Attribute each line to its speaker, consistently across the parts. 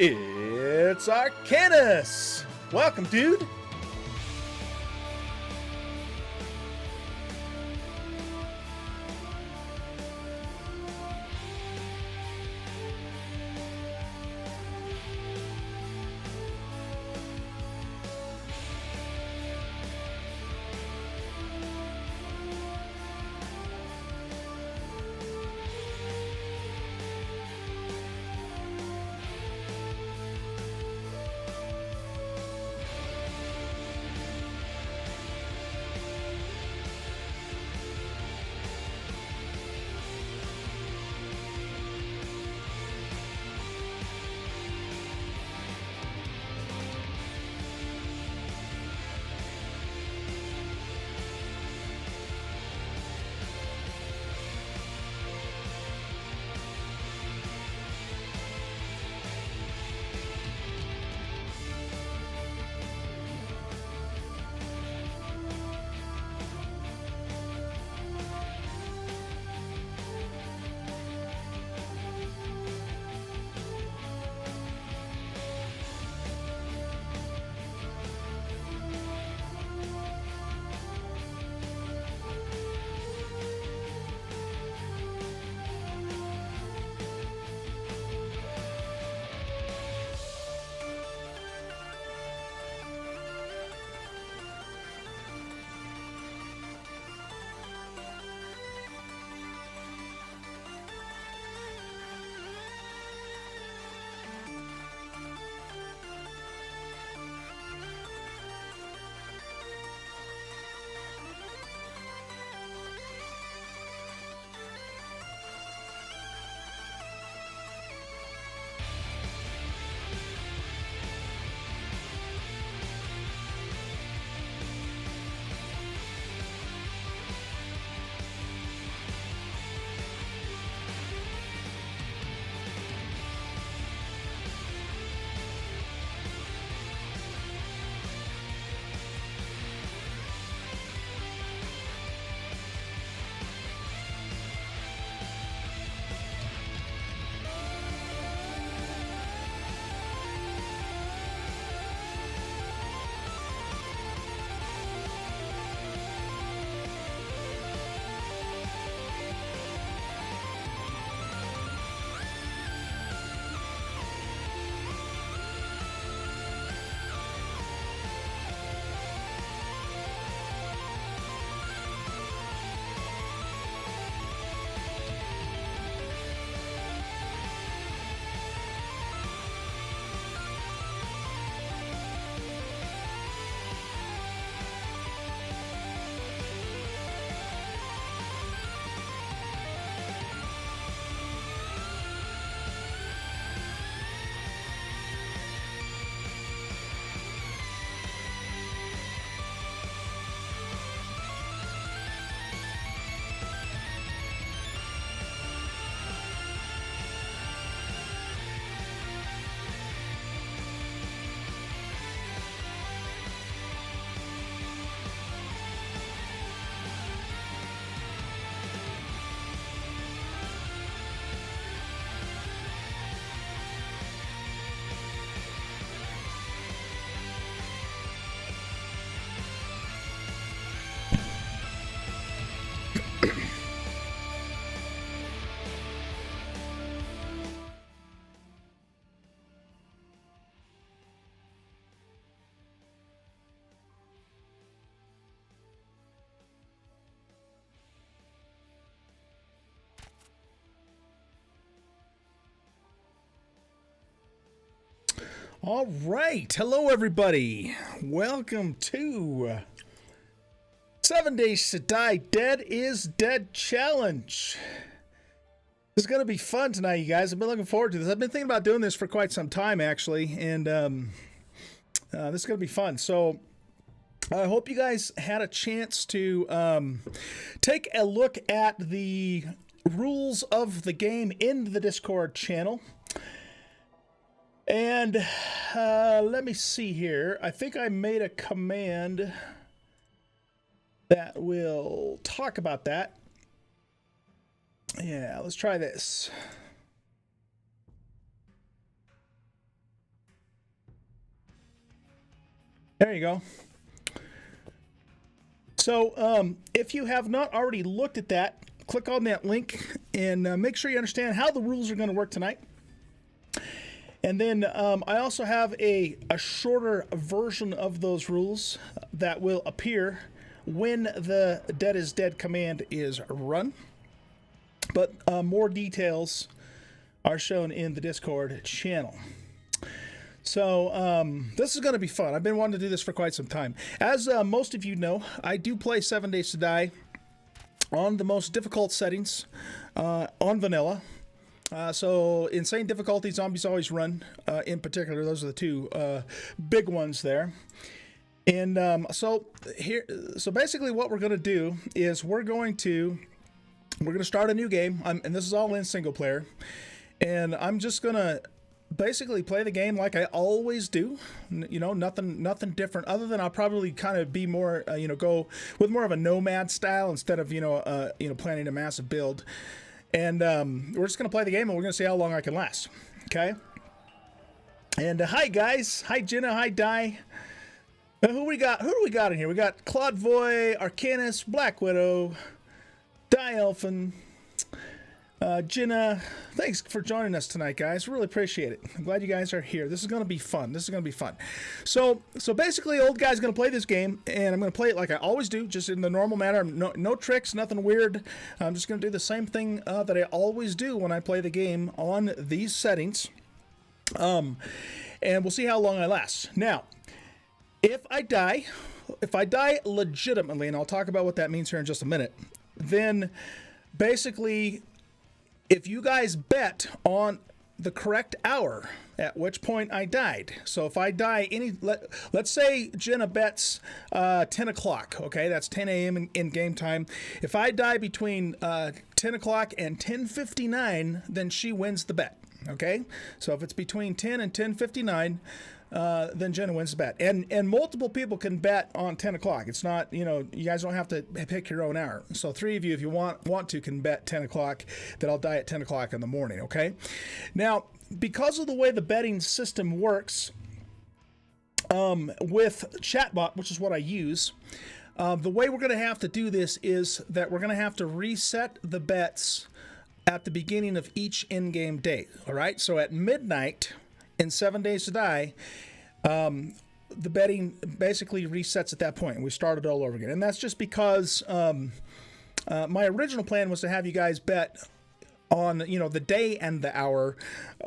Speaker 1: It's Arcanus! Welcome, dude! All right. Hello, everybody. Welcome to 7 Days to Die Dead is Dead Challenge. This is going to be fun tonight, you guys. I've been looking forward to this. I've been thinking about doing this for quite some time, actually, and this is going to be fun. So I hope you guys had a chance to take a look at the rules of the game in the Discord channel. And let me see here. I think I made a command that will talk about that. Yeah, let's try this. There you go. So if you have not already looked at that, click on that link and make sure you understand how the rules are going to work tonight. And then I also have a shorter version of those rules that will appear when the Dead is Dead command is run. But more details are shown in the Discord channel. So this is going to be fun. I've been wanting to do this for quite some time. As most of you know, I do play 7 Days to Die on the most difficult settings on vanilla. So insane difficulty, zombies always run. In particular, those are the two big ones there. And so basically, what we're going to do is we're going to start a new game, and this is all in single player. And I'm just going to basically play the game like I always do. You know, nothing different, other than I'll probably kind of be more, go with more of a nomad style instead of, planning a massive build. And we're just going to play the game, and we're going to see how long I can last. Okay? And hi, guys. Hi, Jenna. Hi, Di. Who do we got in here? We got Claude Voy, Arcanus, Black Widow, Die Elfin, Jenna. Thanks for joining us tonight, guys. Really appreciate it. I'm glad you guys are here. This is going to be fun. So basically, Oldguy's going to play this game, and I'm going to play it like I always do, just in the normal manner. No tricks, nothing weird. I'm just going to do the same thing that I always do when I play the game on these settings. And we'll see how long I last. Now, if I die legitimately, and I'll talk about what that means here in just a minute, then basically, if you guys bet on the correct hour at which point I died. So if I die let's say Jenna bets 10 o'clock, okay? That's 10 a.m. in game time. If I die between 10 o'clock and 10:59, then she wins the bet, okay? So if it's between 10 and 10:59, then Jenna wins the bet. And multiple people can bet on 10 o'clock. It's not, you guys don't have to pick your own hour. So 3 of you, if you want to, can bet 10 o'clock that I'll die at 10 o'clock in the morning, okay? Now, because of the way the betting system works with Chatbot, which is what I use, the way we're going to have to do this is that we're going to have to reset the bets at the beginning of each in-game day, all right? So at midnight in 7 Days to Die, the betting basically resets at that point. We start it all over again. And that's just because my original plan was to have you guys bet on, the day and the hour,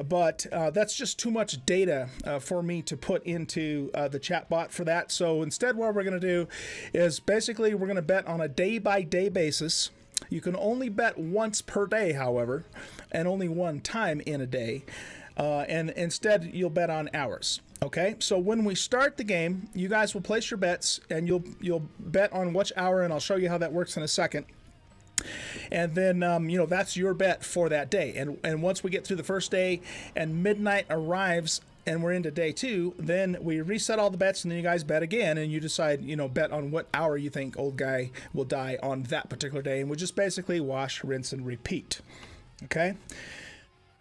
Speaker 1: but that's just too much data for me to put into the chat bot for that. So instead, what we're going to do is basically we're going to bet on a day-by-day basis. You can only bet once per day, however, and only one time in a day. And instead, you'll bet on hours. Okay, so when we start the game, you guys will place your bets, and you'll bet on which hour, and I'll show you how that works in a second. And then, that's your bet for that day. And once we get through the first day and midnight arrives and we're into day 2, then we reset all the bets, and then you guys bet again, and you decide, bet on what hour you think Oldguy will die on that particular day. And we just basically wash, rinse, and repeat. Okay?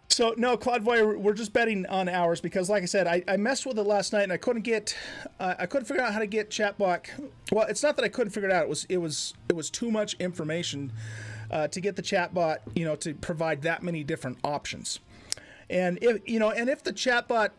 Speaker 1: So, no, Claude Voy, we're just betting on hours because, like I said, I messed with it last night and I couldn't figure out how to get Chatbot. Well, it's not that I couldn't figure it out. It was too much information to get the Chatbot, to provide that many different options. And if the Chatbot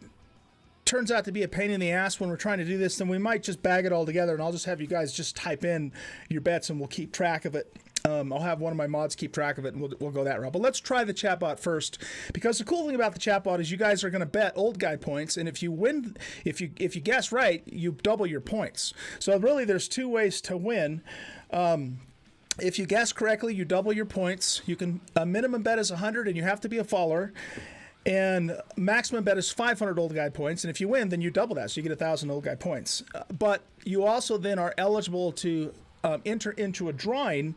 Speaker 1: turns out to be a pain in the ass when we're trying to do this, then we might just bag it all together, and I'll just have you guys just type in your bets and we'll keep track of it. I'll have one of my mods keep track of it, and we'll go that route. But let's try the chatbot first, because the cool thing about the chatbot is you guys are going to bet Oldguy points, and if you win, if you guess right, you double your points. So really, there's 2 ways to win. If you guess correctly, you double your points. You can minimum bet is 100, and you have to be a follower. And maximum bet is 500 Oldguy points, and if you win, then you double that, so you get 1,000 Oldguy points. But you also then are eligible to enter into a drawing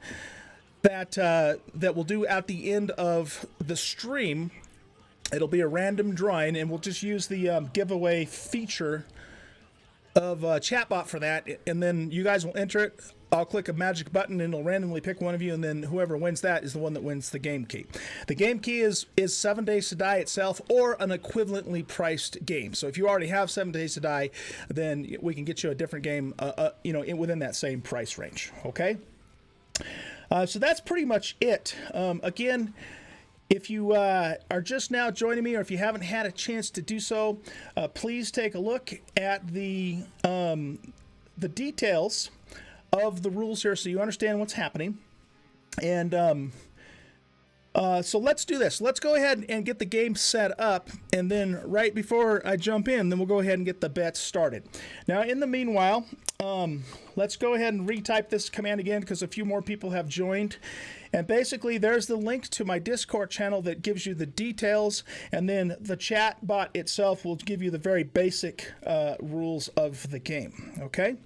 Speaker 1: that we'll do at the end of the stream. It'll be a random drawing, and we'll just use the giveaway feature chatbot for that, and then you guys will enter it. I'll click a magic button and it'll randomly pick one of you, and then whoever wins that is the one that wins the game key. The game key is 7 Days to Die itself, or an equivalently priced game. So if you already have 7 Days to Die, then we can get you a different game, within that same price range. Okay. So that's pretty much it. Again, if you are just now joining me, or if you haven't had a chance to do so, please take a look at the details of the rules here so you understand what's happening. And so let's do this. Let's go ahead and get the game set up, and then right before I jump in, then we'll go ahead and get the bets started. Now, in the meanwhile, let's go ahead and retype this command again, because a few more people have joined. And basically, there's the link to my Discord channel that gives you the details, and then the chat bot itself will give you the very basic rules of the game. Okay?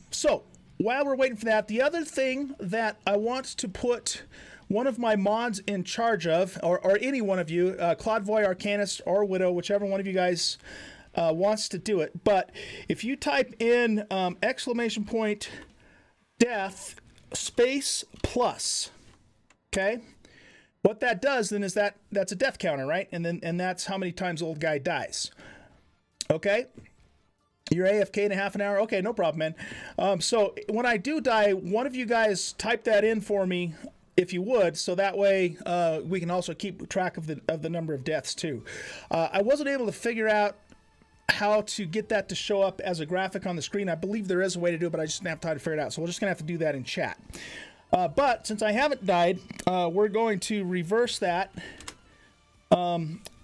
Speaker 1: So while we're waiting for that, the other thing that I want to put one of my mods in charge of, or any one of you, Claudvoy, Arcanist, or Widow, whichever one of you guys wants to do it. But if you type in !death space plus, okay, what that does then is that's a death counter, right? And that's how many times Oldguy dies. Okay. You're AFK in a half an hour? Okay, no problem, man. So when I do die, one of you guys type that in for me, if you would, so that way we can also keep track of the number of deaths too. I wasn't able to figure out how to get that to show up as a graphic on the screen. I believe there is a way to do it, but I just didn't have time to figure it out. So we're just gonna have to do that in chat. But since I haven't died, we're going to reverse that.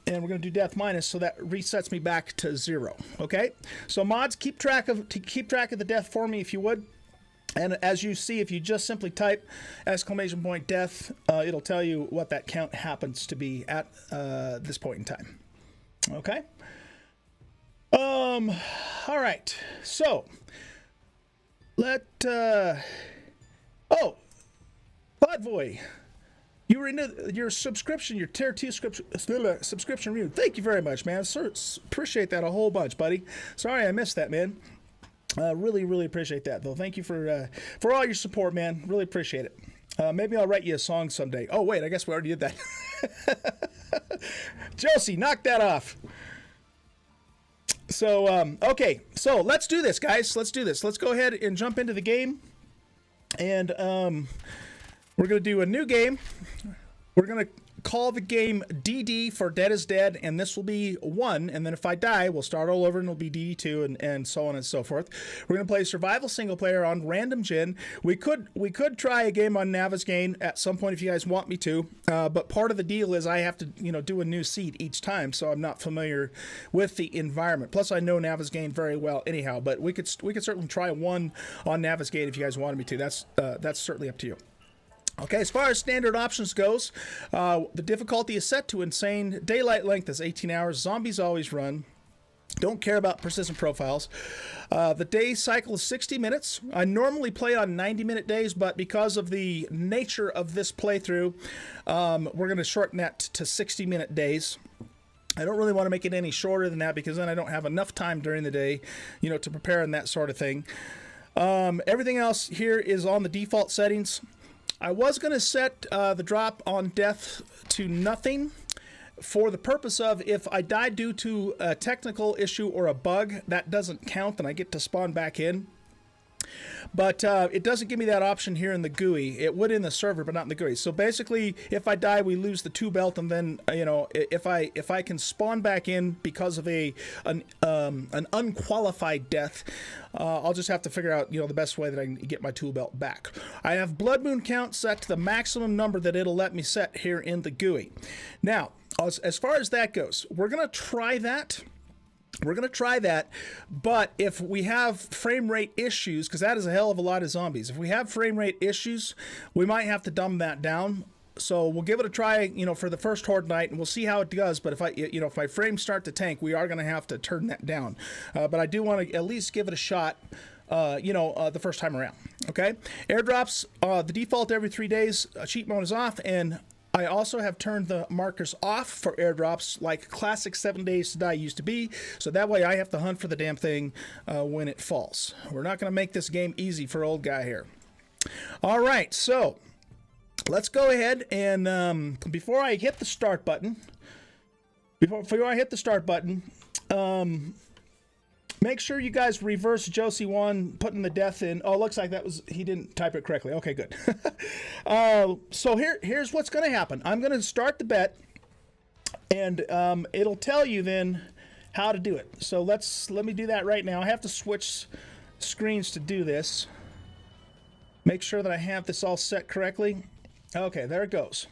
Speaker 1: And we're going to do death minus, so that resets me back to 0. Okay, so mods, keep track of the death for me if you would. And as you see, if you just simply type !death, it'll tell you what that count happens to be at this point in time. Okay. All right. So Podvoy, you were into your subscription, your tier 2 subscription review. Thank you very much, man. Appreciate that a whole bunch, buddy. Sorry I missed that, man. Really, really appreciate that, though. Thank you for all your support, man. Really appreciate it. Maybe I'll write you a song someday. Oh, wait, I guess we already did that. Josie, knock that off. So, okay. So, let's do this, guys. Let's do this. Let's go ahead and jump into the game. And, we're going to do a new game. We're going to call the game DD for Dead is Dead, and this will be 1, and then if I die, we'll start all over, and it'll be DD2, and so on and so forth. We're going to play survival single player on random gen. We could try a game on Navezgane at some point if you guys want me to, but part of the deal is I have to, do a new seed each time, so I'm not familiar with the environment. Plus, I know Navezgane very well anyhow, but we could certainly try one on Navezgane if you guys wanted me to. That's certainly up to you. Okay, as far as standard options goes, the difficulty is set to insane. Daylight length is 18 hours. Zombies always run. Don't care about persistent profiles. The day cycle is 60 minutes. I normally play on 90-minute days, but because of the nature of this playthrough, we're going to shorten that to 60-minute days. I don't really want to make it any shorter than that because then I don't have enough time during the day, to prepare and that sort of thing. Everything else here is on the default settings. I was going to set the drop on death to nothing for the purpose of if I die due to a technical issue or a bug, that doesn't count and I get to spawn back in. But it doesn't give me that option here in the GUI. It would in the server, but not in the GUI. So basically, if I die, we lose the 2 belt, and then if I can spawn back in because of an unqualified death, I'll just have to figure out the best way that I can get my 2 belt back. I have Blood Moon count set to the maximum number that it'll let me set here in the GUI. Now, as far as that goes, we're gonna try that. But if we have frame rate issues, because that is a hell of a lot of zombies, if we have frame rate issues, we might have to dumb that down. So we'll give it a try, for the first Horde night, and we'll see how it does. But if my frames start to tank, we are going to have to turn that down. But I do want to at least give it a shot, the first time around. Okay, airdrops, the default every 3 days. Cheat mode is off, and I also have turned the markers off for airdrops like classic 7 Days to Die used to be, so that way I have to hunt for the damn thing when it falls. We're not going to make this game easy for Oldguy here. All right, so let's go ahead and before I hit the start button, make sure you guys reverse Josie 1, putting the death in. Oh, looks like that was, he didn't type it correctly. Okay, good. So here's what's going to happen. I'm going to start the bet, and it'll tell you then how to do it. So let me do that right now. I have to switch screens to do this. Make sure that I have this all set correctly. Okay, there it goes.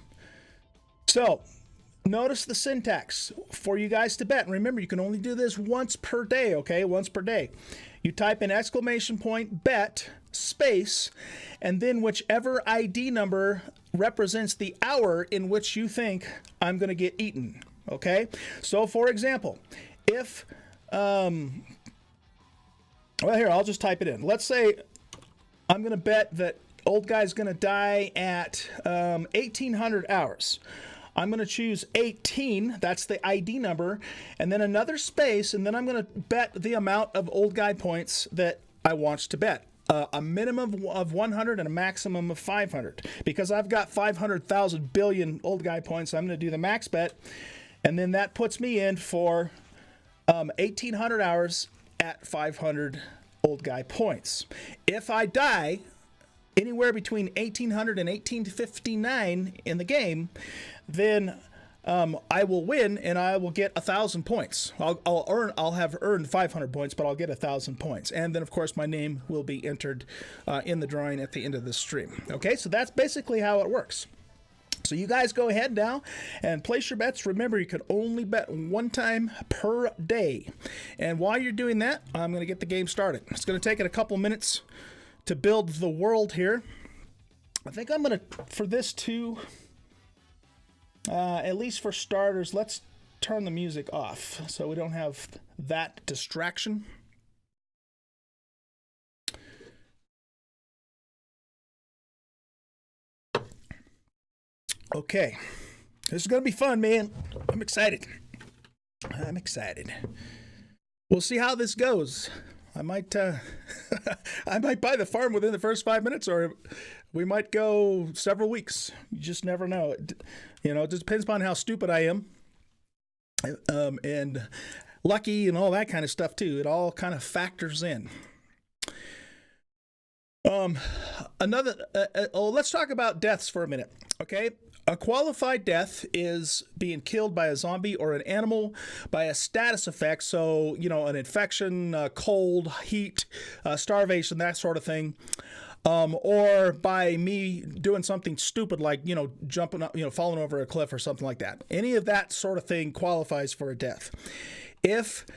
Speaker 1: So notice the syntax for you guys to bet. And remember, you can only do this once per day, okay? Once per day. You type in exclamation point, bet, space, and then whichever ID number represents the hour in which you think I'm going to get eaten, okay? So, for example, if, well, here, I'll just type it in. Let's say I'm going to bet that Oldguy's going to die at 1800 hours. I'm going to choose 18, that's the ID number, and then another space, and then I'm going to bet the amount of Oldguy points that I want to bet. A minimum of 100 and a maximum of 500. Because I've got 500,000 billion Oldguy points, I'm going to do the max bet, and then that puts me in for 1800 hours at 500 Oldguy points. If I die anywhere between 1800 and 1859 in the game, then I will win and I will get 1,000 points. I'll have earned 500 points, but I'll get 1,000 points. And then, of course, my name will be entered in the drawing at the end of the stream. Okay, so that's basically how it works. So you guys go ahead now and place your bets. Remember, you can only bet one time per day. And while you're doing that, I'm going to get the game started. It's going to take it a couple minutes to build the world here. I think I'm going to, for this too, at least for starters, let's turn the music off so we don't have that distraction. Okay, this is going to be fun, man. I'm excited. We'll see how this goes. I might I might buy the farm within the first 5 minutes, or we might go several weeks. You just never know. It just depends upon how stupid I am, and lucky and all that kind of stuff too. It all kind of factors in. Let's talk about deaths for a minute, okay? A qualified death is being killed by a zombie or an animal by a status effect, so, an infection, cold, heat, starvation, that sort of thing, or by me doing something stupid like, jumping up, falling over a cliff or something like that. Any of that sort of thing qualifies for a death. If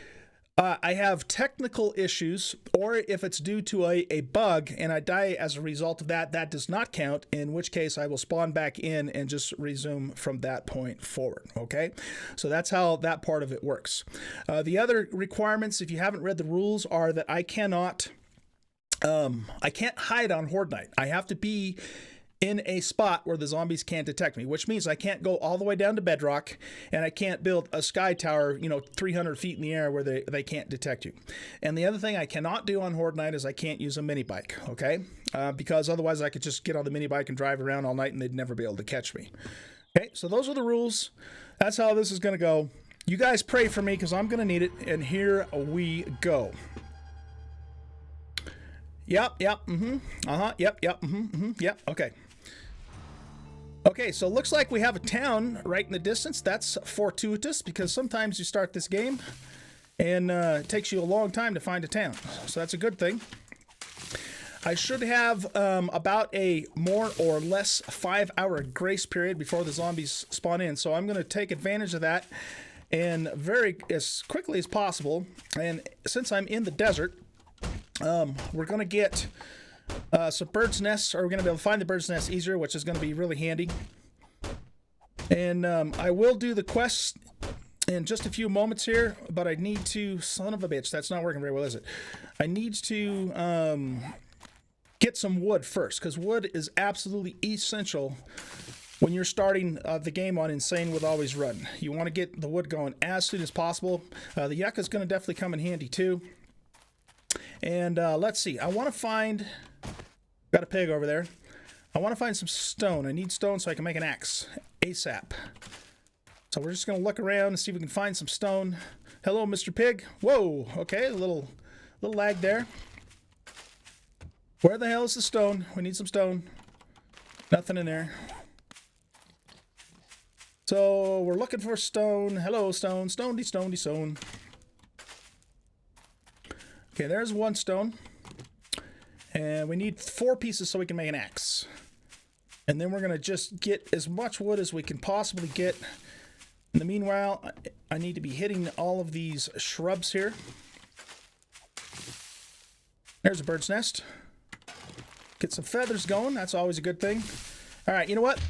Speaker 1: I have technical issues, or if it's due to a bug and I die as a result of that, that does not count, in which case I will spawn back in and just resume from that point forward, okay? So that's how that part of it works. The other requirements, if you haven't read the rules, are that I can't hide on Horde Night. I have to be in a spot where the zombies can't detect me, which means I can't go all the way down to bedrock, and I can't build a sky tower, 300 feet in the air where they can't detect you. And the other thing I cannot do on Horde Night is I can't use a mini bike, okay? Because otherwise I could just get on the mini bike and drive around all night and they'd never be able to catch me. Okay, so those are the rules. That's how this is going to go. You guys pray for me because I'm going to need it, and here we go. Yep, okay. Okay, so it looks like we have a town right in the distance. That's fortuitous, because sometimes you start this game and it takes you a long time to find a town. So that's a good thing. I should have about a more or less 5-hour grace period before the zombies spawn in. So I'm going to take advantage of that and as quickly as possible. And since I'm in the desert, we're going to get some bird's nests, or we're going to be able to find the bird's nest easier, which is going to be really handy. And I will do the quest in just a few moments here, but I need to, son of a bitch, that's not working very well, is it? I need to get some wood first, because wood is absolutely essential when you're starting the game on Insane with Always Run. You want to get the wood going as soon as possible. The yucca is going to definitely come in handy too. And let's see. I want to find... Got a pig over there. I want to find some stone. I need stone so I can make an axe ASAP. So we're just going to look around and see if we can find some stone. Hello, Mr. Pig. Whoa. Okay, a little lag there. Where the hell is the stone? We need some stone. Nothing in there. So we're looking for stone. Hello, stone. Stone, stone, stone. Okay, there's one stone. And we need 4 pieces so we can make an axe. And then we're going to just get as much wood as we can possibly get. In the meanwhile, I need to be hitting all of these shrubs here. There's a bird's nest. Get some feathers going. That's always a good thing. All right, you know what?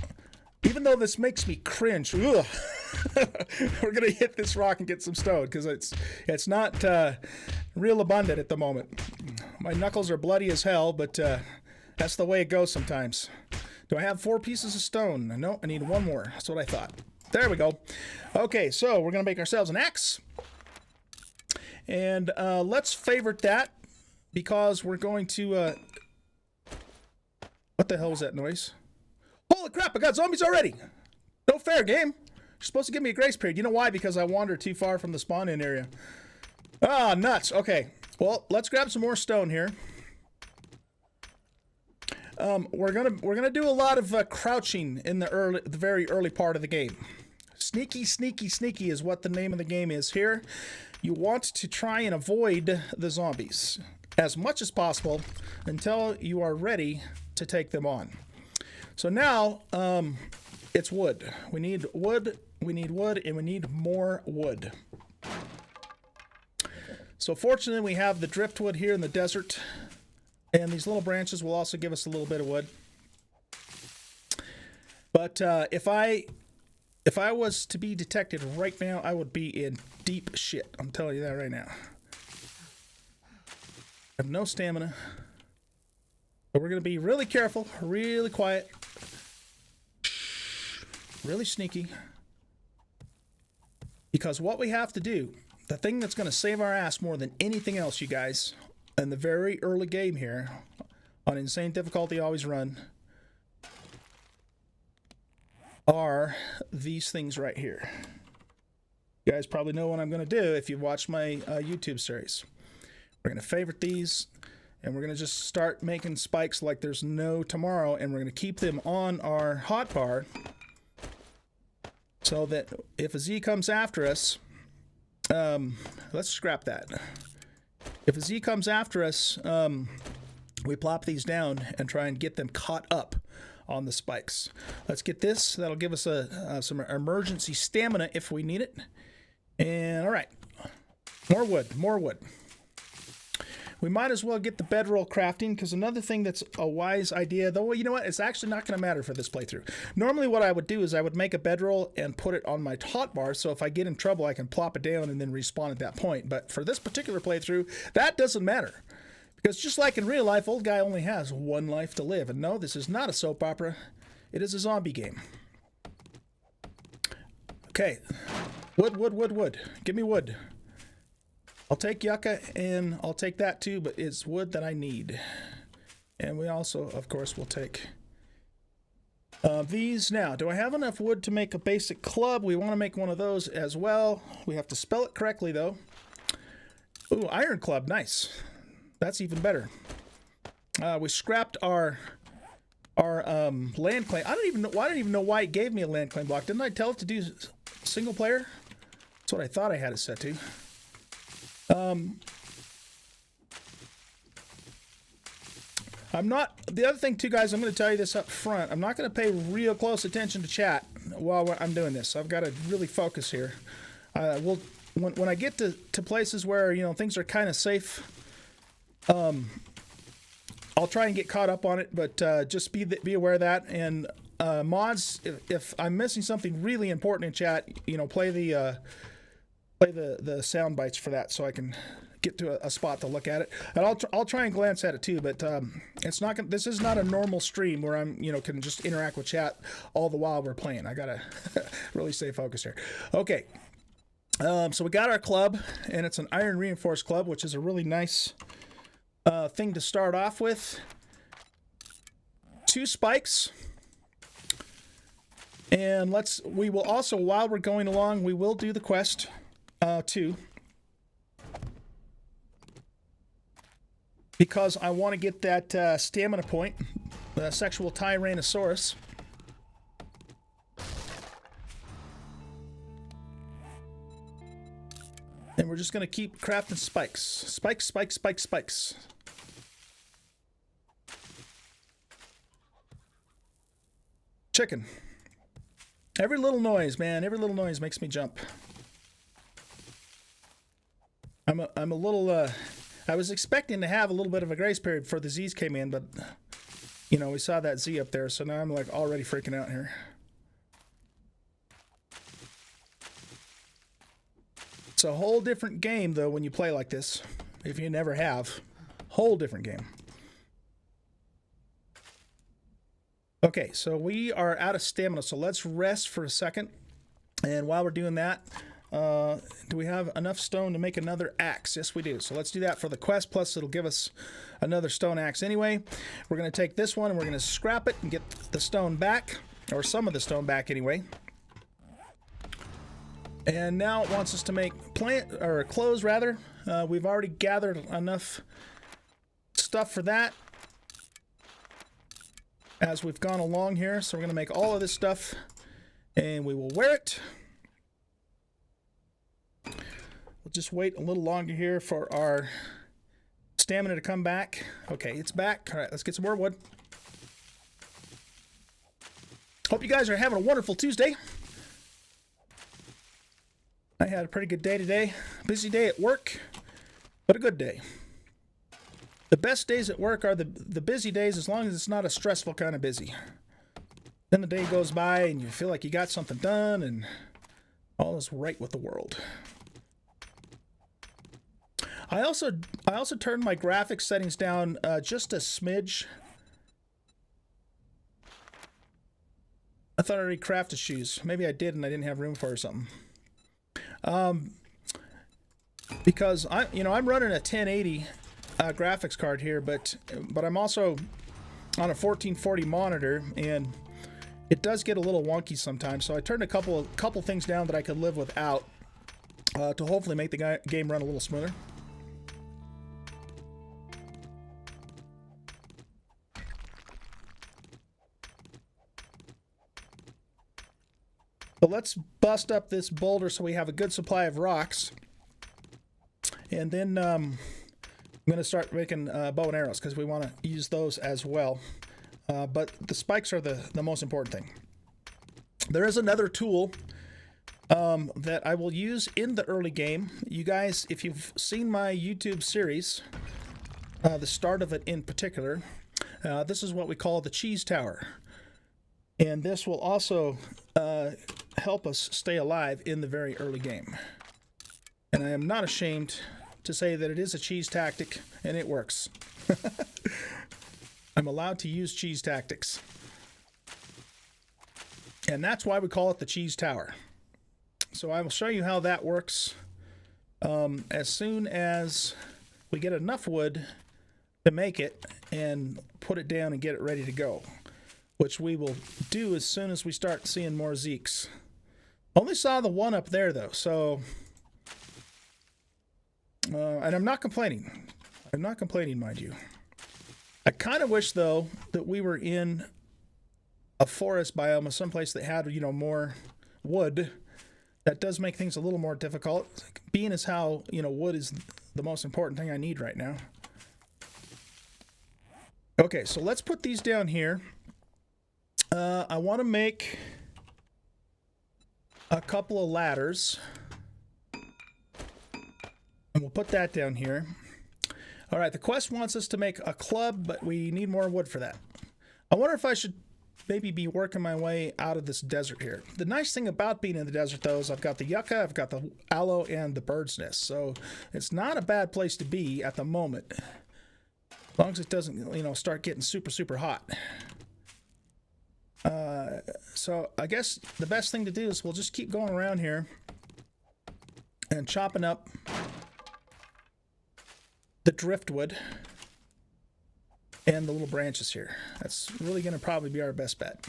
Speaker 1: Even though this makes me cringe, we're going to hit this rock and get some stone because it's not real abundant at the moment. My knuckles are bloody as hell, but that's the way it goes sometimes. Do I have 4 pieces of stone? No, I need 1 more. That's what I thought. There we go. Okay, so we're going to make ourselves an axe. And let's favorite that because we're going to... What the hell was that noise? Holy crap, I got zombies already! No fair, game. You're supposed to give me a grace period. You know why? Because I wandered too far from the spawn-in area. Ah, nuts. Okay. Well, let's grab some more stone here. We're gonna do a lot of crouching in the very early part of the game. Sneaky, sneaky, sneaky is what the name of the game is here. You want to try and avoid the zombies as much as possible until you are ready to take them on. So now, it's wood. We need wood, and we need more wood. So fortunately, we have the driftwood here in the desert, and these little branches will also give us a little bit of wood. But if I was to be detected right now, I would be in deep shit. I'm telling you that right now. I have no stamina. But we're going to be really careful, really quiet, really sneaky. Because what we have to do, the thing that's going to save our ass more than anything else, you guys, in the very early game here, on Insane Difficulty Always Run, are these things right here. You guys probably know what I'm going to do if you've watched my YouTube series. We're going to favorite these, and we're going to just start making spikes like there's no tomorrow, and we're going to keep them on our hotbar so that if a Z comes after us, let's scrap that. If a Z comes after us, we plop these down and try and get them caught up on the spikes. Let's get this. That'll give us some emergency stamina if we need it. And all right, more wood, more wood. We might as well get the bedroll crafting, because another thing that's a wise idea, though, you know what? It's actually not going to matter for this playthrough. Normally what I would do is I would make a bedroll and put it on my hotbar, so if I get in trouble, I can plop it down and then respawn at that point. But for this particular playthrough, that doesn't matter. Because just like in real life, Oldguy only has 1 life to live. And no, this is not a soap opera. It is a zombie game. Okay. Wood, wood, wood, wood. Give me wood. I'll take yucca, and I'll take that too, but it's wood that I need. And we also, of course, will take these. Now, do I have enough wood to make a basic club? We want to make one of those as well. We have to spell it correctly, though. Ooh, iron club. Nice. That's even better. We scrapped our land claim. I don't even know why it gave me a land claim block. Didn't I tell it to do single player? That's what I thought I had it set to. I'm not, the other thing too, guys, I'm going to tell you this up front. I'm not going to pay real close attention to chat while I'm doing this. I've got to really focus here. When I get to places where, you know, things are kind of safe, I'll try and get caught up on it, but just be aware of that. And mods, if I'm missing something really important in chat, you know, play the sound bites for that, so I can get to a spot to look at it, and I'll try and glance at it too. But it's not gonna, this is not a normal stream where I'm can just interact with chat all the while we're playing. I gotta really stay focused here. Okay, so we got our club, and it's an iron reinforced club, which is a really nice thing to start off with. 2 spikes. And we will also, while we're going along, we will do the quest too. Because I want to get that stamina point, the sexual Tyrannosaurus. And we're just going to keep crafting spikes. Spikes, spikes, spikes, spikes. Chicken. Every little noise, man. Every little noise makes me jump. I'm a little, I was expecting to have a little bit of a grace period before the Z's came in, but, we saw that Z up there, so now I'm, like, already freaking out here. It's a whole different game, though, when you play like this. If you never have. Whole different game. Okay, so we are out of stamina, so let's rest for a second. And while we're doing that, do we have enough stone to make another axe? Yes, we do. So let's do that for the quest, plus it'll give us another stone axe anyway. We're going to take this one and we're going to scrap it and get the stone back, or some of the stone back anyway. And now it wants us to make clothes, rather. We've already gathered enough stuff for that as we've gone along here. So we're going to make all of this stuff and we will wear it. We'll just wait a little longer here for our stamina to come back. Okay, it's back. All right, let's get some more wood. Hope you guys are having a wonderful Tuesday. I had a pretty good day today. Busy day at work, but a good day. The best days at work are the busy days, as long as it's not a stressful kind of busy. Then the day goes by and you feel like you got something done and all is right with the world. I also turned my graphics settings down just a smidge. I thought I already crafted shoes. Maybe I did and I didn't have room for it or something. Because I'm running a 1080 graphics card here, but I'm also on a 1440 monitor, and it does get a little wonky sometimes. So I turned a couple things down that I could live without to hopefully make the game run a little smoother. So let's bust up this boulder so we have a good supply of rocks. And then I'm going to start making bow and arrows because we want to use those as well. But the spikes are the most important thing. There is another tool that I will use in the early game. You guys, if you've seen my YouTube series, the start of it in particular, this is what we call the cheese tower. And this will also help us stay alive in the very early game. And I am not ashamed to say that it is a cheese tactic, and it works. I'm allowed to use cheese tactics. And that's why we call it the cheese tower. So I will show you how that works as soon as we get enough wood to make it and put it down and get it ready to go. Which we will do as soon as we start seeing more Zeeks. Only saw the one up there, though, so... and I'm not complaining. I'm not complaining, mind you. I kind of wish, though, that we were in a forest biome, someplace that had, more wood. That does make things a little more difficult, being as how, wood is the most important thing I need right now. Okay, so let's put these down here. I want to make a couple of ladders. And we'll put that down here. All right, the quest wants us to make a club, but we need more wood for that. I wonder if I should maybe be working my way out of this desert here. The nice thing about being in the desert, though, is I've got the yucca, I've got the aloe, and the bird's nest. So it's not a bad place to be at the moment. As long as it doesn't, you know, start getting super, super hot. So I guess the best thing to do is we'll just keep going around here and chopping up the driftwood and the little branches here. That's really going to probably be our best bet.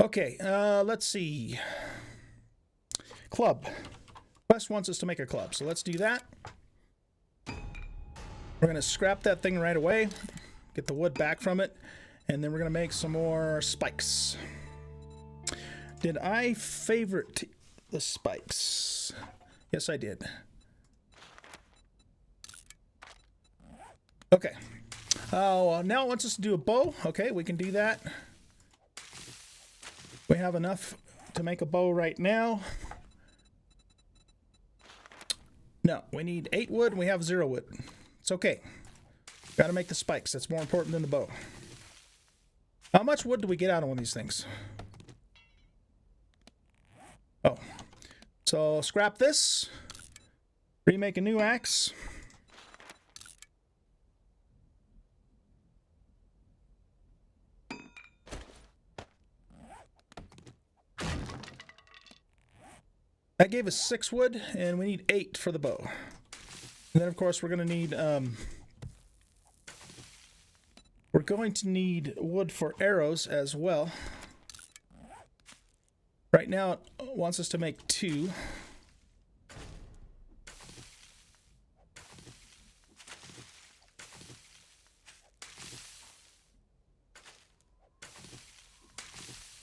Speaker 1: Okay, let's see. Club. Quest wants us to make a club, so let's do that. We're going to scrap that thing right away, get the wood back from it, and then we're going to make some more spikes. Did I favorite the spikes? Yes, I did. Okay. Oh, now it wants us to do a bow. Okay, we can do that. We have enough to make a bow right now. No, we need 8 wood and we have 0 wood. It's okay. Got to make the spikes. That's more important than the bow. How much wood do we get out of one of these things? Oh. So scrap this. Remake a new axe. That gave us 6 wood, and we need 8 for the bow. And then, of course, we're going to need wood for arrows as well. Right now, it wants us to make 2.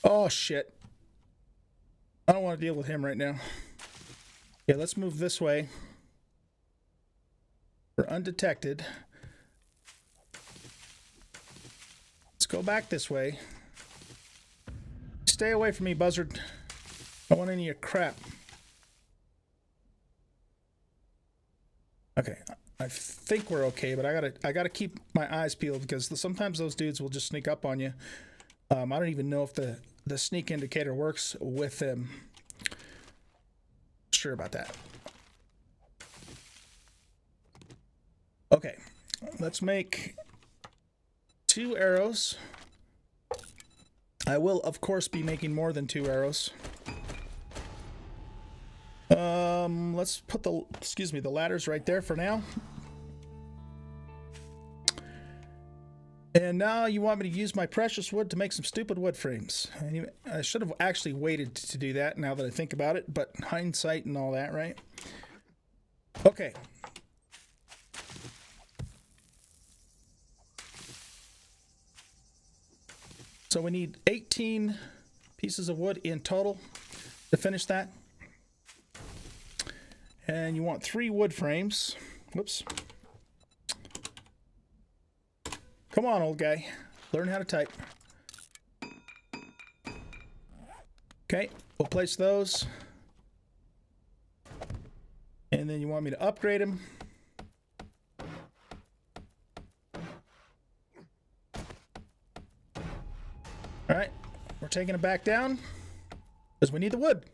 Speaker 1: Oh, shit. I don't want to deal with him right now. Okay, let's move this way. We're undetected. Let's go back this way. Stay away from me, buzzard. I don't want any of your crap. Okay, I think we're okay, but I gotta keep my eyes peeled because sometimes those dudes will just sneak up on you. I don't even know if the sneak indicator works with them. Sure about that. Okay, let's make 2 arrows. I will, of course, be making more than 2 arrows. Let's put the ladders right there for now. And now you want me to use my precious wood to make some stupid wood frames. I should have actually waited to do that now that I think about it, but hindsight and all that, right? Okay. So we need 18 pieces of wood in total to finish that. And you want 3 wood frames. Whoops. Come on, old guy. Learn how to type. Okay, we'll place those. And then you want me to upgrade them. All right, we're taking it back down because we need the wood.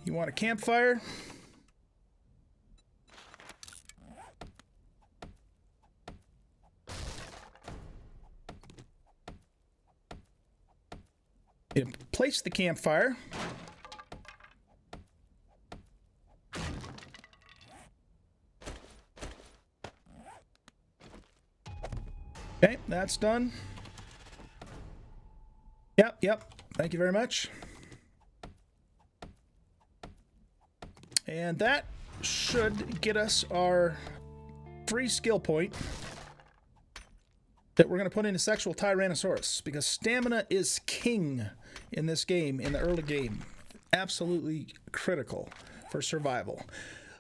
Speaker 1: You want a campfire? You place the campfire. Okay, that's done. Yep. Thank you very much. And that should get us our free skill point that we're going to put into Sexual Tyrannosaurus, because stamina is king in this game, in the early game. Absolutely critical for survival.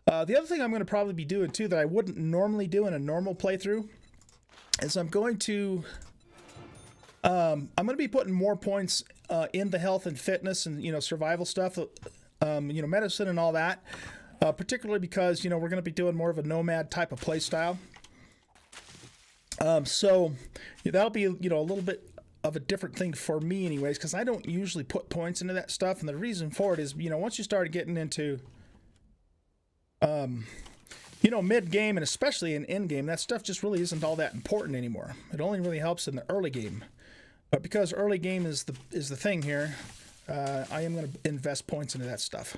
Speaker 1: The other thing I'm going to probably be doing too that I wouldn't normally do in a normal playthrough is I'm going to I'm going to be putting more points in the health and fitness and, survival stuff, medicine and all that, particularly because, we're going to be doing more of a nomad type of play style. So that'll be, a little bit of a different thing for me anyways, because I don't usually put points into that stuff. And the reason for it is, once you start getting into, mid-game and especially in end-game, that stuff just really isn't all that important anymore. It only really helps in the early game. But because early game is the thing here, I am going to invest points into that stuff.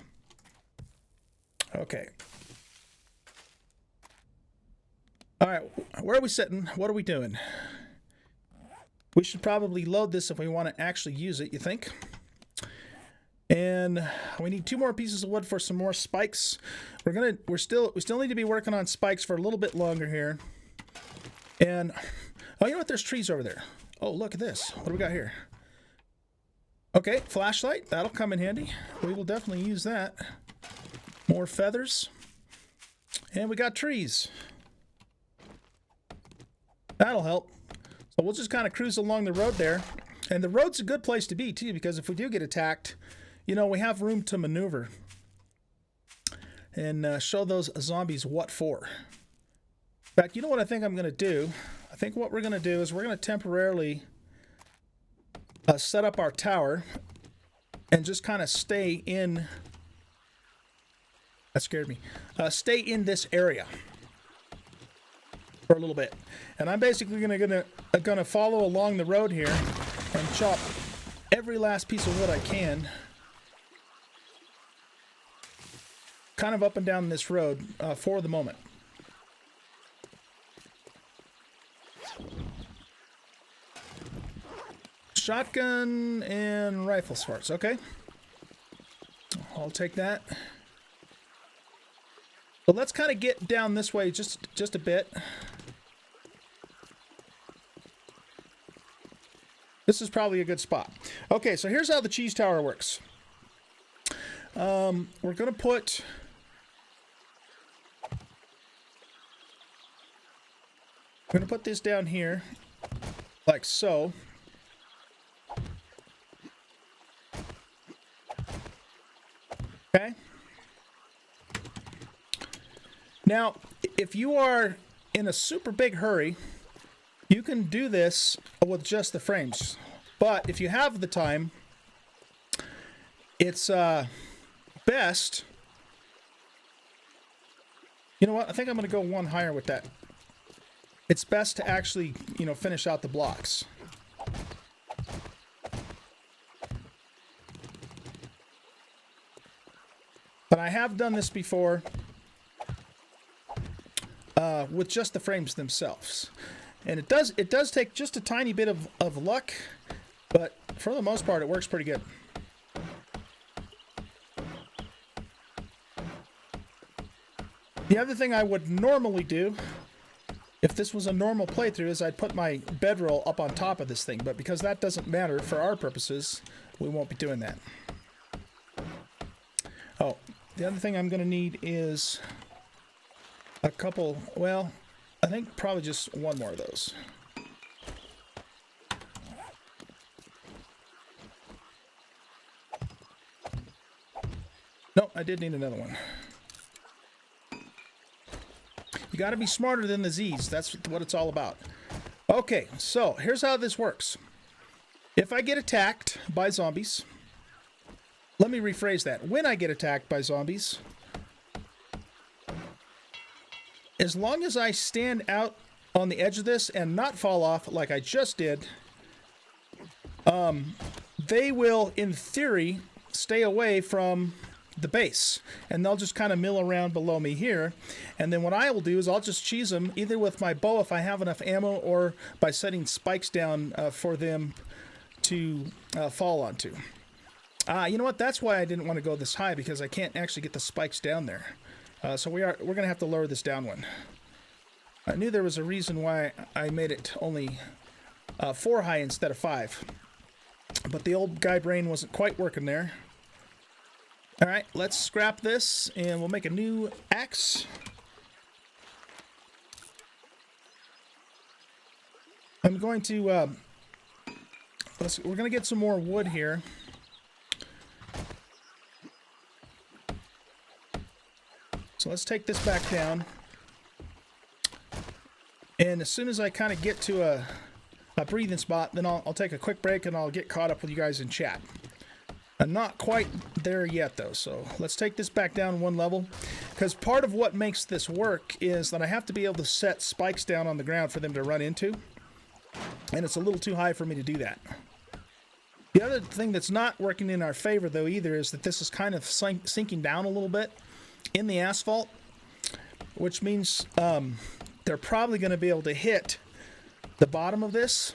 Speaker 1: Okay. All right, where are we sitting? What are we doing? We should probably load this if we want to actually use it, you think? And we need 2 more pieces of wood for some more spikes. We still need to be working on spikes for a little bit longer here. And oh, you know what? There's trees over there. Oh, look at this. What do we got here? Okay, flashlight. That'll come in handy. We will definitely use that. More feathers. And we got trees. That'll help. So we'll just kind of cruise along the road there. And the road's a good place to be, too, because if we do get attacked, we have room to maneuver. And show those zombies what for. In fact, you know what I think I'm going to do? I think what we're going to do is we're going to temporarily set up our tower and just kind of stay in... That scared me. Stay in this area for a little bit. And I'm basically gonna follow along the road here and chop every last piece of wood I can. Kind of up and down this road for the moment. Shotgun and rifle sparks. Okay. I'll take that. But let's kind of get down this way just a bit. This is probably a good spot. Okay, so here's how the cheese tower works. We're going to put this down here, like so. Okay. Now, if you are in a super big hurry, you can do this with just the frames. But if you have the time, it's best... You know what? I think I'm going to go one higher with that. It's best to actually, finish out the blocks. But I have done this before with just the frames themselves. And it does take just a tiny bit of luck, but for the most part, it works pretty good. The other thing I would normally do, if this was a normal playthrough, is I'd put my bedroll up on top of this thing. But because that doesn't matter for our purposes, we won't be doing that. Oh, the other thing I'm going to need is a couple, well, I think probably just one more of those. No, I did need another one. You got to be smarter than the Z's. That's what it's all about. Okay, so here's how this works. If I get attacked by zombies, let me rephrase that. When I get attacked by zombies, as long as I stand out on the edge of this and not fall off like I just did, they will, in theory, stay away from the base. And they'll just kind of mill around below me here. And then what I will do is I'll just cheese them, either with my bow if I have enough ammo, or by setting spikes down for them to fall onto. You know what? That's why I didn't want to go this high, because I can't actually get the spikes down there. So we're going to have to lower this down one. I knew there was a reason why I made it only 4 high instead of 5. But the old guy brain wasn't quite working there. Alright, let's scrap this and we'll make a new axe. I'm going to we're gonna get some more wood here. So let's take this back down. And as soon as I kind of get to a breathing spot, then I'll take a quick break and I'll get caught up with you guys in chat. I'm not quite there yet though, so let's take this back down one level. Because part of what makes this work is that I have to be able to set spikes down on the ground for them to run into. And it's a little too high for me to do that. The other thing that's not working in our favor though either is that this is kind of sinking down a little bit in the asphalt, which means they're probably going to be able to hit the bottom of this,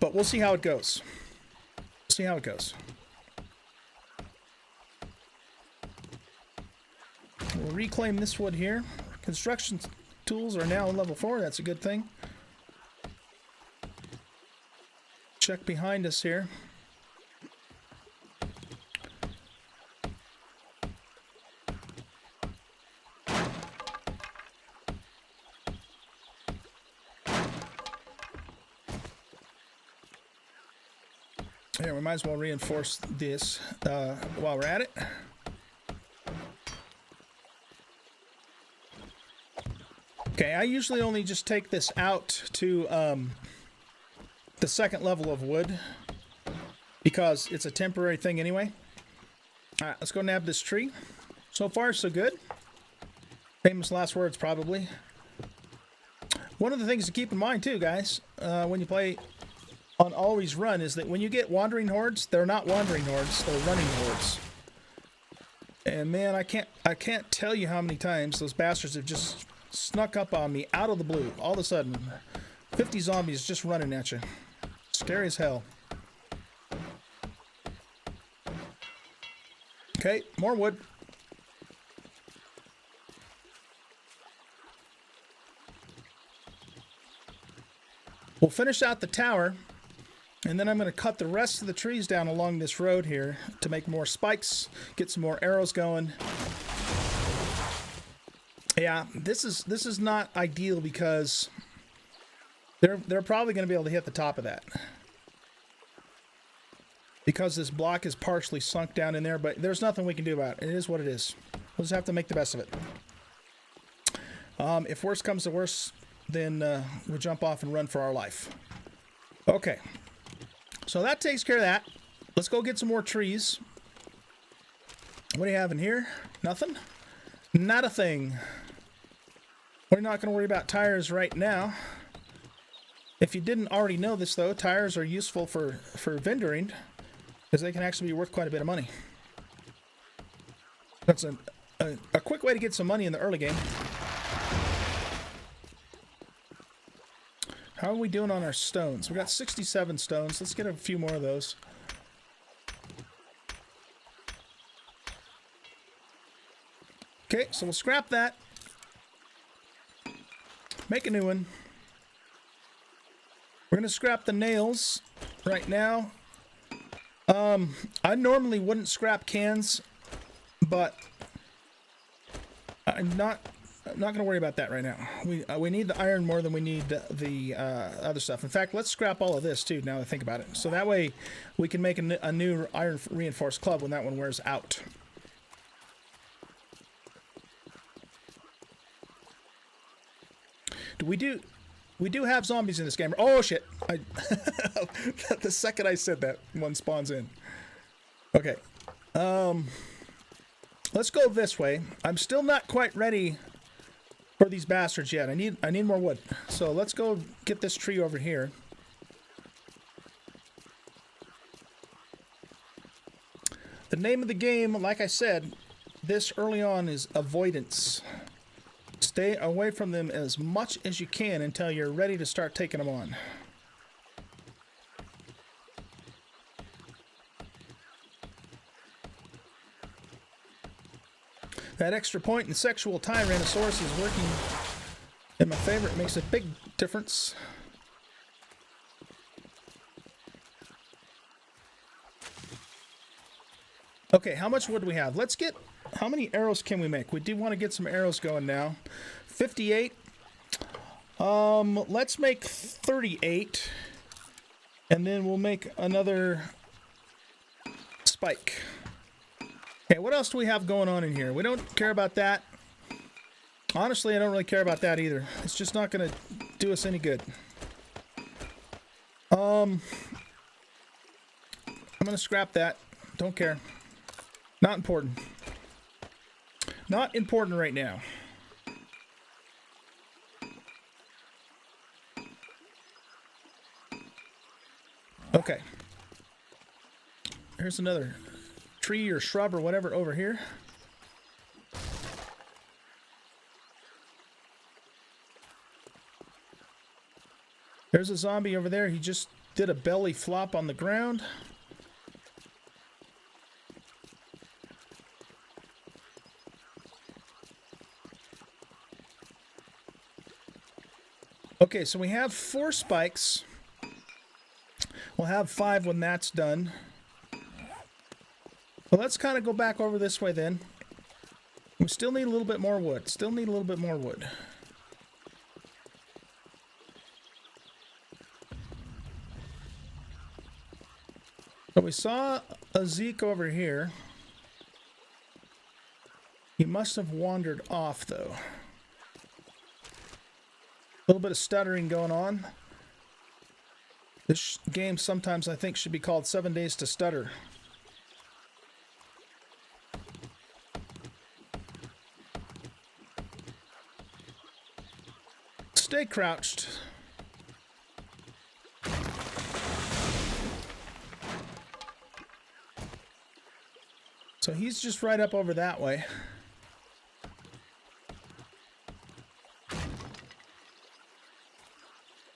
Speaker 1: but we'll see how it goes. See how it goes. We'll reclaim this wood here. Construction tools are now level 4. That's a good thing. Check behind us here. Yeah, we might as well reinforce this while we're at it. Okay, I usually only just take this out to the second level of wood because it's a temporary thing anyway. All right, let's go nab this tree. So far, so good. Famous last words, probably. One of the things to keep in mind too, guys, when you play on Always Run is that when you get wandering hordes, they're not wandering hordes, they're running hordes. And man, I can't tell you how many times those bastards have just snuck up on me out of the blue. All of a sudden, 50 zombies just running at you. Scary as hell. Okay, more wood. We'll finish out the tower. And then I'm going to cut the rest of the trees down along this road here to make more spikes, get some more arrows going. Yeah, this is not ideal because they're probably going to be able to hit the top of that. Because this block is partially sunk down in there, but there's nothing we can do about it. It is what it is. We'll just have to make the best of it. If worse comes to worse, then we'll jump off and run for our life. Okay. So that takes care of that. Let's go get some more trees. What do you have in here? Nothing? Not a thing. We're not going to worry about tires right now. If you didn't already know this, though, tires are useful for vendoring because they can actually be worth quite a bit of money. That's a quick way to get some money in the early game. How are we doing on our stones? We got 67 stones. Let's get a few more of those. Okay, so we'll scrap that. Make a new one. We're going to scrap the nails right now. I normally wouldn't scrap cans, but I'm not going to worry about that right now. We need the iron more than we need the other stuff. In fact, let's scrap all of this too, now that I think about it. So that way we can make a new iron reinforced club when that one wears out. We do have zombies in this game. Oh shit! The second I said that, one spawns in. Okay. Let's go this way. I'm still not quite ready for these bastards yet. I need more wood. So let's go get this tree over here. The name of the game, like I said, this early on is avoidance. Stay away from them as much as you can until you're ready to start taking them on. That extra point in sexual Tyrannosaurus is working in my favor. It makes a big difference. Okay, how much wood do we have? Let's get... How many arrows can we make? We do want to get some arrows going now. 58. Let's make 38. And then we'll make another spike. Okay, what else do we have going on in here? We don't care about that. Honestly, I don't really care about that either. It's just not going to do us any good. I'm going to scrap that. Don't care. Not important. Not important right now. Okay. Here's another tree or shrub or whatever over here. There's a zombie over there. He just did a belly flop on the ground. Okay, so we have 4 spikes. We'll have 5 when that's done. Well, let's kind of go back over this way then. We still need a little bit more wood. Still need a little bit more wood. So we saw a Zeke over here. He must have wandered off, though. A little bit of stuttering going on. This game sometimes I think should be called 7 Days to Stutter. Stay crouched. So he's just right up over that way.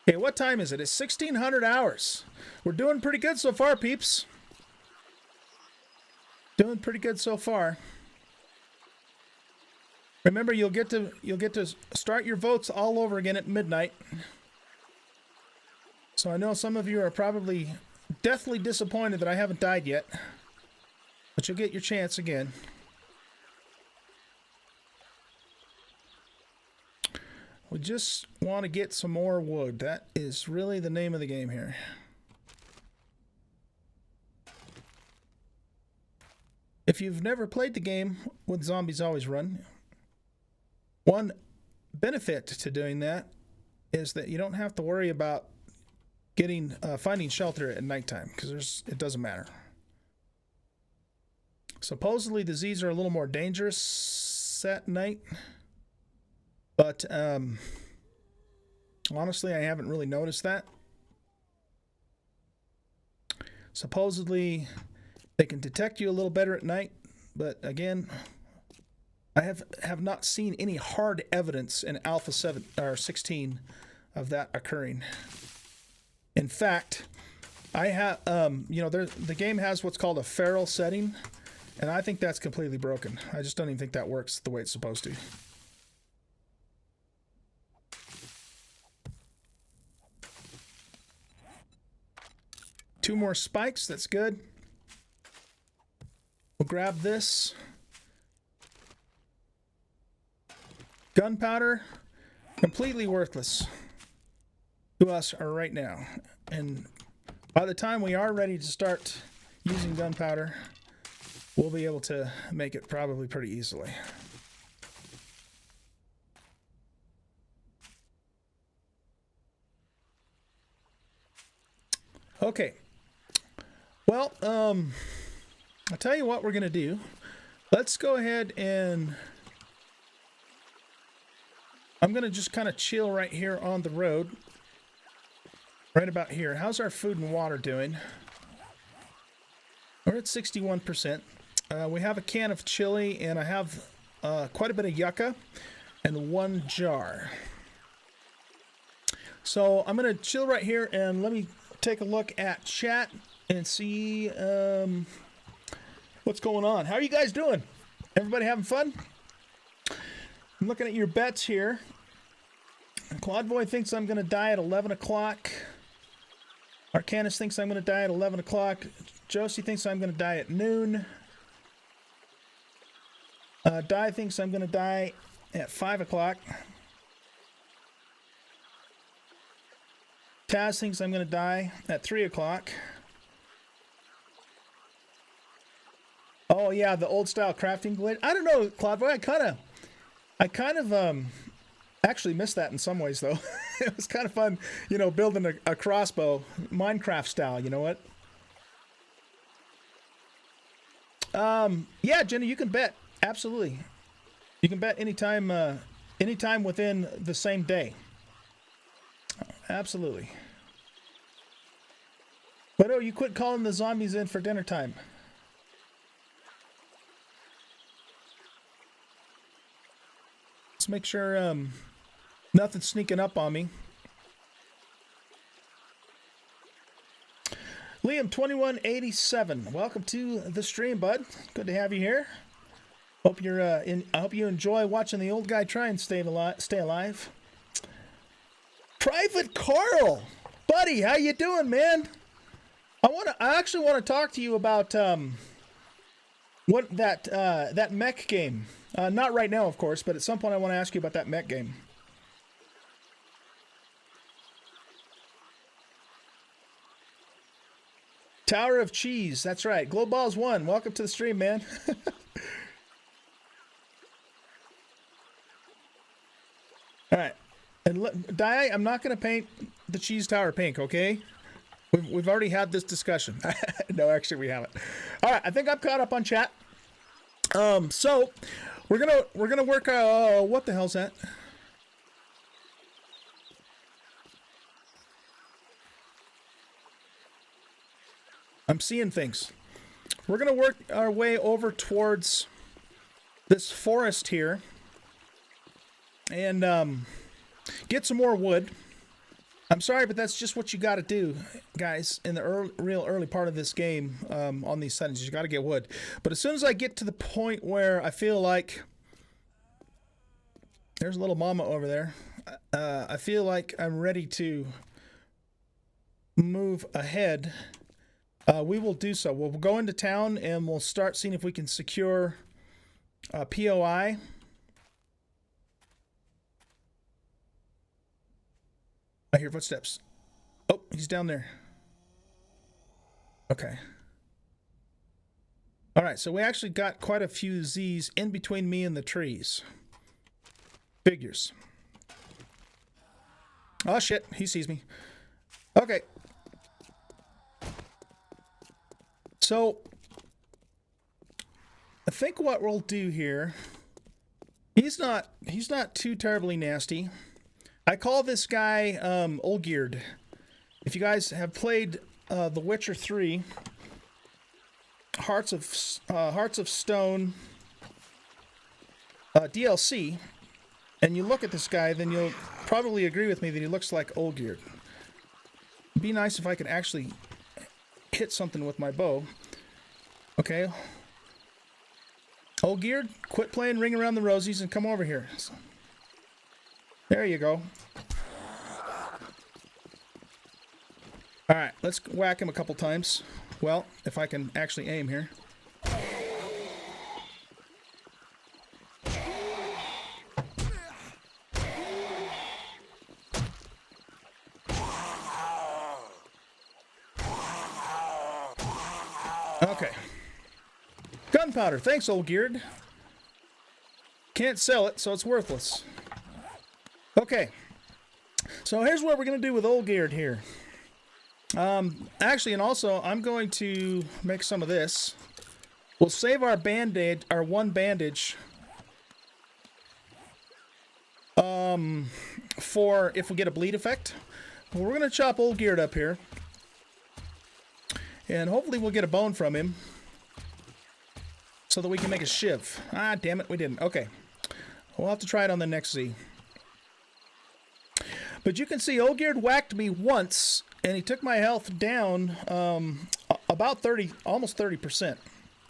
Speaker 1: Okay, what time is it? It's 1600 hours. We're doing pretty good so far, peeps. Doing pretty good so far. Remember, you'll get to start your votes all over again at midnight. So I know some of you are probably deathly disappointed that I haven't died yet. But you'll get your chance again. We just want to get some more wood. That is really the name of the game here. If you've never played the game with Zombies Always Run, one benefit to doing that is that you don't have to worry about finding shelter at nighttime, because it doesn't matter. Supposedly the Z's are a little more dangerous at night, but honestly I haven't really noticed that. Supposedly they can detect you a little better at night, but again, I have not seen any hard evidence in Alpha 7 or 16 of that occurring. In fact, I have the game has what's called a feral setting. And I think that's completely broken. I just don't even think that works the way it's supposed to. Two more spikes, that's good. We'll grab this. Gunpowder, completely worthless to us right now. And by the time we are ready to start using gunpowder, we'll be able to make it probably pretty easily. Okay. Well, I'll tell you what we're going to do. Let's go ahead and I'm going to just kind of chill right here on the road. Right about here. How's our food and water doing? We're at 61%. We have a can of chili, and I have quite a bit of yucca and 1 jar. So I'm going to chill right here, and let me take a look at chat and see what's going on. How are you guys doing? Everybody having fun? I'm looking at your bets here. Claudvoy thinks I'm going to die at 11 o'clock. Arcanus thinks I'm going to die at 11 o'clock. Josie thinks I'm going to die at noon. Di thinks I'm going to die at 5 o'clock. Taz thinks I'm going to die at 3 o'clock. Oh yeah, the old style crafting glade. I don't know, Claude. I kind of actually missed that in some ways though. It was kind of fun, you know, building a crossbow, Minecraft style. You know what? Yeah, Jenny, you can bet. Absolutely, you can bet anytime within the same day. Absolutely. But oh, you quit calling the zombies in for dinner time. Let's make sure nothing's sneaking up on me. Liam 2187, welcome to the stream, bud. Good to have you here. Hope you're I hope you enjoy watching the old guy try and stay alive. Private Carl, buddy, how you doing, man? I actually want to talk to you about what that mech game. Not right now, of course, but at some point I want to ask you about that mech game. Tower of Cheese, that's right. Glowballs 1, welcome to the stream, man. All right, and Di, I'm not going to paint the cheese tower pink, okay? We've already had this discussion. No, actually, we haven't. All right, I think I'm caught up on chat. So we're gonna work. What the hell's that? I'm seeing things. We're gonna work our way over towards this forest here and get some more wood. I'm sorry, but that's just what you got to do, guys, in the real early part of this game on these settings. You got to get wood. But as soon as I get to the point where I feel like... There's a little mama over there. I feel like I'm ready to move ahead. We will do so. We'll go into town and we'll start seeing if we can secure POI. I hear footsteps. Oh, he's down there. Okay. All right, so we actually got quite a few Z's in between me and the trees. Figures. Oh, shit. He sees me. Okay. So, I think what we'll do here... He's not too terribly nasty. I call this guy Oldguy. If you guys have played The Witcher 3, Hearts of Stone DLC, and you look at this guy, then you'll probably agree with me that he looks like Oldguy. It'd be nice if I could actually hit something with my bow. Okay. Oldguy, quit playing Ring Around the Rosies and come over here. There you go. Alright, let's whack him a couple times. Well, if I can actually aim here. Okay. Gunpowder. Thanks, Oldguy. Can't sell it, so it's worthless. Okay, so here's what we're going to do with Oldguy here. Actually, and also, I'm going to make some of this. We'll save our band-aid, our one bandage, for if we get a bleed effect. Well, we're going to chop Oldguy up here. And hopefully we'll get a bone from him. So that we can make a shiv. Ah, damn it, we didn't. Okay. We'll have to try it on the next Z. But you can see Oldguy whacked me once, and he took my health down about 30, almost 30%.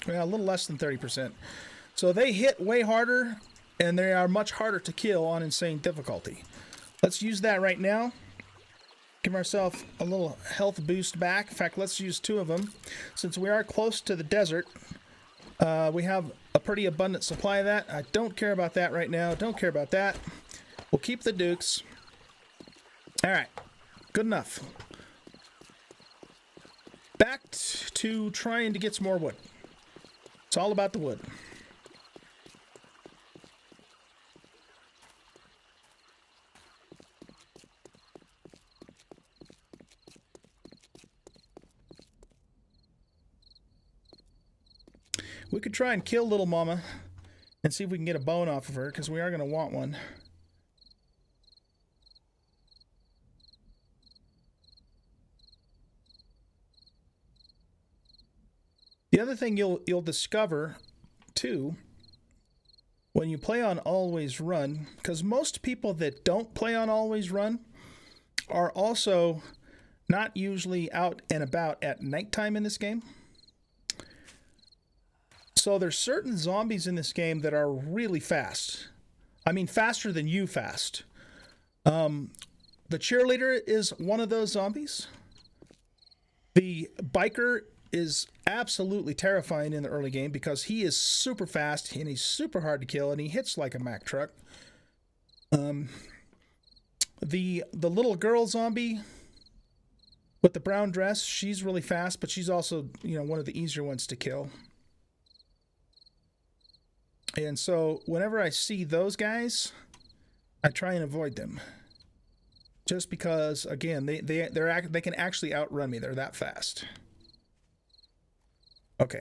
Speaker 1: Well, a little less than 30%. So they hit way harder, and they are much harder to kill on insane difficulty. Let's use that right now. Give ourselves a little health boost back. In fact, let's use 2 of them. Since we are close to the desert, we have a pretty abundant supply of that. I don't care about that right now. Don't care about that. We'll keep the dukes. All right. Good enough. Back to trying to get some more wood. It's all about the wood. We could try and kill little mama and see if we can get a bone off of her, because we are going to want one. The other thing you'll discover too when you play on always run, because most people that don't play on always run are also not usually out and about at nighttime in this game. So there's certain zombies in this game that are really fast. I mean, faster than you fast. The cheerleader is one of those zombies. The biker is absolutely terrifying in the early game because he is super fast and he's super hard to kill and he hits like a Mack truck. The little girl zombie with the brown dress, she's really fast, but she's also, you know, one of the easier ones to kill. And so whenever I see those guys, I try and avoid them. Just because, again, they can actually outrun me. They're that fast. Okay.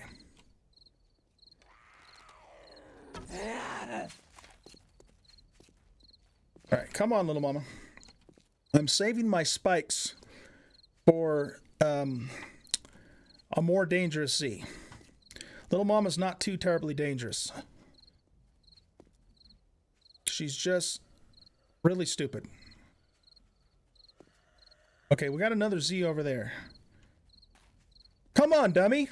Speaker 1: All right, come on, little mama. I'm saving my spikes for a more dangerous sea. Little mama's not too terribly dangerous. She's just really stupid. Okay, we got another Z over there. Come on, dummy.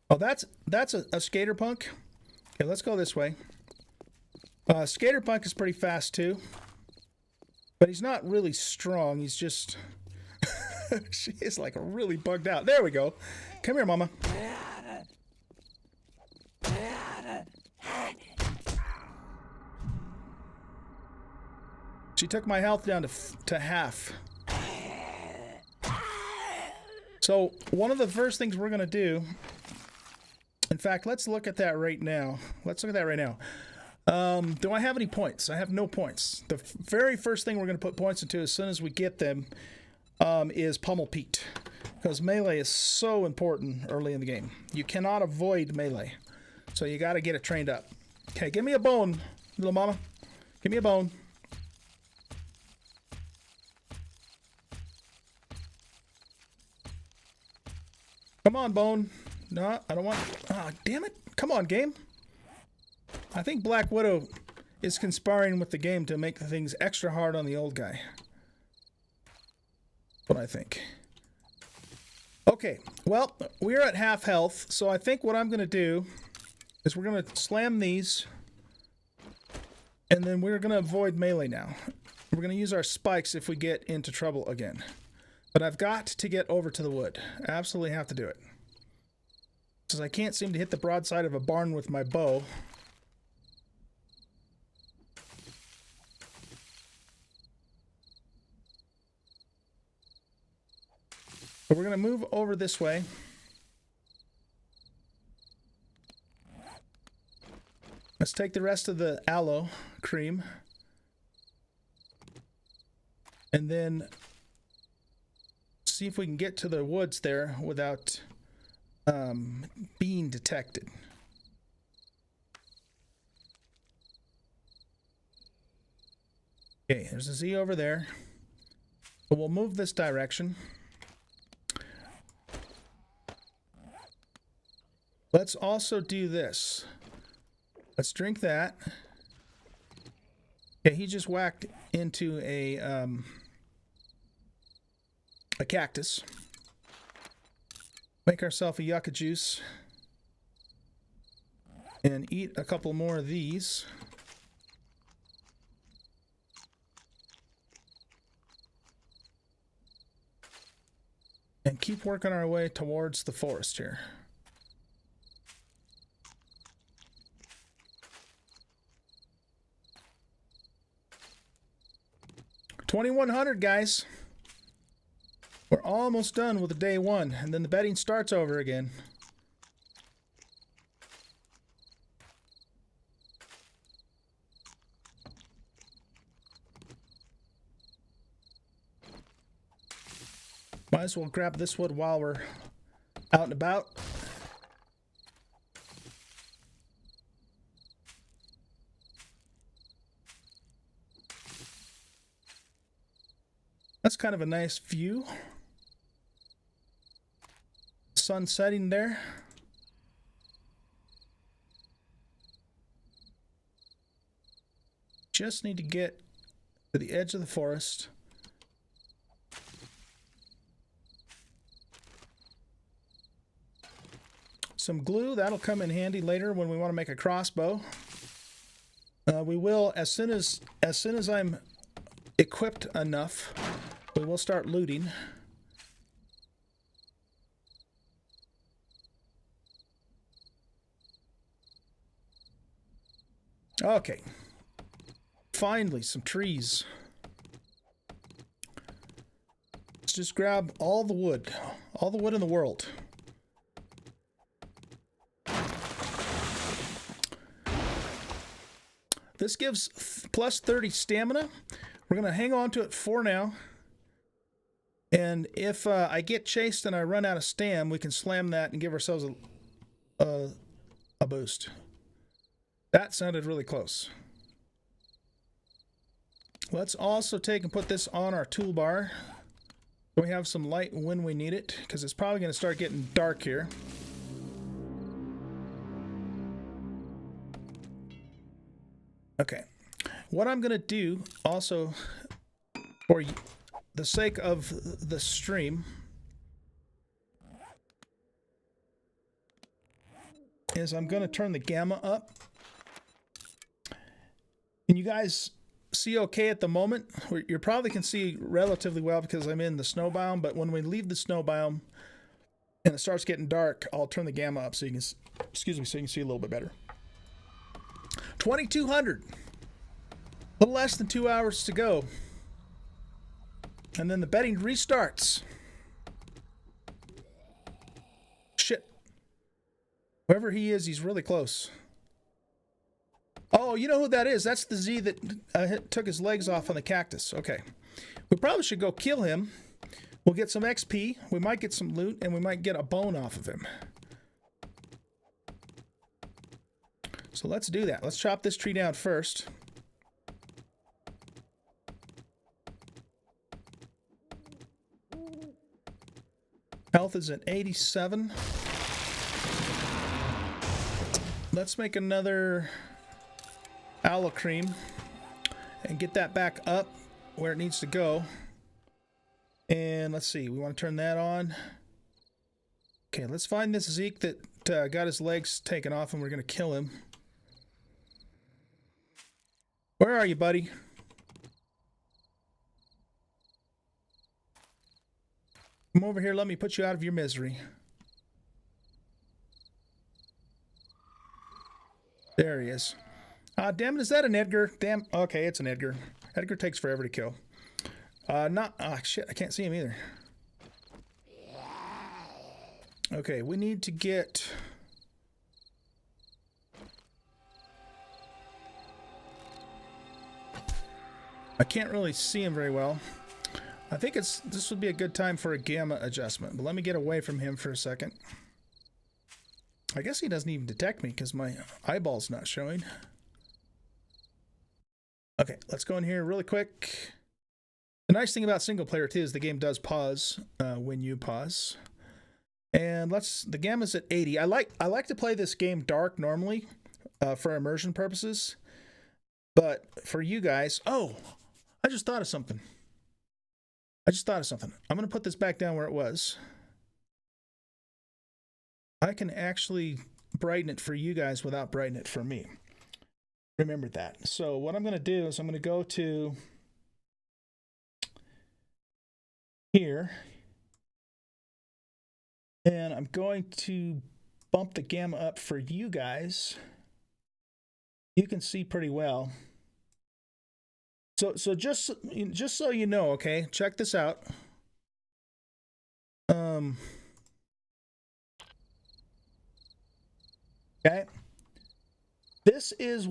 Speaker 1: Oh, that's a skater punk. Okay, let's go this way. Skater punk is pretty fast too, but he's not really strong. He's just she is like really bugged out. There we go. Come here, mama. She took my health down to half. So one of the first things we're going to do, in fact, let's look at that right now. Do I have any points? I have no points. The very first thing we're going to put points into as soon as we get them is Pummel Pete. Because melee is so important early in the game. You cannot avoid melee. So you got to get it trained up. Okay, give me a bone, little mama. Give me a bone. Come on, bone. No, I don't want... Ah, damn it. Come on, game. I think Black Widow is conspiring with the game to make things extra hard on the old guy. What I think. Okay, well, we're at half health, so I think what I'm going to do is we're going to slam these, and then we're going to avoid melee now. We're going to use our spikes if we get into trouble again. But I've got to get over to the wood. I absolutely have to do it. Because I can't seem to hit the broadside of a barn with my bow. So we're going to move over this way. Let's take the rest of the aloe cream. And then see if we can get to the woods there without being detected. Okay, there's a Z over there. So we'll move this direction. Let's also do this. Let's drink that. Okay, he just whacked into a cactus. Make ourselves a yucca juice. And eat a couple more of these. And keep working our way towards the forest here. 2100, guys. We're almost done with the day one, and then the betting starts over again. Might as well grab this wood while we're out and about. That's kind of a nice view. Sun setting there. Just need to get to the edge of the forest. Some glue, that'll come in handy later when we want to make a crossbow. We will, as soon as I'm equipped enough, we will start looting. Okay. Finally, some trees. Let's just grab all the wood in the world. This gives plus 30 stamina. We're going to hang on to it for now. And if I get chased and I run out of stam, we can slam that and give ourselves a boost. That sounded really close. Let's also take and put this on our toolbar. So we have some light when we need it, because it's probably going to start getting dark here. Okay. What I'm going to do also, for the sake of the stream, is I'm going to turn the gamma up. Can you guys see okay at the moment? You probably can see relatively well because I'm in the snow biome, but when we leave the snow biome and it starts getting dark, I'll turn the gamma up so you can, excuse me, so you can see a little bit better. 2200. A little less than 2 hours to go. And then the betting restarts. Shit. Whoever he is, he's really close. Oh, you know who that is? That's the Z that took his legs off on the cactus. Okay. We probably should go kill him. We'll get some XP. We might get some loot, and we might get a bone off of him. So let's do that. Let's chop this tree down first. Health is at 87. Let's make another aloe cream and get that back up where it needs to go. And let's see, we want to turn that on. Okay, let's find this Zeke that got his legs taken off, and we're going to kill him. Where are you, buddy? Come over here, let me put you out of your misery. There he is. Damn it, is that an Edgar? Damn, okay, it's an Edgar. Edgar takes forever to kill. Shit, I can't see him either. Okay, we need to get... I can't really see him very well. I think this would be a good time for a gamma adjustment, but let me get away from him for a second. I guess he doesn't even detect me because my eyeball's not showing. Okay, let's go in here really quick. The nice thing about single player too is the game does pause when you pause. And the gamma's at 80. I like to play this game dark normally for immersion purposes. But for you guys, oh, I just thought of something. I'm going to put this back down where it was. I can actually brighten it for you guys without brightening it for me. Remember that. So what I'm going to do is I'm going to go to here. And I'm going to bump the gamma up for you guys. You can see pretty well. So just so you know, okay, check this out. Okay. This is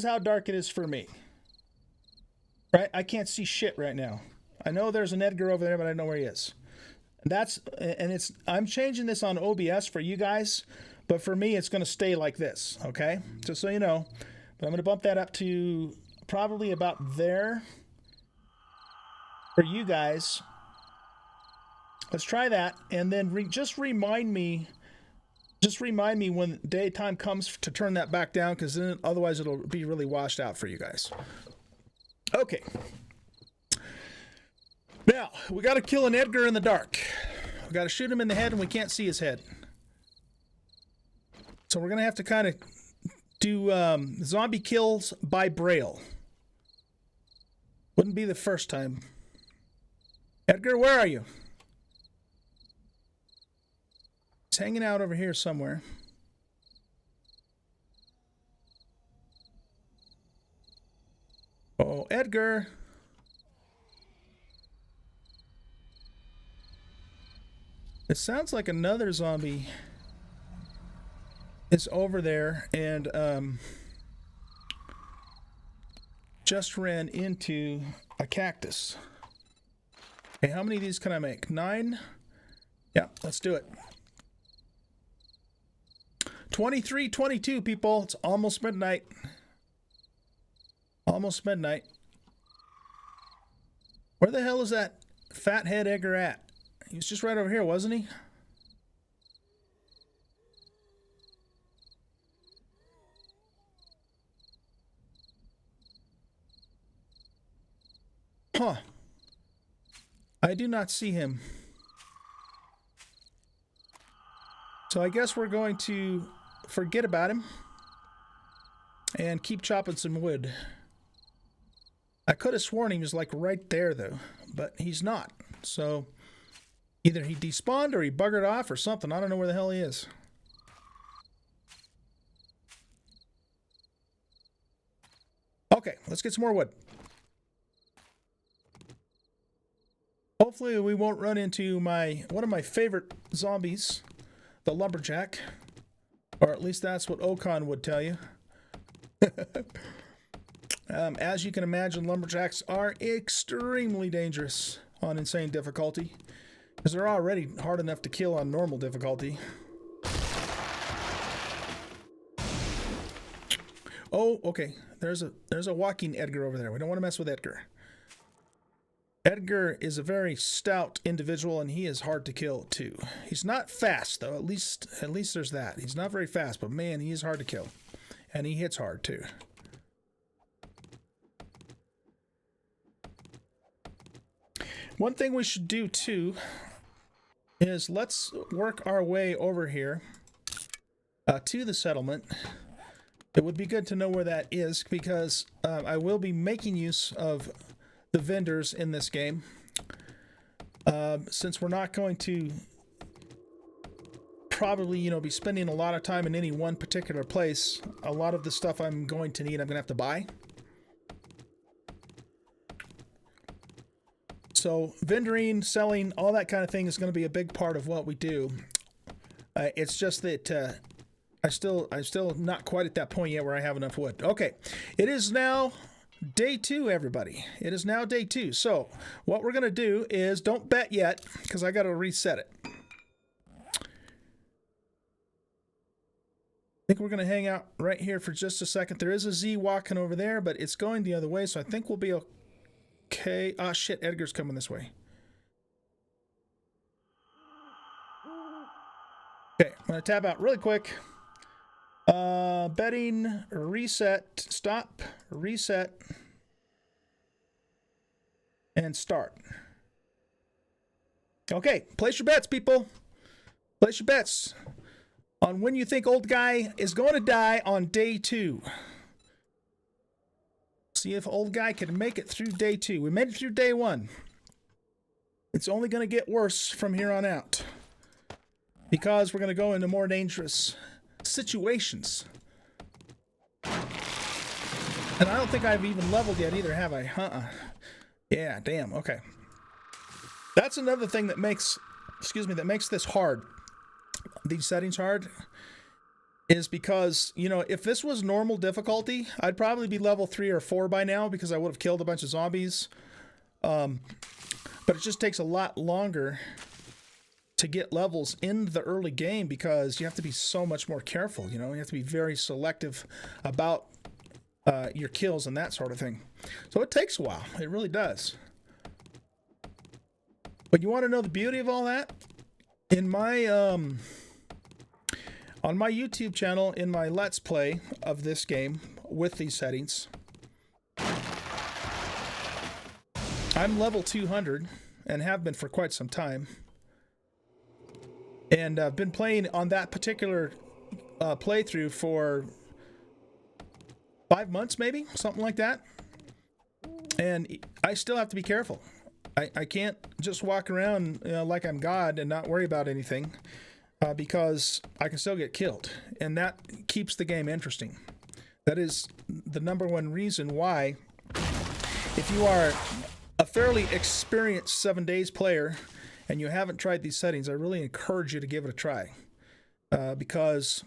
Speaker 1: how dark it is for me. Right? I can't see shit right now. I know there's an Edgar over there, but I don't know where he is. I'm changing this on OBS for you guys, but for me it's going to stay like this, okay? Just so you know. But I'm going to bump that up to probably about there for you guys. Let's try that, and then just remind me when daytime comes to turn that back down, because then otherwise it'll be really washed out for you guys. Okay. Now, we got to kill an Edgar in the dark. We got to shoot him in the head, and we can't see his head. So we're going to have to kind of do zombie kills by braille. Wouldn't be the first time. Edgar, where are you? He's hanging out over here somewhere. Oh, Edgar. It sounds like another zombie is over there and just ran into a cactus. Okay, how many of these can I make? 9? Yeah, let's do it. 23:22, people. It's almost midnight. Almost midnight. Where the hell is that fathead Edgar at? He was just right over here, wasn't he? Huh. I do not see him. So I guess we're going to forget about him and keep chopping some wood. I could have sworn he was like right there though, but he's not. So either he despawned or he buggered off or something. I don't know where the hell he is. Okay, let's get some more wood. Hopefully we won't run into one of my favorite zombies, the lumberjack. Or at least that's what Okon would tell you. As you can imagine, lumberjacks are extremely dangerous on insane difficulty, because they're already hard enough to kill on normal difficulty. Oh, okay. There's a walking Edgar over there. We don't want to mess with Edgar. Edgar is a very stout individual, and he is hard to kill too. He's not fast though. At least there's that. He's not very fast, but man, he is hard to kill, and he hits hard too. One thing we should do too is let's work our way over here to the settlement. It would be good to know where that is, because I will be making use of the vendors in this game, since we're not going to probably, be spending a lot of time in any one particular place. A lot of the stuff I'm going to need, I'm gonna have to buy. So vendoring, selling, all that kind of thing is going to be a big part of what we do. It's just that I'm still not quite at that point yet where I have enough wood. Okay, it is now day 2, everybody. It is now day 2. So what we're going to do is, don't bet yet, because I got to reset it. I think we're going to hang out right here for just a second. There is a Z walking over there, but it's going the other way, so I think we'll be okay. Ah, shit, Edgar's coming this way. Okay, I'm going to tab out really quick. Betting, reset, stop, reset, and start. Okay, place your bets, people. Place your bets on when you think Oldguy is going to die on day 2. See if Oldguy can make it through day 2. We made it through day 1. It's only going to get worse from here on out, because we're going to go into more dangerous situations. And I don't think I've even leveled yet either, have I? Yeah, damn, okay. That's another thing that makes, that makes this hard. These settings hard is because, you know, if this was normal difficulty, I'd probably be level 3 or 4 by now because I would have killed a bunch of zombies. But it just takes a lot longer to get levels in the early game because you have to be so much more careful, you know? You have to be very selective about your kills and that sort of thing. So it takes a while. It really does. But you want to know the beauty of all that? In my on my YouTube channel, in my Let's Play of this game with these settings, I'm level 200 and have been for quite some time. And I've been playing on that particular playthrough for 5 months, maybe, something like that. And I still have to be careful. I can't just walk around, you know, like I'm God and not worry about anything because I can still get killed. And that keeps the game interesting. That is the number one reason why, if you are a fairly experienced 7 Days player and you haven't tried these settings, I really encourage you to give it a try because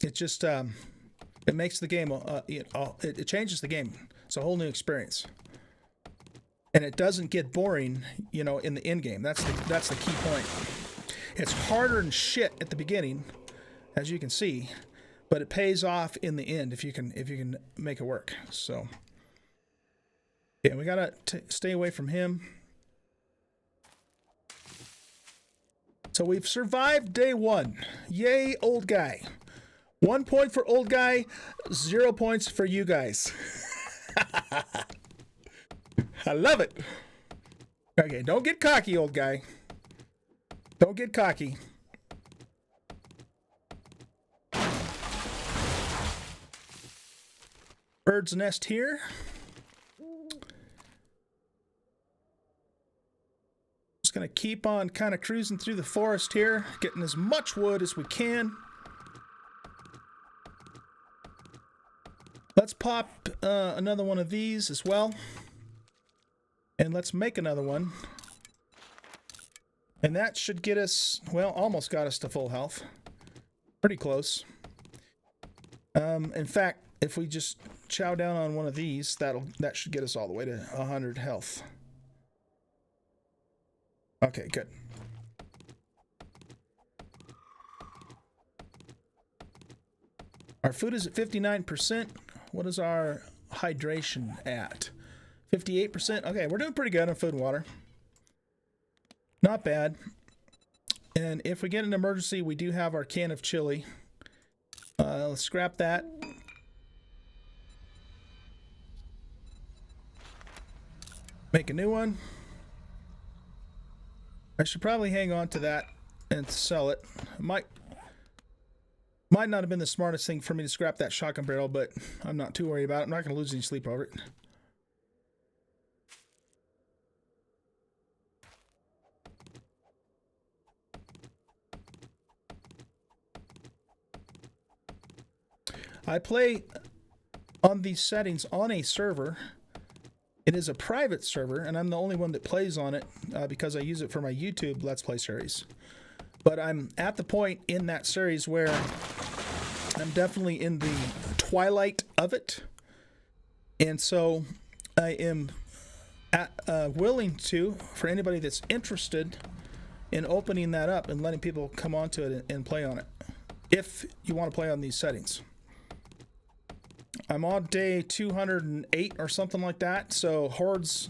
Speaker 1: it just it makes the game it changes the game. It's a whole new experience, and it doesn't get boring, you know, in the end game. That's the key point. It's harder than shit at the beginning, as you can see, but it pays off in the end if you can make it work. So yeah, we gotta stay away from him. So we've survived day 1. Yay, Oldguy. 1 point for Oldguy, 0 points for you guys. I love it. Okay, don't get cocky, Oldguy. Don't get cocky. Bird's nest here. Just gonna keep on kind of cruising through the forest here, getting as much wood as we can. Let's pop another one of these as well. And let's make another one. And that should get us, well, almost got us to full health. Pretty close. In fact, if we just chow down on one of these, that should get us all the way to 100 health. Okay, good. Our food is at 59%. What is our hydration at? 58%. Okay, we're doing pretty good on food and water. Not bad. And if we get an emergency, we do have our can of chili. Let's scrap that. Make a new one. I should probably hang on to that and sell it. Might not have been the smartest thing for me to scrap that shotgun barrel, but I'm not too worried about it. I'm not going to lose any sleep over it. I play on these settings on a server. It is a private server, and I'm the only one that plays on it because I use it for my YouTube Let's Play series. But I'm at the point in that series where I'm definitely in the twilight of it. And so I am willing to, for anybody that's interested in opening that up and letting people come onto it and play on it, if you want to play on these settings. I'm on day 208 or something like that, so hordes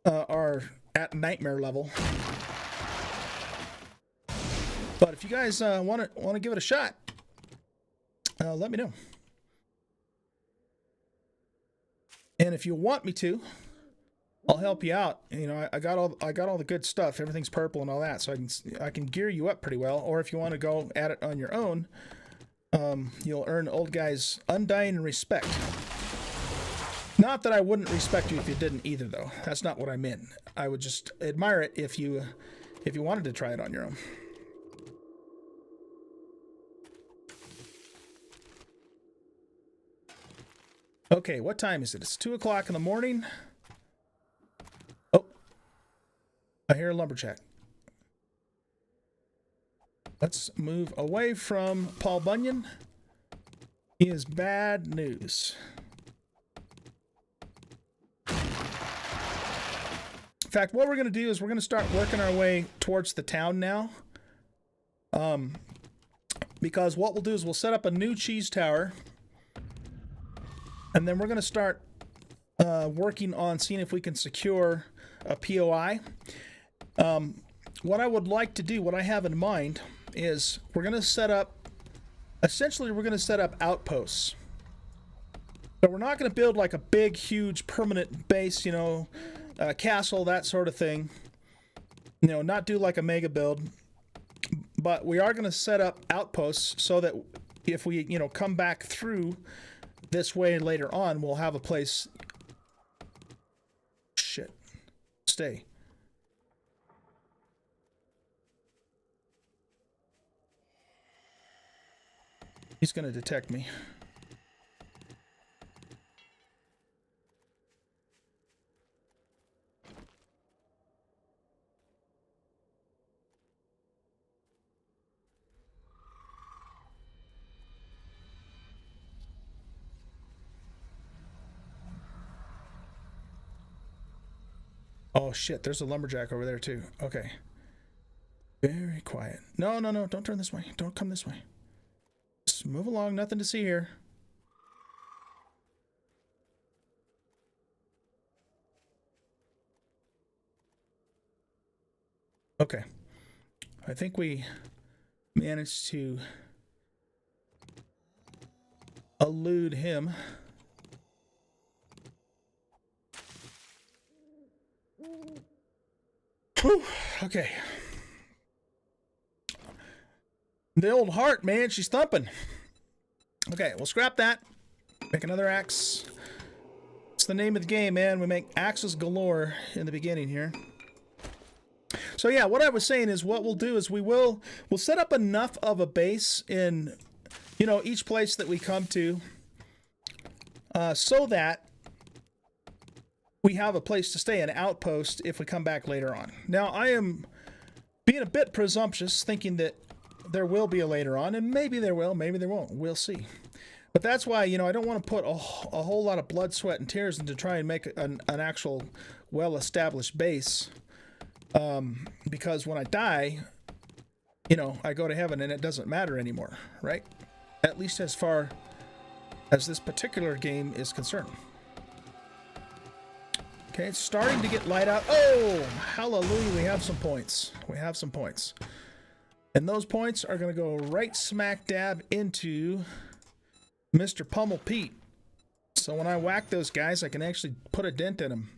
Speaker 1: are at nightmare level. But if you guys want to give it a shot, let me know. And if you want me to, I'll help you out. You know, I got all the good stuff. Everything's purple and all that, so I can gear you up pretty well. Or if you want to go at it on your own, you'll earn Oldguy's undying respect. Not that I wouldn't respect you if you didn't either, though. That's not what I meant. I would just admire it if you wanted to try it on your own. Okay, what time is it? It's 2 o'clock in the morning. Oh, I hear a lumberjack. Let's move away from Paul Bunyan. He is bad news. In fact, what we're going to do is we're going to start working our way towards the town now. Because what we'll do is we'll set up a new cheese tower. And then we're going to start working on seeing if we can secure a POI. What I would like to do, what I have in mind, is we're going to set up, essentially we're going to set up outposts. So we're not going to build like a big, huge, permanent base, you know, castle, that sort of thing. You know, not do like a mega build. But we are going to set up outposts so that if we, you know, come back through this way later on, we'll have a place. Shit. Stay. He's going to detect me. Oh shit, there's a lumberjack over there too. Okay. Very quiet. No, no, no, don't turn this way. Don't come this way. Just move along, nothing to see here. Okay. I think we managed to elude him. Whew. Okay. The old heart, man, she's thumping. Okay, we'll scrap that. Make another axe. It's the name of the game, man. We make axes galore in the beginning here. So yeah, what I was saying is what we'll do is we'll set up enough of a base in, you know, each place that we come to, so that we have a place to stay, an outpost, if we come back later on. Now, I am being a bit presumptuous, thinking that there will be a later on, and maybe there will, maybe there won't. We'll see. But that's why, you know, I don't want to put a whole lot of blood, sweat, and tears into try and make an actual well-established base. Because when I die, you know, I go to heaven and it doesn't matter anymore, right? At least as far as this particular game is concerned. Okay, it's starting to get light out. Oh, hallelujah, we have some points. We have some points. And those points are going to go right smack dab into Mr. Pummel Pete. So when I whack those guys, I can actually put a dent in them.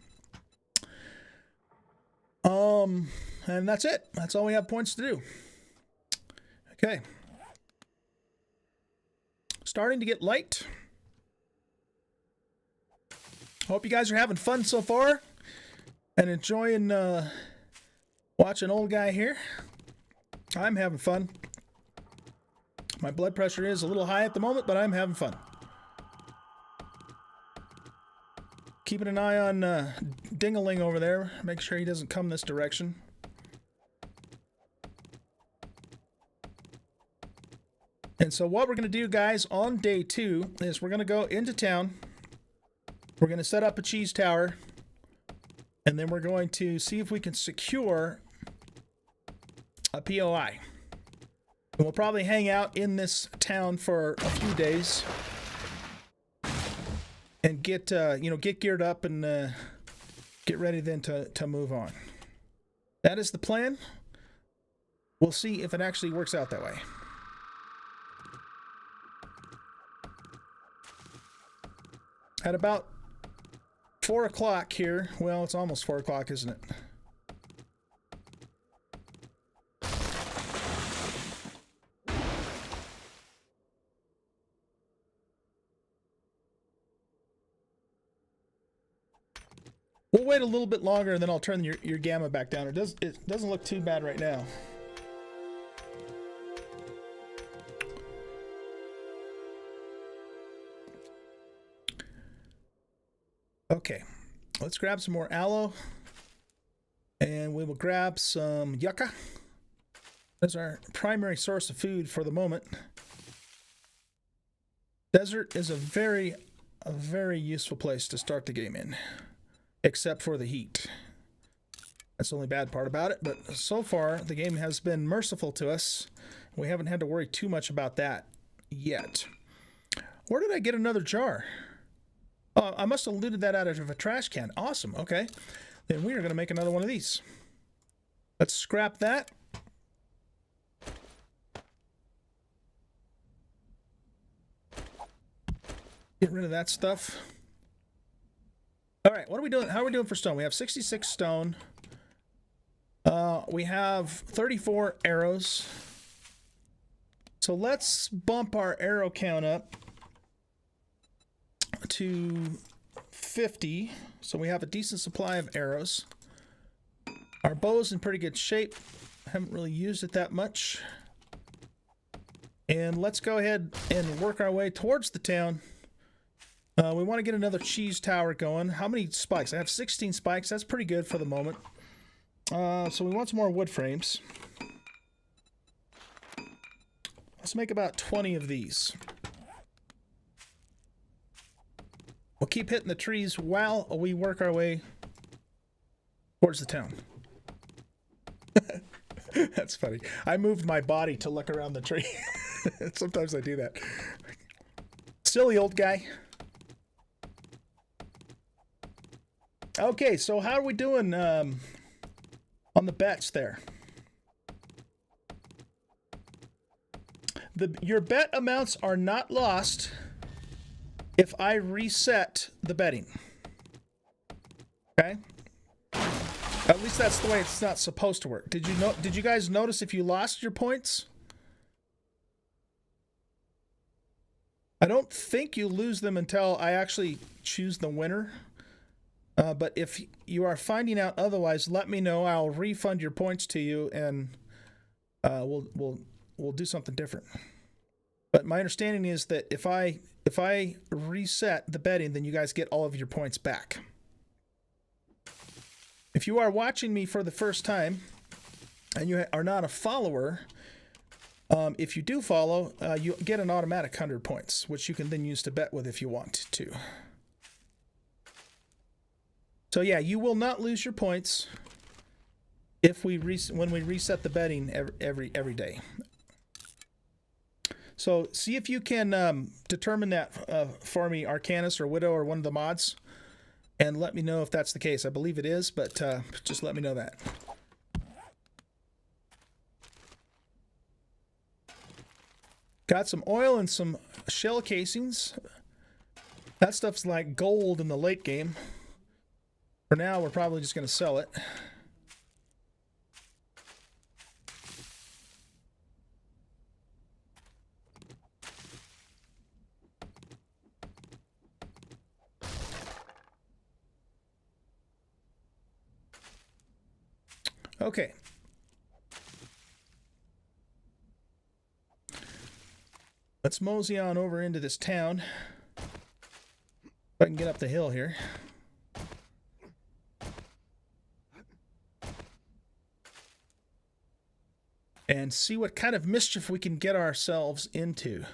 Speaker 1: And that's it. That's all we have points to do. Okay. Starting to get light. Hope you guys are having fun so far and enjoying watching Oldguy here. I'm having fun. My blood pressure is a little high at the moment, but I'm having fun. Keeping an eye on Dingaling over there. Make sure he doesn't come this direction. And so what we're going to do, guys, on day 2 is we're going to go into town. We're going to set up a cheese tower. And then we're going to see if we can secure a POI. And we'll probably hang out in this town for a few days. And get, you know, get geared up and get ready then to move on. That is the plan. We'll see if it actually works out that way. At about 4 o'clock here. Well, it's almost 4 o'clock, isn't it? We'll wait a little bit longer and then I'll turn your gamma back down. It doesn't look too bad right now. Okay, let's grab some more aloe. And we will grab some yucca. That's our primary source of food for the moment. Desert is a very useful place to start the game in, except for the heat. That's the only bad part about it, but so far the game has been merciful to us. We haven't had to worry too much about that yet. Where did I get another jar? Oh, I must have looted that out of a trash can. Awesome, okay. Then we are going to make another one of these. Let's scrap that. Get rid of that stuff. All right, what are we doing? How are we doing for stone? We have 66 stone. We have 34 arrows. So let's bump our arrow count up to 50. So we have a decent supply of arrows. Our bow's in pretty good shape. Haven't really used it that much. And let's go ahead and work our way towards the town. We want to get another cheese tower going. How many spikes? I have 16 spikes. That's pretty good for the moment. So we want some more wood frames. Let's make about 20 of these. We'll keep hitting the trees while we work our way towards the town. That's funny. I moved my body to look around the tree. Sometimes I do that. Silly old guy. Okay, so how are we doing on the bets there? Your bet amounts are not lost if I reset the betting. Okay? At least that's the way it's not supposed to work. Did you guys notice if you lost your points? I don't think you lose them until I actually choose the winner. But if you are finding out otherwise, let me know. I'll refund your points to you, and we'll do something different. But my understanding is that if I reset the betting, then you guys get all of your points back. If you are watching me for the first time and you are not a follower, if you do follow, you get an automatic 100 points, which you can then use to bet with if you want to. So yeah, you will not lose your points if when we reset the betting every day. So see if you can determine that for me, Arcanus or Widow or one of the mods, and let me know if that's the case. I believe it is, but just let me know that. Got some oil and some shell casings. That stuff's like gold in the late game. For now, we're probably just going to sell it. Okay. Let's mosey on over into this town. If I can get up the hill here. And see what kind of mischief we can get ourselves into.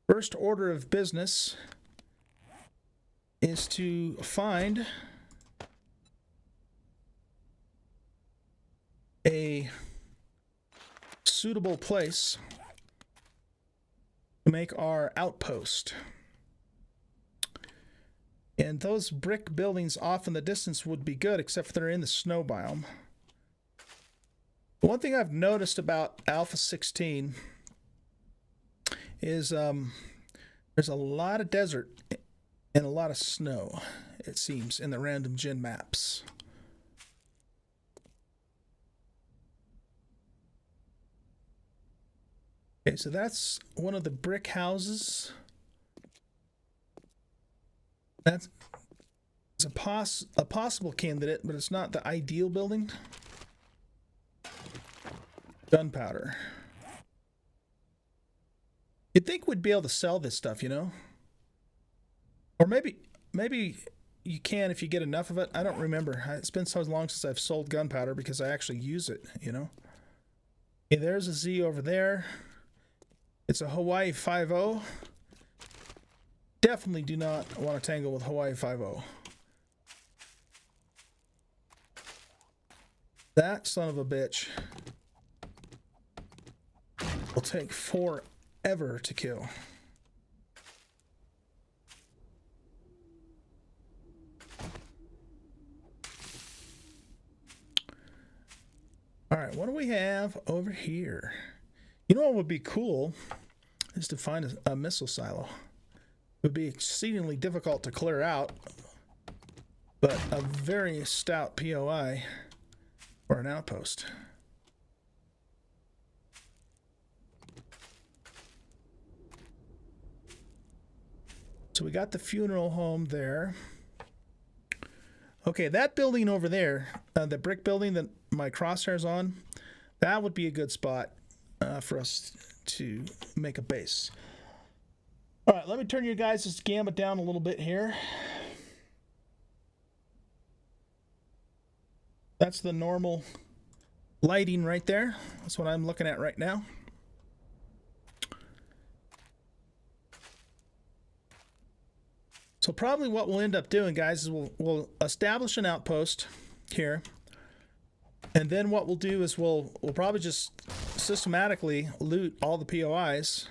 Speaker 1: First order of business is to find a suitable place to make our outpost. And those brick buildings off in the distance would be good, except for they're in the snow biome. One thing I've noticed about Alpha 16 is there's a lot of desert and a lot of snow, it seems, in the random gen maps. Okay, so that's one of the brick houses. That's a possible candidate, but it's not the ideal building. Gunpowder. You'd think we'd be able to sell this stuff, you know? Or maybe you can if you get enough of it. I don't remember. It's been so long since I've sold gunpowder because I actually use it, you know? Okay, there's a Z over there. It's a Hawaii 5.0. Definitely do not want to tangle with Hawaii 5.0. That son of a bitch will take forever to kill. All right, what do we have over here? You know what would be cool is to find a missile silo. It would be exceedingly difficult to clear out, but a very stout POI or an outpost. So we got the funeral home there. Okay, that building over there, the brick building that my crosshair's on, that would be a good spot for us to make a base. All right, let me turn you guys' gamut down a little bit here. That's the normal lighting right there. That's what I'm looking at right now. So probably what we'll end up doing, guys, is we'll establish an outpost here. And then what we'll do is we'll probably just systematically loot all the POIs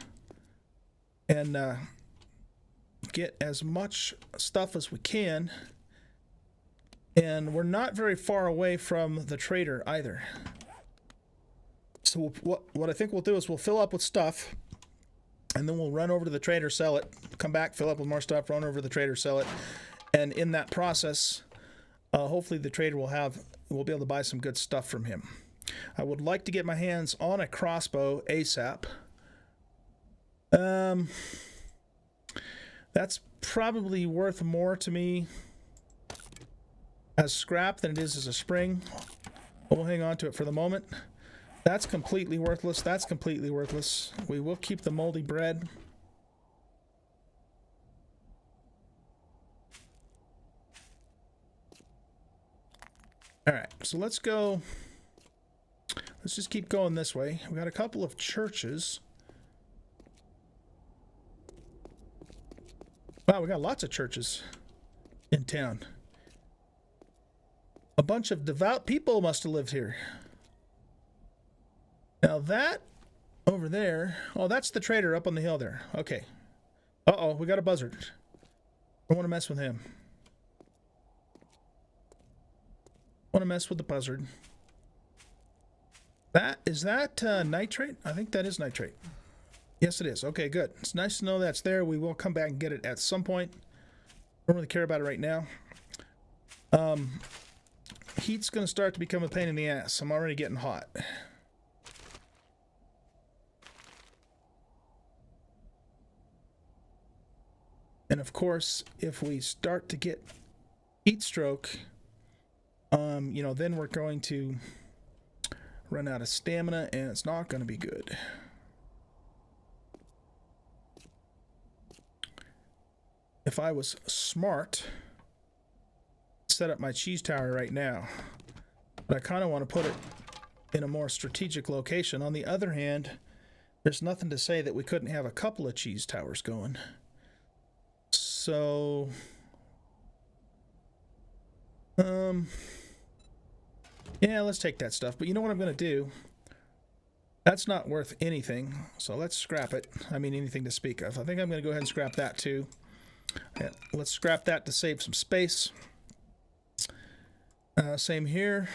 Speaker 1: and get as much stuff as we can. And we're not very far away from the trader either. So what I think we'll do is we'll fill up with stuff, and then we'll run over to the trader, sell it, come back, fill up with more stuff, run over to the trader, sell it. And in that process, hopefully the trader we'll be able to buy some good stuff from him. I would like to get my hands on a crossbow ASAP. That's probably worth more to me as scrap than it is as a spring. We'll hang on to it for the moment. That's completely worthless. That's completely worthless. We will keep the moldy bread. All right, so let's go. Let's just keep going this way. We got a couple of churches. Wow, we got lots of churches in town. A bunch of devout people must have lived here. Now that over there, oh, that's the trader up on the hill there. Okay. Uh-oh, we got a buzzard. I want to mess with him. Want to mess with the buzzard. Is that nitrate? I think that is nitrate. Yes, it is. Okay, good. It's nice to know that's there. We will come back and get it at some point. Don't really care about it right now. Heat's going to start to become a pain in the ass. I'm already getting hot. And of course, if we start to get heat stroke, then we're going to run out of stamina, and it's not going to be good. If I was smart, set up my cheese tower right now, but I kind of want to put it in a more strategic location. On the other hand, there's nothing to say that we couldn't have a couple of cheese towers going. So, yeah, let's take that stuff. But you know what I'm going to do? That's not worth anything, so let's scrap it. I mean, anything to speak of. I think I'm going to go ahead and scrap that too. Yeah, let's scrap that to save some space. Same here.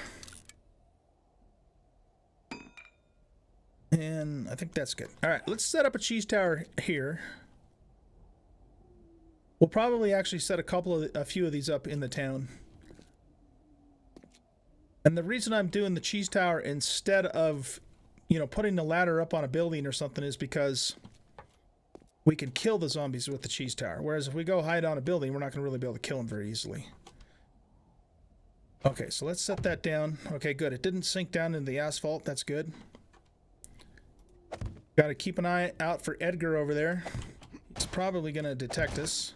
Speaker 1: And I think that's good. All right, let's set up a cheese tower here. We'll probably actually set a few of these up in the town. And the reason I'm doing the cheese tower instead of, putting the ladder up on a building or something is because we can kill the zombies with the cheese tower. Whereas if we go hide on a building, we're not going to really be able to kill them very easily. Okay, so let's set that down. Okay, good. It didn't sink down into the asphalt. That's good. Got to keep an eye out for Edgar over there. He's probably going to detect us.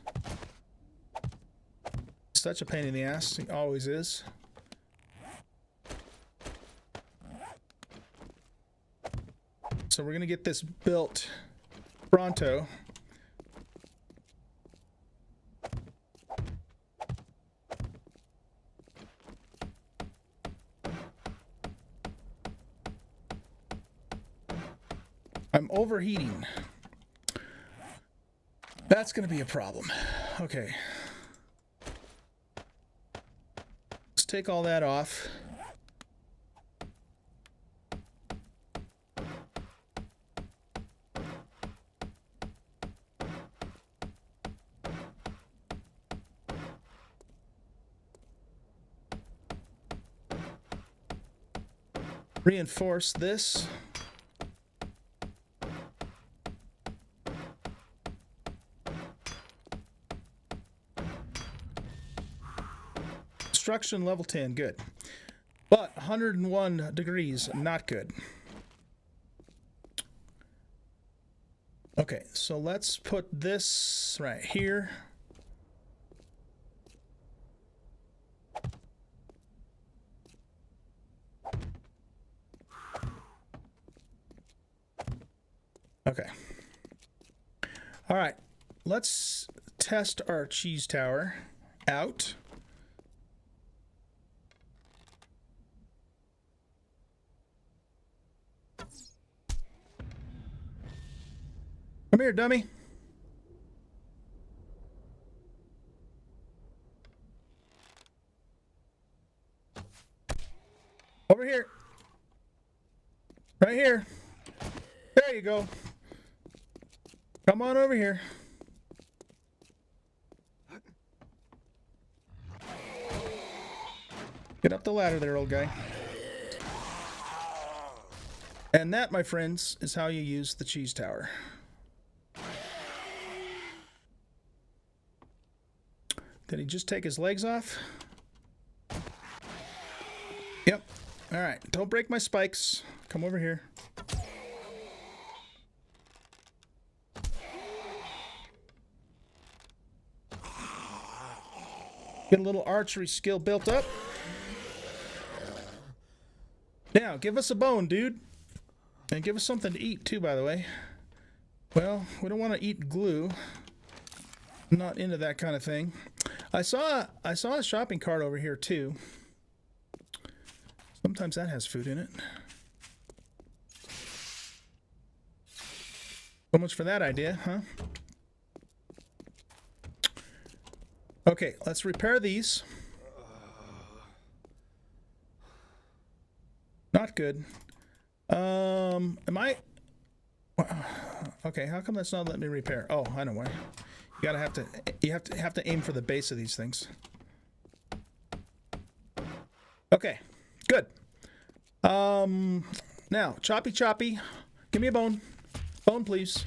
Speaker 1: Such a pain in the ass. He always is. So we're going to get this built pronto. I'm overheating. That's going to be a problem. Okay. Let's take all that off. Reinforce this. Construction level 10, good. But 101 degrees, not good. Okay, so let's put this right here. Okay. All right, let's test our cheese tower out. Come here, dummy. Over here. Right here. There you go. Come on over here. Get up the ladder there, old guy. And that, my friends, is how you use the cheese tower. Did he just take his legs off? Yep. All right. Don't break my spikes. Come over here. Get a little archery skill built up. Now, give us a bone, dude. And give us something to eat, too, by the way. Well, we don't want to eat glue. I'm not into that kind of thing. I saw a shopping cart over here, too. Sometimes that has food in it. So much for that idea, huh? Okay, let's repair these. Not good. Am I... Okay, how come that's not letting me repair? Oh, I know why. You have to aim for the base of these things. Okay, good. Now, choppy. Give me a bone. Bone, please.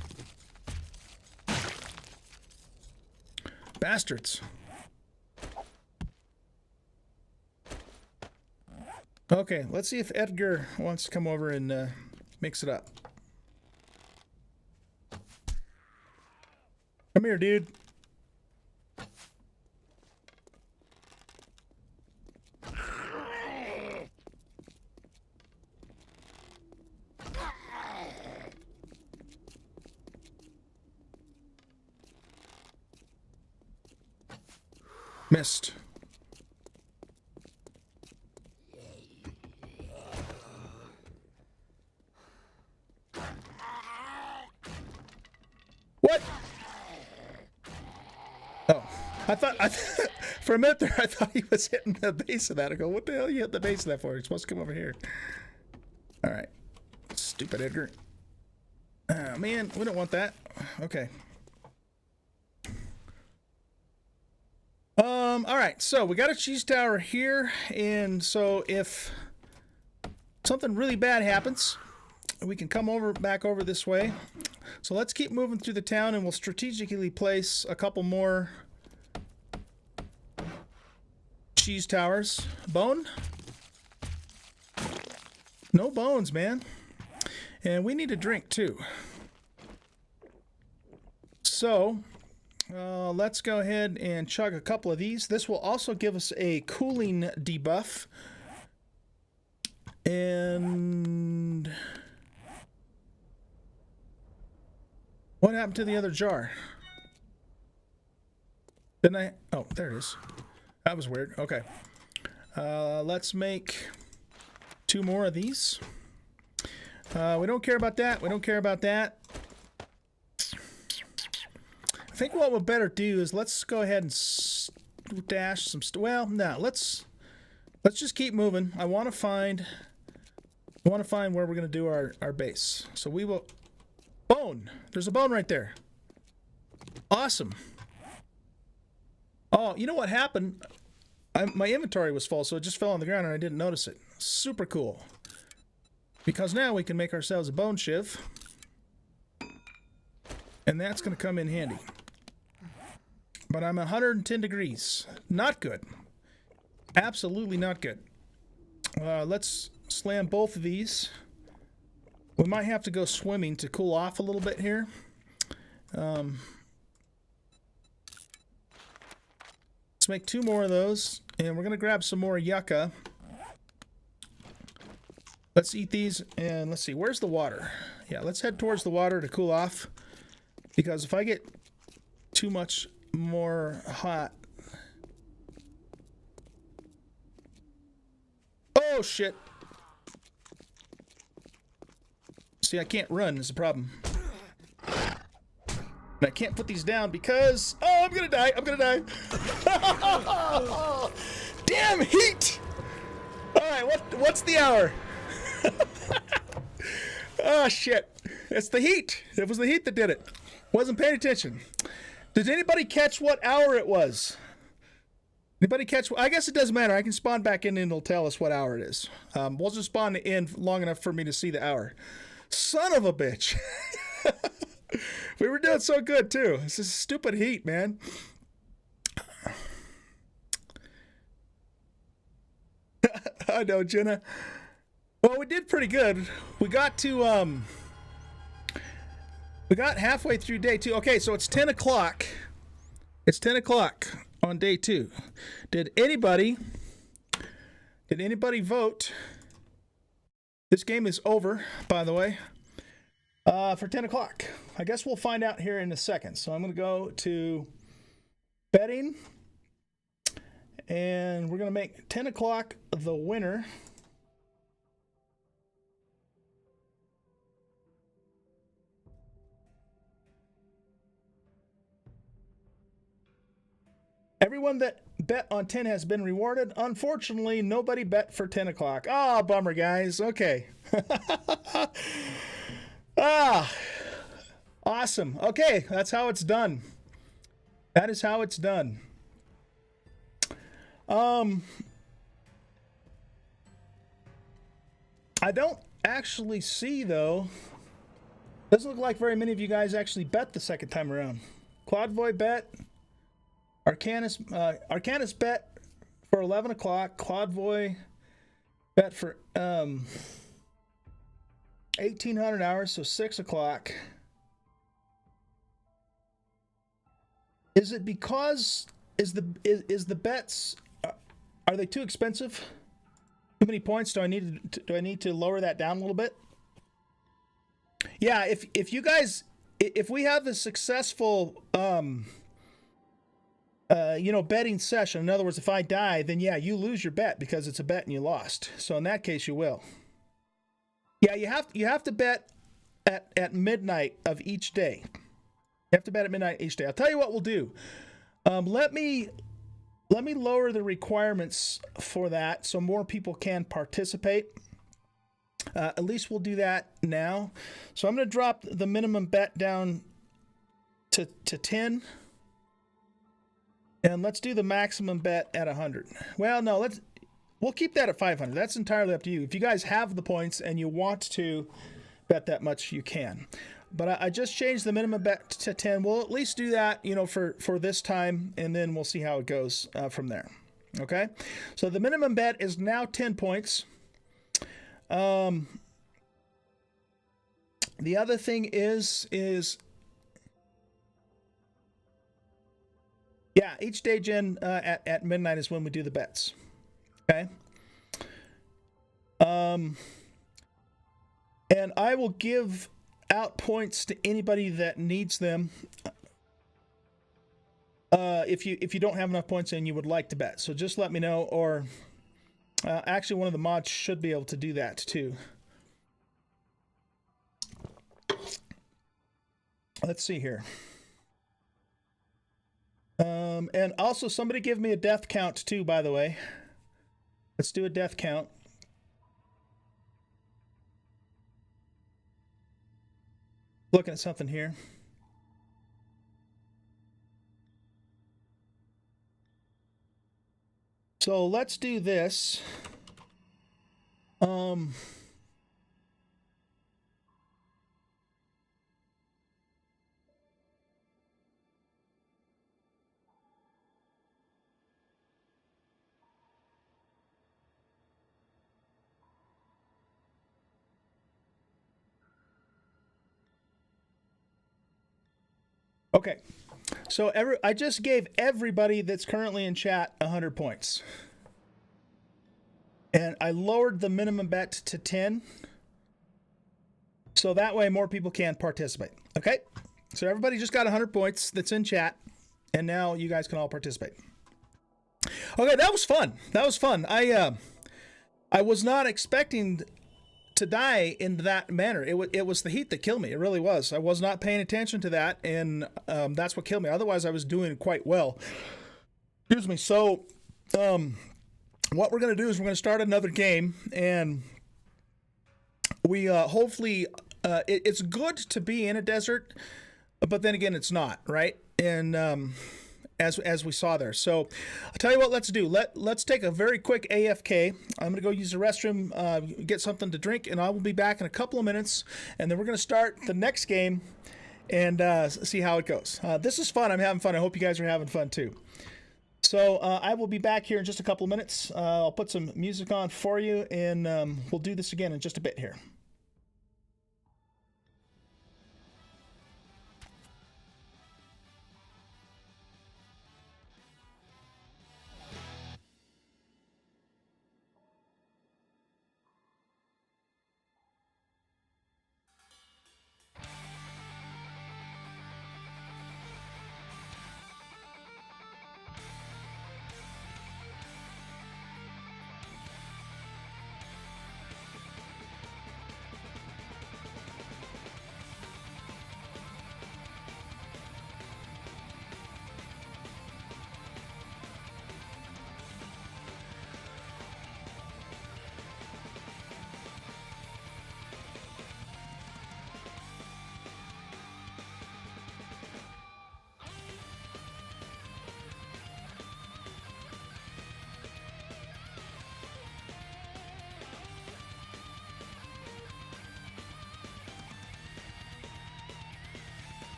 Speaker 1: Bastards. Okay, let's see if Edgar wants to come over and mix it up. Come here, dude. Missed. What? Oh, I thought for a minute there, I thought he was hitting the base of that. I go, what the hell are you hitting the base of that for? You're supposed to come over here. All right. Stupid Edgar. Oh, man, we don't want that. Okay. All right, so we got a cheese tower here, and so if something really bad happens, we can come back over this way. So let's keep moving through the town, and we'll strategically place a couple more cheese towers. Bone? No bones, man. And we need a drink too. So let's go ahead and chug a couple of these. This will also give us a cooling debuff. And what happened to the other jar? Didn't I? Oh, there it is. That was weird. Okay. Let's make 2 more of these. We don't care about that. We don't care about that. I think what we'll better do is let's go ahead and dash some well, no, let's just keep moving. I want to find where we're going to do our base. So we will bone. There's a bone right there. Awesome. Oh, you know what happened? My inventory was full, so it just fell on the ground and I didn't notice it. Super cool. Because now we can make ourselves a bone shiv. And that's going to come in handy. But I'm 110 degrees. Not good. Absolutely not good. Let's slam both of these. We might have to go swimming to cool off a little bit here. Let's make 2 more of those. And we're going to grab some more yucca. Let's eat these. And let's see. Where's the water? Yeah, let's head towards the water to cool off. Because if I get too much more hot... Oh, shit. See, I can't run is the problem. And I can't put these down because... Oh, I'm gonna die. I'm gonna die. Damn heat! Alright, what's the hour? Oh, shit. It's the heat. It was the heat that did it. Wasn't paying attention. Did anybody catch what hour it was? Anybody catch? I guess it doesn't matter. I can spawn back in and it'll tell us what hour it is. We'll just spawn in long enough for me to see the hour. Son of a bitch. We were doing so good too. This is stupid heat, man. I know, Jenna. Well, we did pretty good. We got to we got halfway through day 2. Okay, so it's 10 o'clock. It's 10 o'clock on day 2. Did anybody vote? This game is over, by the way, for 10 o'clock. I guess we'll find out here in a second. So I'm going to go to betting, and we're going to make 10 o'clock the winner. Everyone that bet on 10 has been rewarded. Unfortunately, nobody bet for 10 o'clock. Ah, bummer, guys. Okay. Awesome. Okay, that's how it's done. That is how it's done. I don't actually see, though. Doesn't look like very many of you guys actually bet the second time around. Claudvoy bet. Arcanus bet for 11 o'clock. Claudvoy bet for 1,800 hours, so 6 o'clock. Is it because is the bets are they too expensive? Too many points? Do I need to lower that down a little bit? Yeah, if you guys if we have a successful betting session. In other words, if I die, then yeah, you lose your bet because it's a bet and you lost. So in that case, you will. Yeah, you have to bet at midnight of each day. You have to bet at midnight each day. I'll tell you what we'll do. Let me lower the requirements for that so more people can participate. At least we'll do that now. So I'm going to drop the minimum bet down to 10. And let's do the maximum bet at 100. Well, no, we'll keep that at 500. That's entirely up to you. If you guys have the points and you want to bet that much, you can. But I just changed the minimum bet to 10. We'll at least do that, for this time, and then we'll see how it goes from there. Okay? So the minimum bet is now 10 points. The other thing is yeah, each day, Jen, at midnight is when we do the bets. Okay. And I will give out points to anybody that needs them. If you don't have enough points and you would like to bet, so just let me know. Or actually, one of the mods should be able to do that too. Let's see here. And also, somebody give me a death count too, by the way. Let's do a death count. Looking at something here. So let's do this. Okay, so I just gave everybody that's currently in chat 100 points. And I lowered the minimum bet to 10. So that way more people can participate. Okay, so everybody just got 100 points that's in chat. And now you guys can all participate. Okay, that was fun. That was fun. I was not expecting to die in that manner. It was the heat that killed me. It really was. I was not paying attention to that, and that's what killed me. Otherwise, I was doing quite well. Excuse me. So, what we're going to do is we're going to start another game, and we hopefully it's good to be in a desert, but then again, it's not, right? And as we saw there. So I'll tell you what, let's do. Let's take a very quick AFK. I'm going to go use the restroom, get something to drink, and I will be back in a couple of minutes. And then we're going to start the next game and see how it goes. This is fun. I'm having fun. I hope you guys are having fun too. So I will be back here in just a couple of minutes. I'll put some music on for you, and we'll do this again in just a bit here.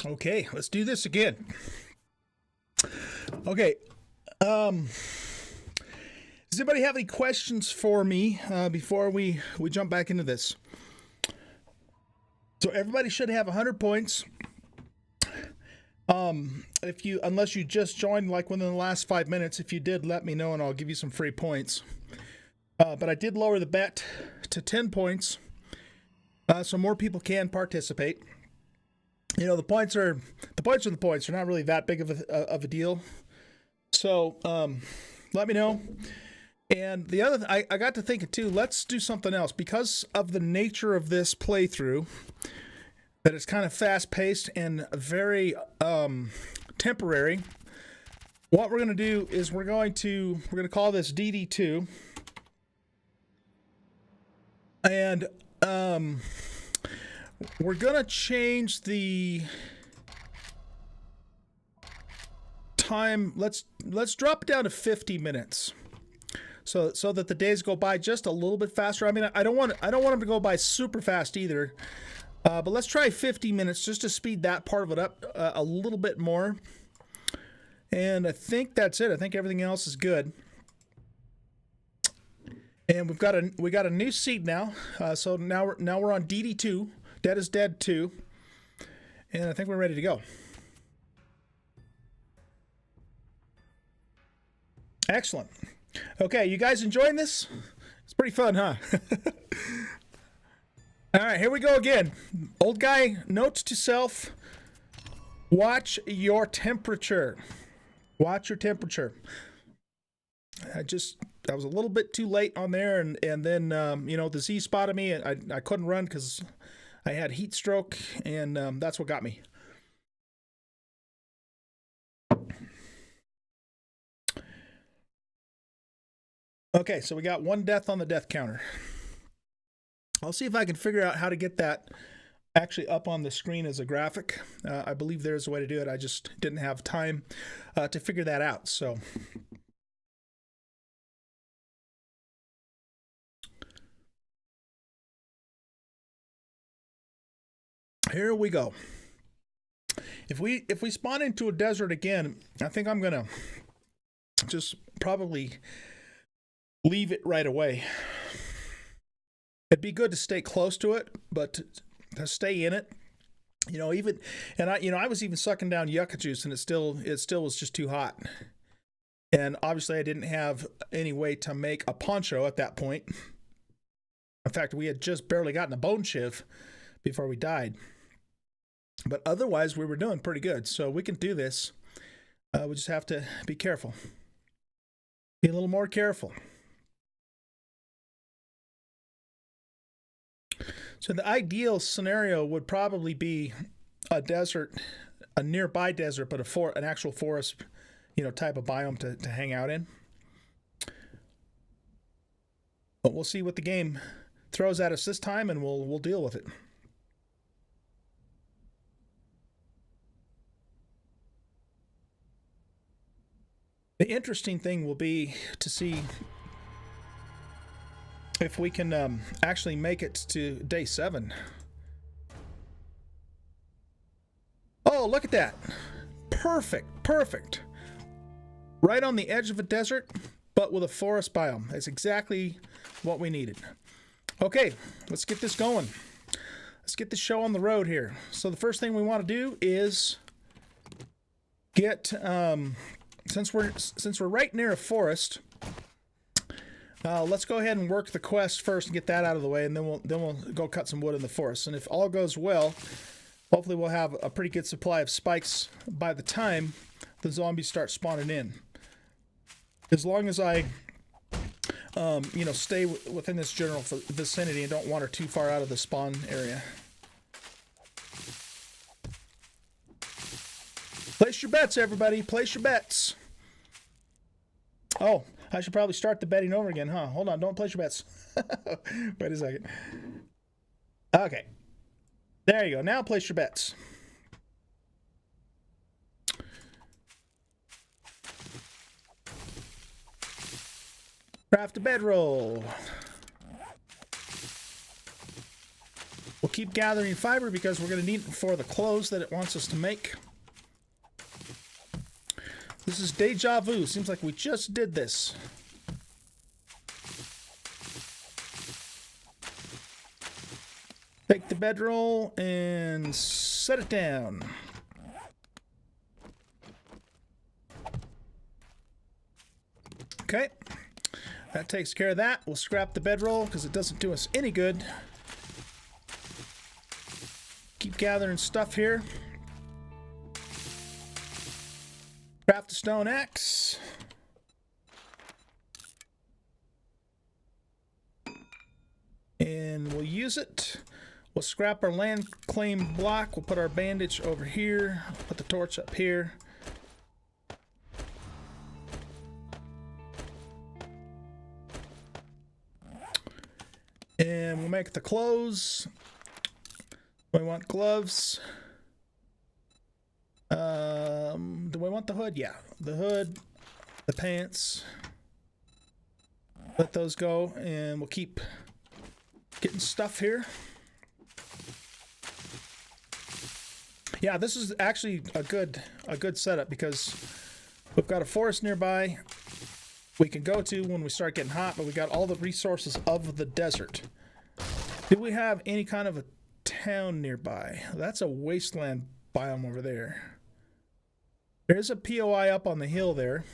Speaker 1: Okay, let's do this again. Okay. Does anybody have any questions for me before we jump back into this? So everybody should have 100 points. Unless you just joined like within the last 5 minutes, if you did, let me know and I'll give you some free points. But I did lower the bet to 10 points, so more people can participate. You know, the points are the points. They're not really that big of a deal. So let me know. And the other, I got to thinking too, let's do something else. Because of the nature of this playthrough, that it's kind of fast-paced and very temporary, what we're going to do is we're going to call this DD2. And we're going to change the time. Let's drop it down to 50 minutes. So that the days go by just a little bit faster. I mean, I don't want them to go by super fast either. But let's try 50 minutes just to speed that part of it up a little bit more. And I think that's it. I think everything else is good. And we got a new seed now. So now we're on DD2. Dead is Dead 2. And I think we're ready to go. Excellent. Okay, you guys enjoying this? It's pretty fun, huh? All right, here we go again. Oldguy, notes to self. Watch your temperature. Watch your temperature. I was a little bit too late on there, and then, the Z spotted me. I couldn't run because I had heat stroke, and that's what got me. Okay, so we got 1 death on the death counter. I'll see if I can figure out how to get that actually up on the screen as a graphic. I believe there's a way to do it. I just didn't have time to figure that out. So here we go. If we spawn into a desert again, I think I'm gonna just probably leave it right away. It'd be good to stay close to it, but to stay in it, I was even sucking down yucca juice, and it still was just too hot. And obviously I didn't have any way to make a poncho at that point. In fact, we had just barely gotten a bone shiv before we died. But otherwise, we were doing pretty good. So we can do this. We just have to be careful. Be a little more careful. So the ideal scenario would probably be a desert, a nearby desert, but an actual forest, type of biome to hang out in. But we'll see what the game throws at us this time, and we'll deal with it. The interesting thing will be to see if we can actually make it to day 7. Oh, look at that. Perfect. Right on the edge of a desert, but with a forest biome. That's exactly what we needed. Okay, let's get this going. Let's get the show on the road here. So the first thing we want to do is get, since we're right near a forest, let's go ahead and work the quest first and get that out of the way, and then we'll go cut some wood in the forest. And if all goes well, hopefully we'll have a pretty good supply of spikes by the time the zombies start spawning in. As long as I, stay within this general vicinity and don't wander too far out of the spawn area. Place your bets, everybody. Place your bets. Oh, I should probably start the betting over again, huh? Hold on, don't place your bets. Wait a second. Okay. There you go. Now place your bets. Craft a bedroll. We'll keep gathering fiber because we're going to need it for the clothes that it wants us to make. This is deja vu. Seems like we just did this. Take the bedroll and set it down. Okay. That takes care of that. We'll scrap the bedroll because it doesn't do us any good. Keep gathering stuff here. Craft a stone axe. And we'll use it. We'll scrap our land claim block. We'll put our bandage over here. Put the torch up here. And we'll make the clothes. We want gloves. Do we want the hood? Yeah, the hood, the pants. Let those go, and we'll keep getting stuff here. Yeah, this is actually a good setup because we've got a forest nearby we can go to when we start getting hot, but we got all the resources of the desert. Do we have any kind of a town nearby? That's a wasteland biome over there. There's a POI up on the hill there.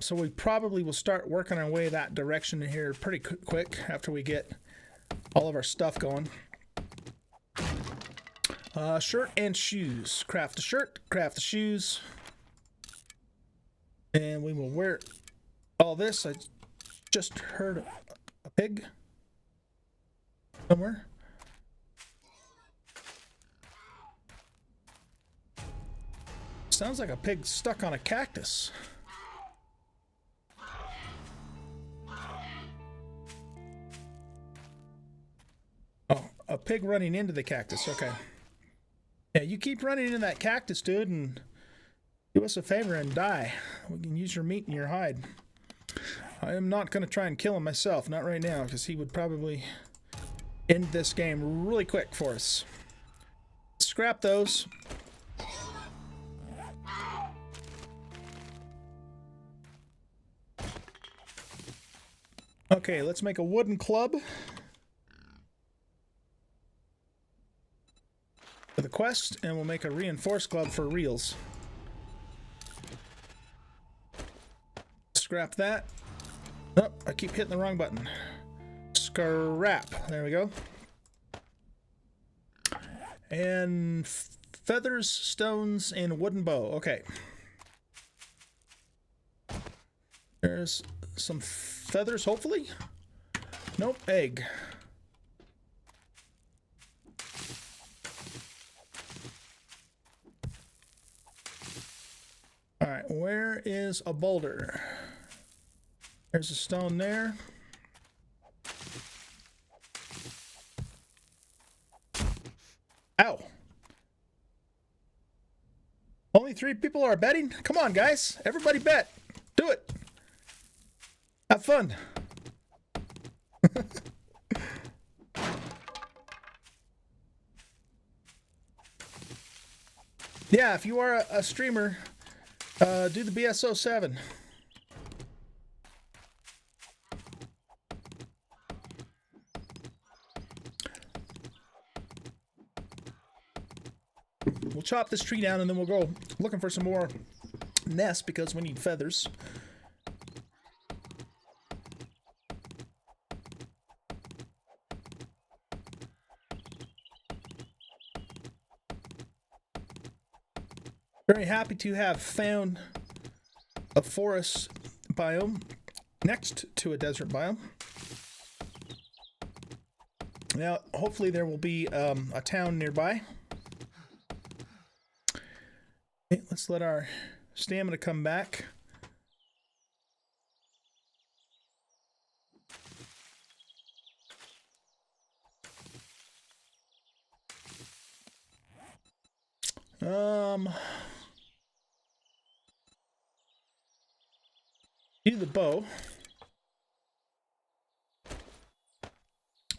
Speaker 1: So we probably will start working our way that direction here pretty quick after we get all of our stuff going. Shirt and shoes. Craft the shirt, craft the shoes. And we will wear all this. I just heard a pig somewhere. Sounds like a pig stuck on a cactus. Oh, a pig running into the cactus. Okay. Yeah, you keep running into that cactus, dude, and do us a favor and die. We can use your meat and your hide. I am not going to try and kill him myself. Not right now, because he would probably end this game really quick for us. Scrap those. Okay, let's make a wooden club for the quest, and we'll make a reinforced club for reels. Scrap that. Oh, I keep hitting the wrong button. Scrap. There we go. And feathers, stones, and wooden bow. Okay. There's some feathers, hopefully. Nope, egg. All right, where is a boulder? There's a stone there. Ow. Only 3 people are betting? Come on, guys. Everybody bet. Do it. Have fun. Yeah, if you are a streamer, do the BS07. We'll chop this tree down and then we'll go looking for some more nests because we need feathers. Very happy to have found a forest biome next to a desert biome. Now, hopefully there will be a town nearby. Okay, let's let our stamina come back. Do the bow.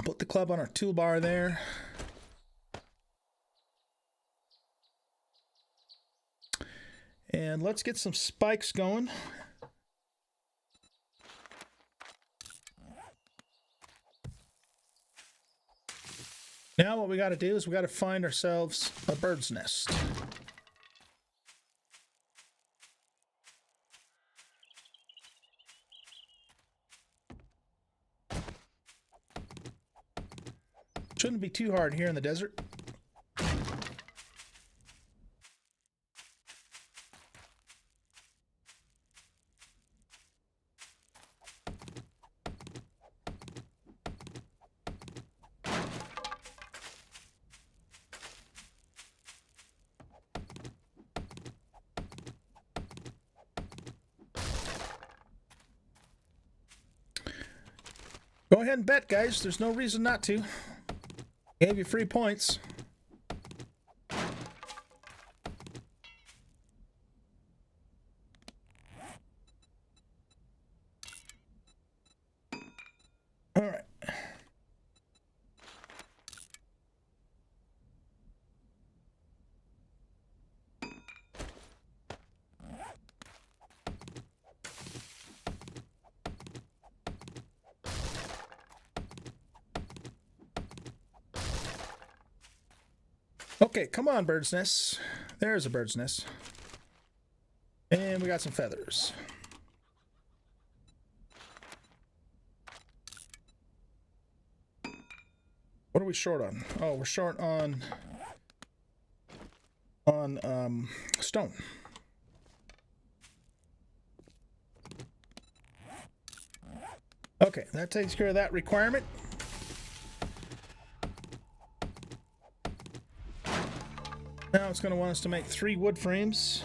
Speaker 1: Put the club on our toolbar there. And let's get some spikes going. Now what we got to do is we got to find ourselves a bird's nest. Shouldn't be too hard here in the desert. Go ahead and bet, guys. There's no reason not to. Gave you free points. All right. Okay, come on, bird's nest. There's a bird's nest. And we got some feathers. What are we short on? Oh, we're short on stone. Okay, that takes care of that requirement. Now it's going to want us to make 3 wood frames.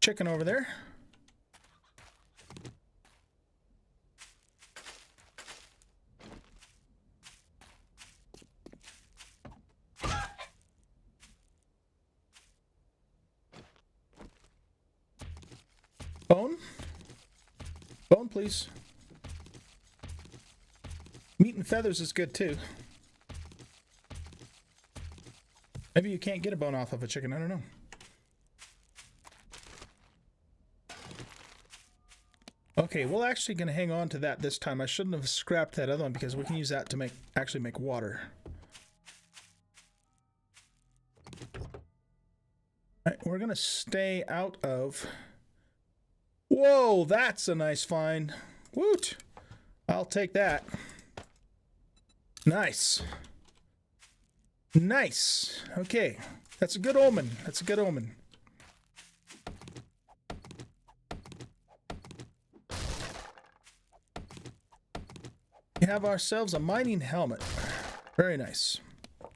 Speaker 1: Chicken over there. Bone? Bone, please. Meat and feathers is good too. Maybe you can't get a bone off of a chicken, I don't know. Okay, we're actually going to hang on to that this time. I shouldn't have scrapped that other one because we can use that to actually make water. All right, we're going to stay out of... Whoa, that's a nice find. Woot! I'll take that. Nice. Nice. Okay, that's a good omen. That's a good omen. We have ourselves a mining helmet. Very nice. All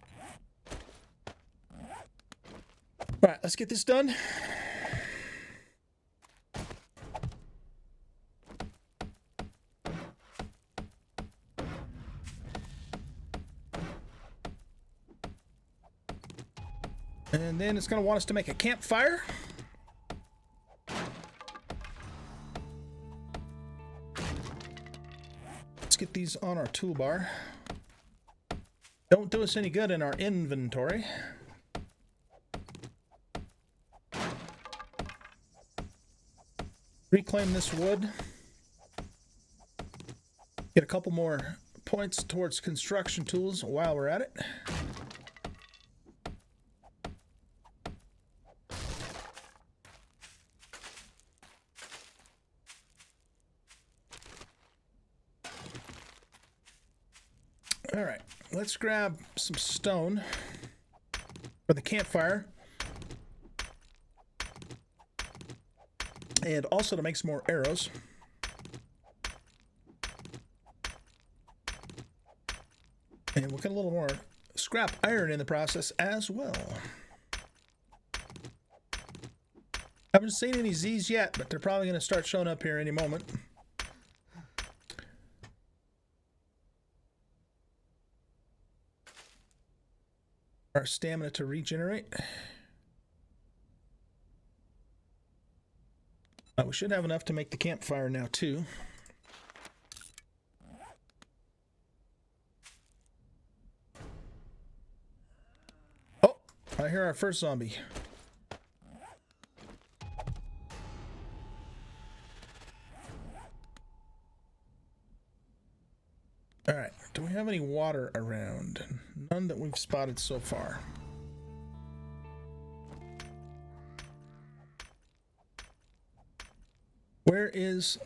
Speaker 1: right, let's get this done. And then it's going to want us to make a campfire. Let's get these on our toolbar. Don't do us any good in our inventory. Reclaim this wood. Get a couple more points towards construction tools while we're at it. All right, let's grab some stone for the campfire. And also to make some more arrows. And we'll get a little more scrap iron in the process as well. Haven't seen any Z's yet, but they're probably going to start showing up here any moment. our stamina to regenerate. We should have enough to make the campfire now, too. Oh, I hear our first zombie. All right, do we have any water around? None that we've spotted so far. Where is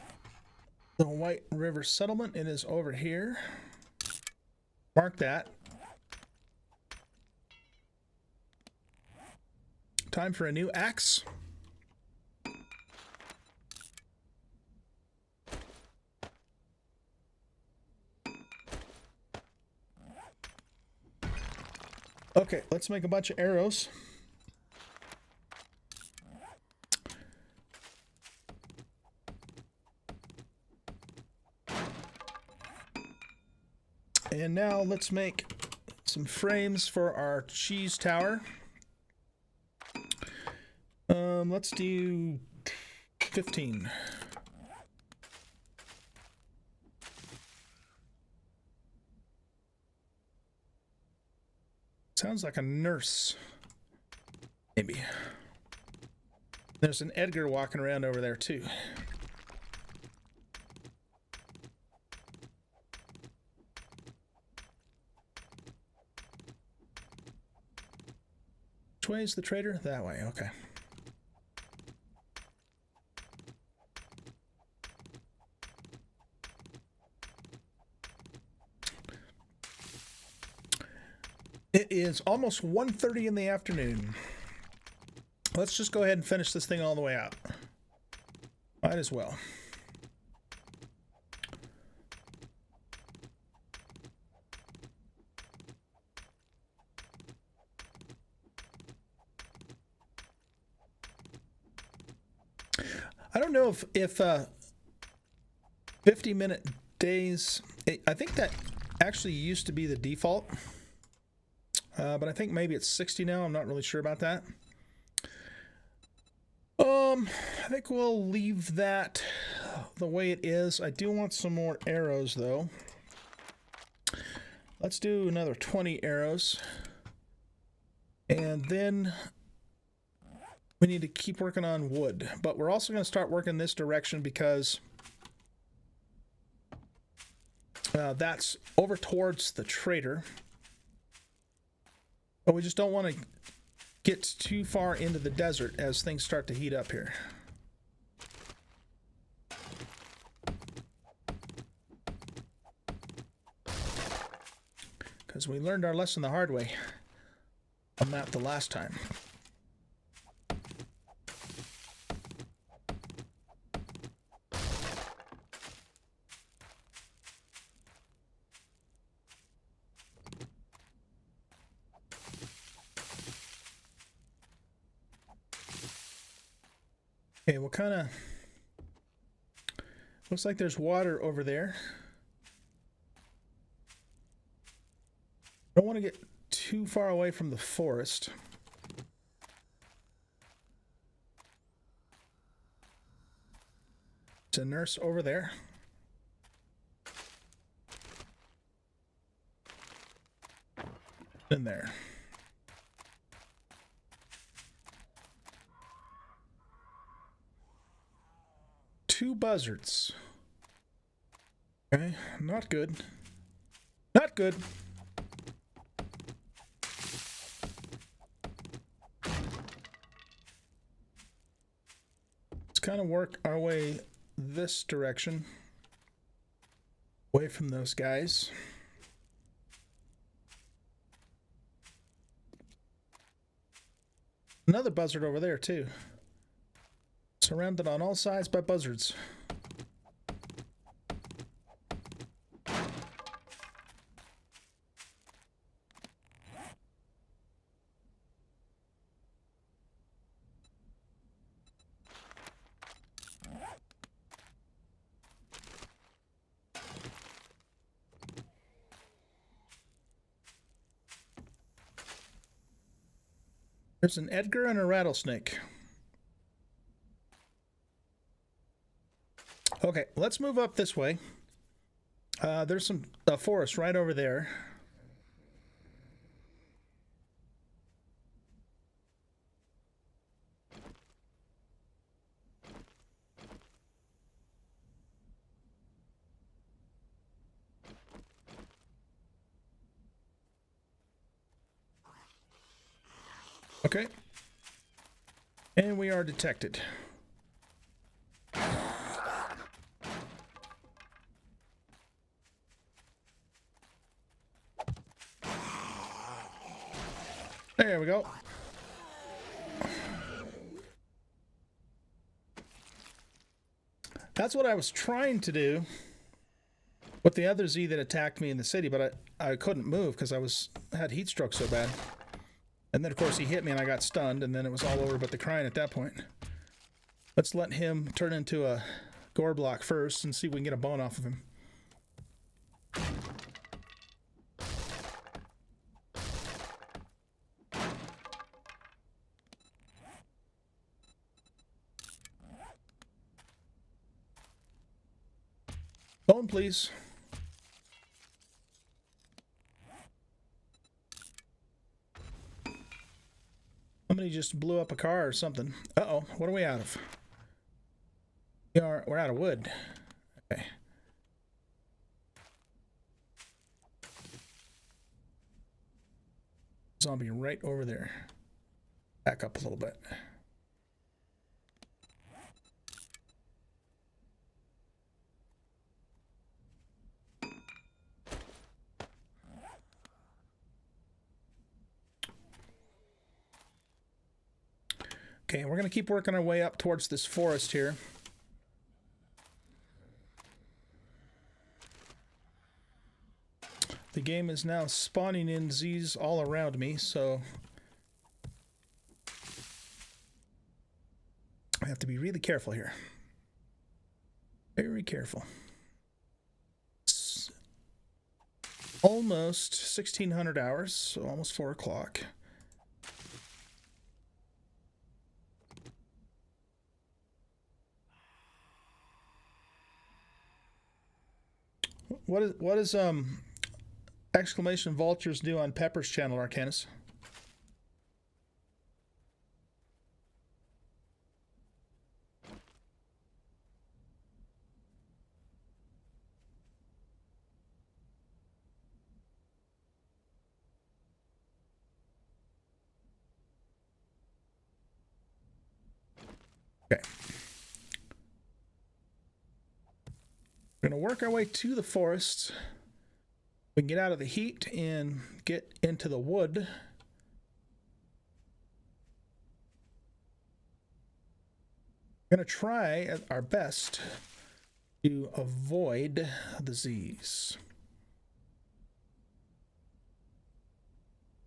Speaker 1: the White River Settlement? It is over here. Mark that. Time for a new axe. Okay, let's make a bunch of arrows. And now let's make some frames for our cheese tower. Let's do 15. Sounds like a nurse. Maybe. There's an Edgar walking around over there too. Which way is the trader? That way, okay. It is almost 1:30 in the afternoon. Let's just go ahead and finish this thing all the way out. Might as well. I don't know if 50-minute days, I think that actually used to be the default. But I think maybe it's 60 now. I'm not really sure about that. I think we'll leave that the way it is. I do want some more arrows, though. Let's do another 20 arrows. And then we need to keep working on wood. But we're also going to start working this direction because that's over towards the trader. But we just don't want to get too far into the desert as things start to heat up here. Because we learned our lesson the hard way on that the last time. Okay, what kind of... Looks like there's water over there. I don't want to get too far away from the forest. There's a nurse over there. In there. Two buzzards. Okay, not good. Not good. Let's kind of work our way this direction. Away from those guys. Another buzzard over there, too. Surrounded on all sides by buzzards. There's an Edgar and a rattlesnake. Okay, let's move up this way. There's some forest right over there. Okay. And we are detected. There we go. That's what I was trying to do with the other Z that attacked me in the city, but I couldn't move because I had heat stroke so bad. And then, of course, he hit me and I got stunned, and then it was all over but the crying at that point. Let's let him turn into a gore block first and see if we can get a bone off of him. Bone, please. Somebody just blew up a car or something. Uh-oh, what are we out of? We're out of wood. Okay. Zombie right over there. Back up a little bit. Okay, we're going to keep working our way up towards this forest here. The game is now spawning in Z's all around me, so I have to be really careful here. Very careful. It's almost 1600 hours, so almost 4 o'clock. What is exclamation vultures do on Pepper's channel, Arcanus? Okay. We're going to work our way to the forest. We can get out of the heat and get into the wood. We're going to try our best to avoid the Z's.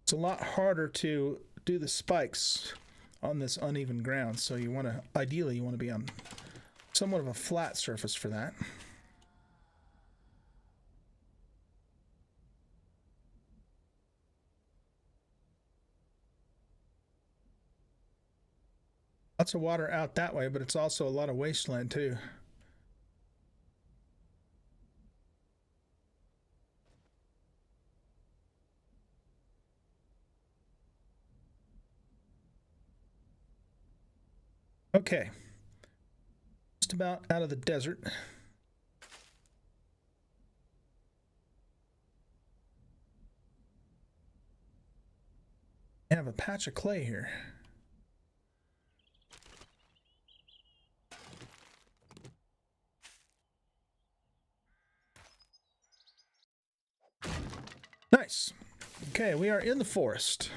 Speaker 1: It's a lot harder to do the spikes on this uneven ground, so you want to, ideally, you want to be on somewhat of a flat surface for that. Lots of water out that way, but it's also a lot of wasteland too. Okay. Just about out of the desert. I have a patch of clay here. Nice. Okay, we are in the forest.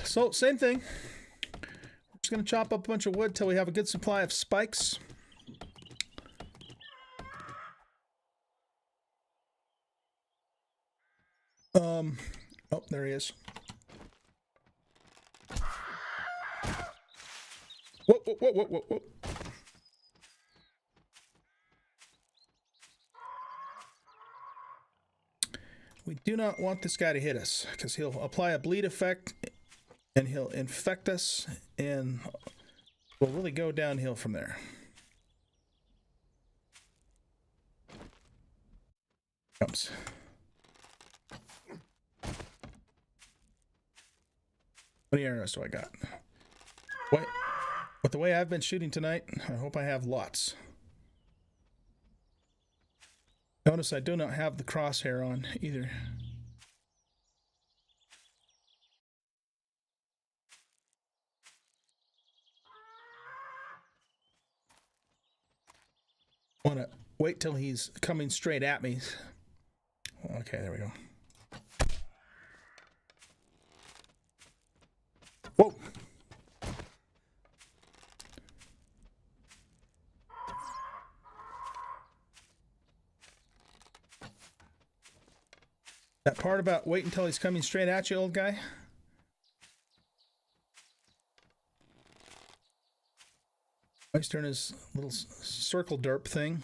Speaker 1: So, same thing. We're just going to chop up a bunch of wood till we have a good supply of spikes. Oh, there he is. Whoa, whoa, whoa, whoa, whoa, whoa. We do not want this guy to hit us, because he'll apply a bleed effect, and he'll infect us, and we'll really go downhill from there. Comes. How many arrows do I got? What? With the way I've been shooting tonight, I hope I have lots. Notice I do not have the crosshair on either. I want to wait till he's coming straight at me. Okay, there we go. Whoa! That part about wait until he's coming straight at you, old guy? He's turning his little circle derp thing.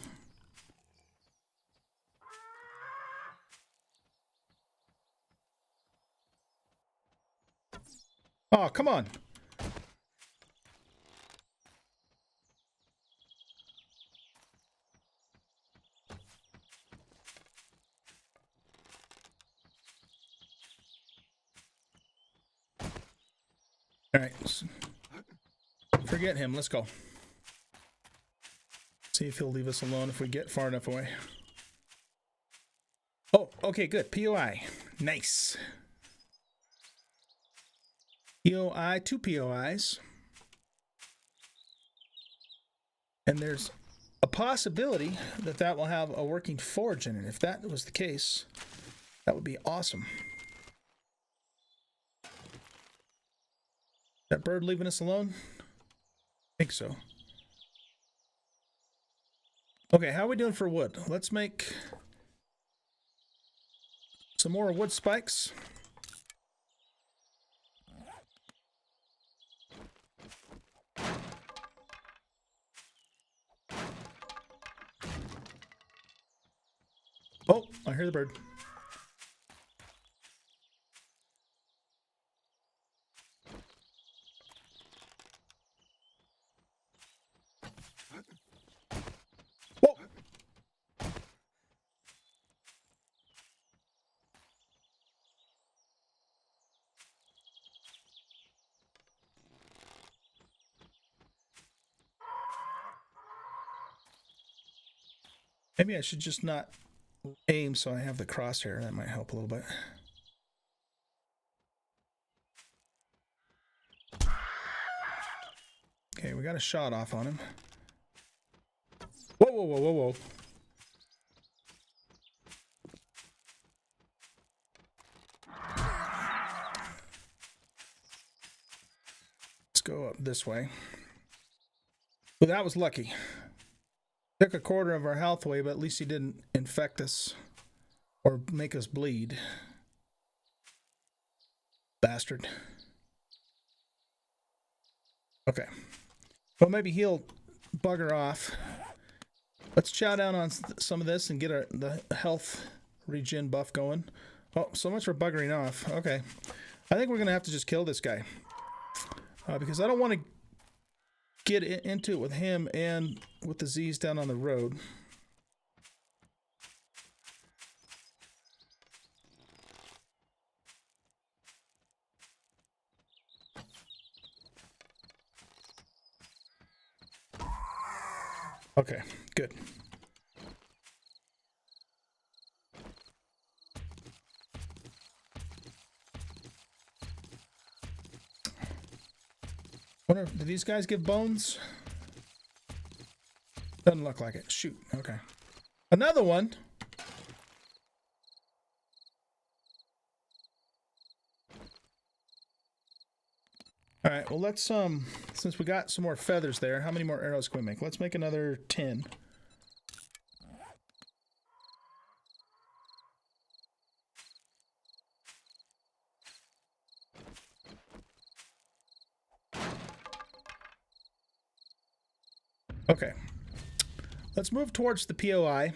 Speaker 1: Oh, come on. All right. Forget him. Let's go. See if he'll leave us alone if we get far enough away. Oh, okay, good. POI. Nice. POI, 2 POIs. And there's a possibility that that will have a working forge in it. If that was the case, that would be awesome. That bird leaving us alone? I think so. Okay, how are we doing for wood? Let's make some more wood spikes. Oh, I hear the bird. Whoa! Maybe I should just not aim so I have the crosshair. That might help a little bit. Okay, we got a shot off on him. Whoa, whoa, whoa, whoa, whoa. Let's go up this way. Well, that was lucky. Took a quarter of our health away, but at least he didn't infect us or make us bleed. Bastard. Okay. Well, maybe he'll bugger off. Let's chow down on some of this and get the health regen buff going. Oh, so much for buggering off. Okay. I think we're going to have to just kill this guy. Because I don't want to get into it with him and with the Z's down on the road. Okay, good. Wonder, do these guys give bones? Doesn't look like it. Shoot. Okay. Another one. All right. Well, let's since we got some more feathers there, how many more arrows can we make? Let's make another 10. Okay. Let's move towards the POI.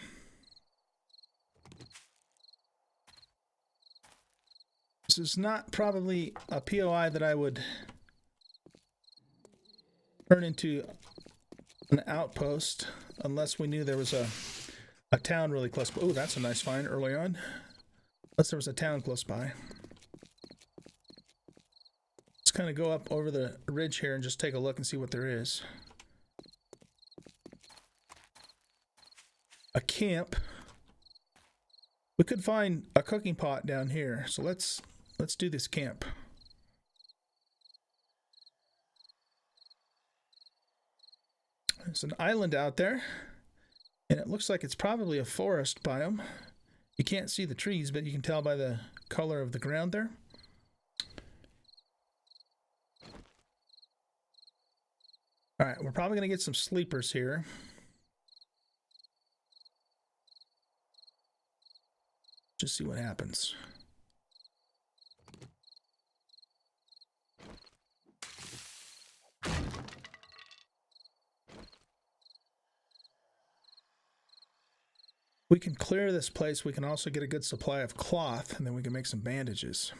Speaker 1: This is not probably a POI that I would turn into an outpost unless we knew there was a town really close by. Oh, that's a nice find early on. Unless there was a town close by. Let's kind of go up over the ridge here and just take a look and see what there is. A camp. We could find a cooking pot down here, so let's do this camp. There's an island out there, and it looks like it's probably a forest biome. You can't see the trees, but you can tell by the color of the ground there. All right, we're probably going to get some sleepers here. Just see what happens. We can clear this place. We can also get a good supply of cloth, and then we can make some bandages.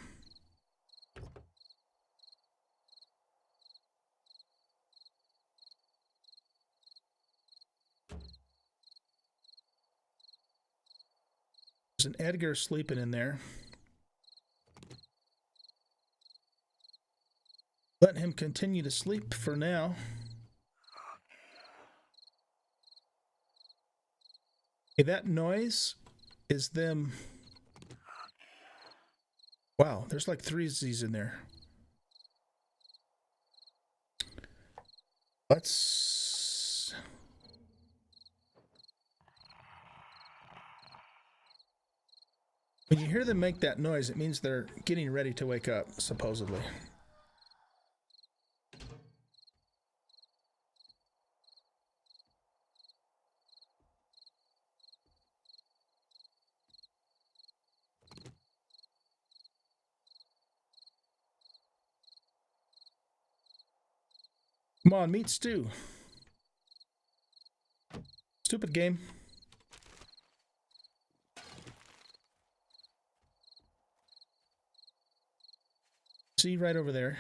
Speaker 1: There's an Edgar sleeping in there. Let him continue to sleep for now. Okay, that noise is them. Wow, there's like 3 of these in there. Let's... When you hear them make that noise, it means they're getting ready to wake up, supposedly. Come on, meet Stu. Stupid game. See right over there.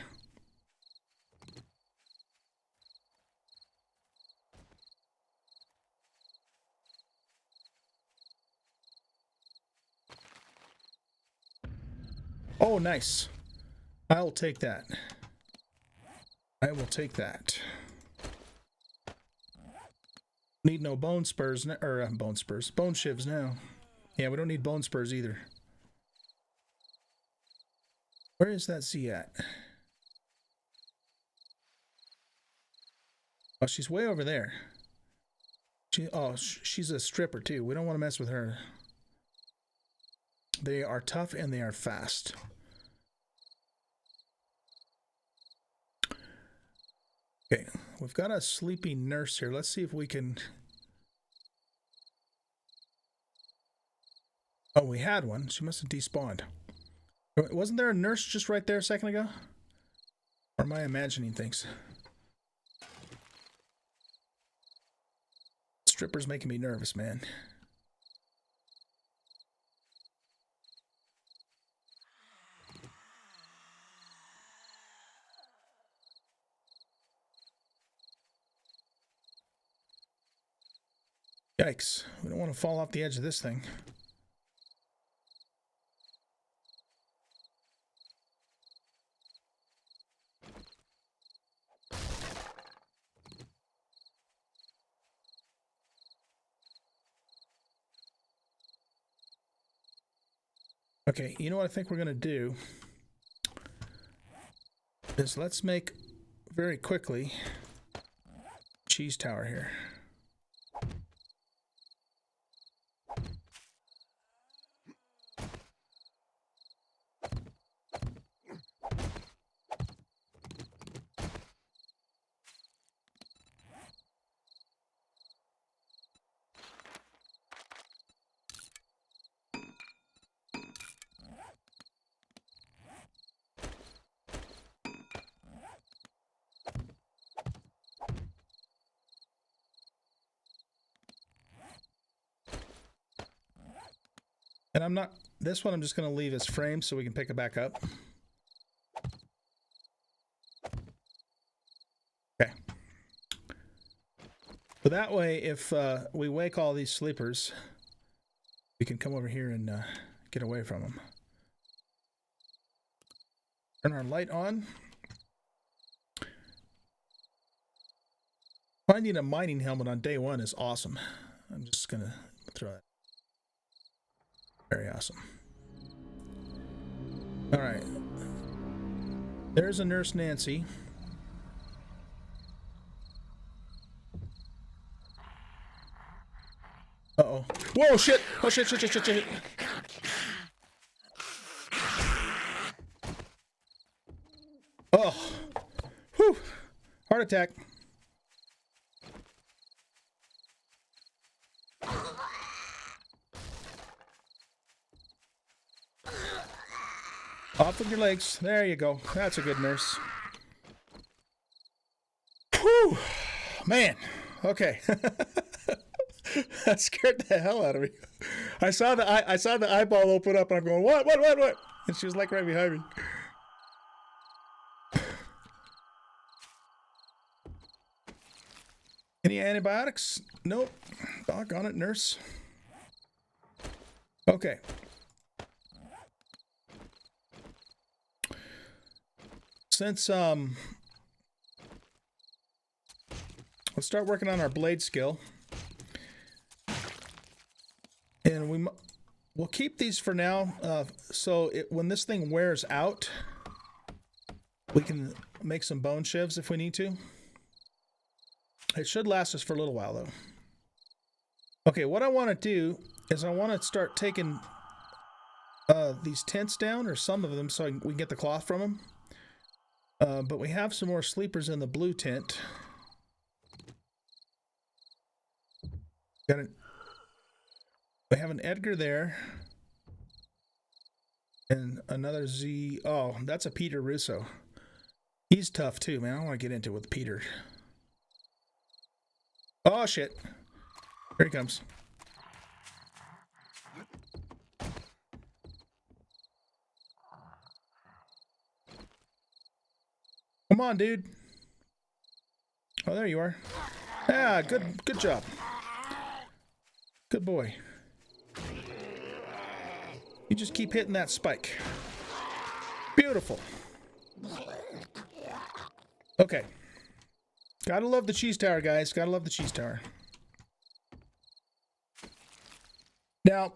Speaker 1: Oh, nice. I'll take that. I will take that. Need no bone spurs, or bone spurs, bone shivs now. Yeah, we don't need bone spurs either. Where is that Z at? Oh, she's way over there. She's a stripper too. We don't want to mess with her. They are tough and they are fast. Okay, we've got a sleepy nurse here. Let's see if we can... Oh, we had one. She must have despawned. Wasn't there a nurse just right there a second ago? Or am I imagining things? Stripper's making me nervous, man. Yikes. We don't want to fall off the edge of this thing. Okay, you know what I think we're going to do is let's make very quickly cheese tower here. And I'm not, this one I'm just going to leave as framed so we can pick it back up. Okay. So that way, if we wake all these sleepers, we can come over here and get away from them. Turn our light on. Finding a mining helmet on day one is awesome. I'm just going to throw it. Very awesome. All right. There's a Nurse Nancy. Uh-oh. Whoa, shit! Oh, shit, shit, shit, shit, shit. Oh. Whew. Heart attack. Off with your legs. There you go. That's a good nurse. Whew. Man. Okay. That scared the hell out of me. I saw the eyeball open up and I'm going, what? And she was like right behind me. Any antibiotics? Nope. Doggone it, nurse. Okay. Since let's start working on our blade skill. And we'll keep these for now, so when this thing wears out, we can make some bone shivs if we need to. It should last us for a little while, though. Okay, what I want to do is I want to start taking these tents down, or some of them, so we can get the cloth from them. But we have some more sleepers in the blue tent. We have an Edgar there. And another Z. Oh, that's a Peter Russo. He's tough too, man. I don't want to get into it with Peter. Oh, shit. Here he comes. Come on, dude. Oh, there you are. Ah, good job. Good boy. You just keep hitting that spike. Beautiful. Okay. Gotta love the cheese tower, guys. Gotta love the cheese tower. Now,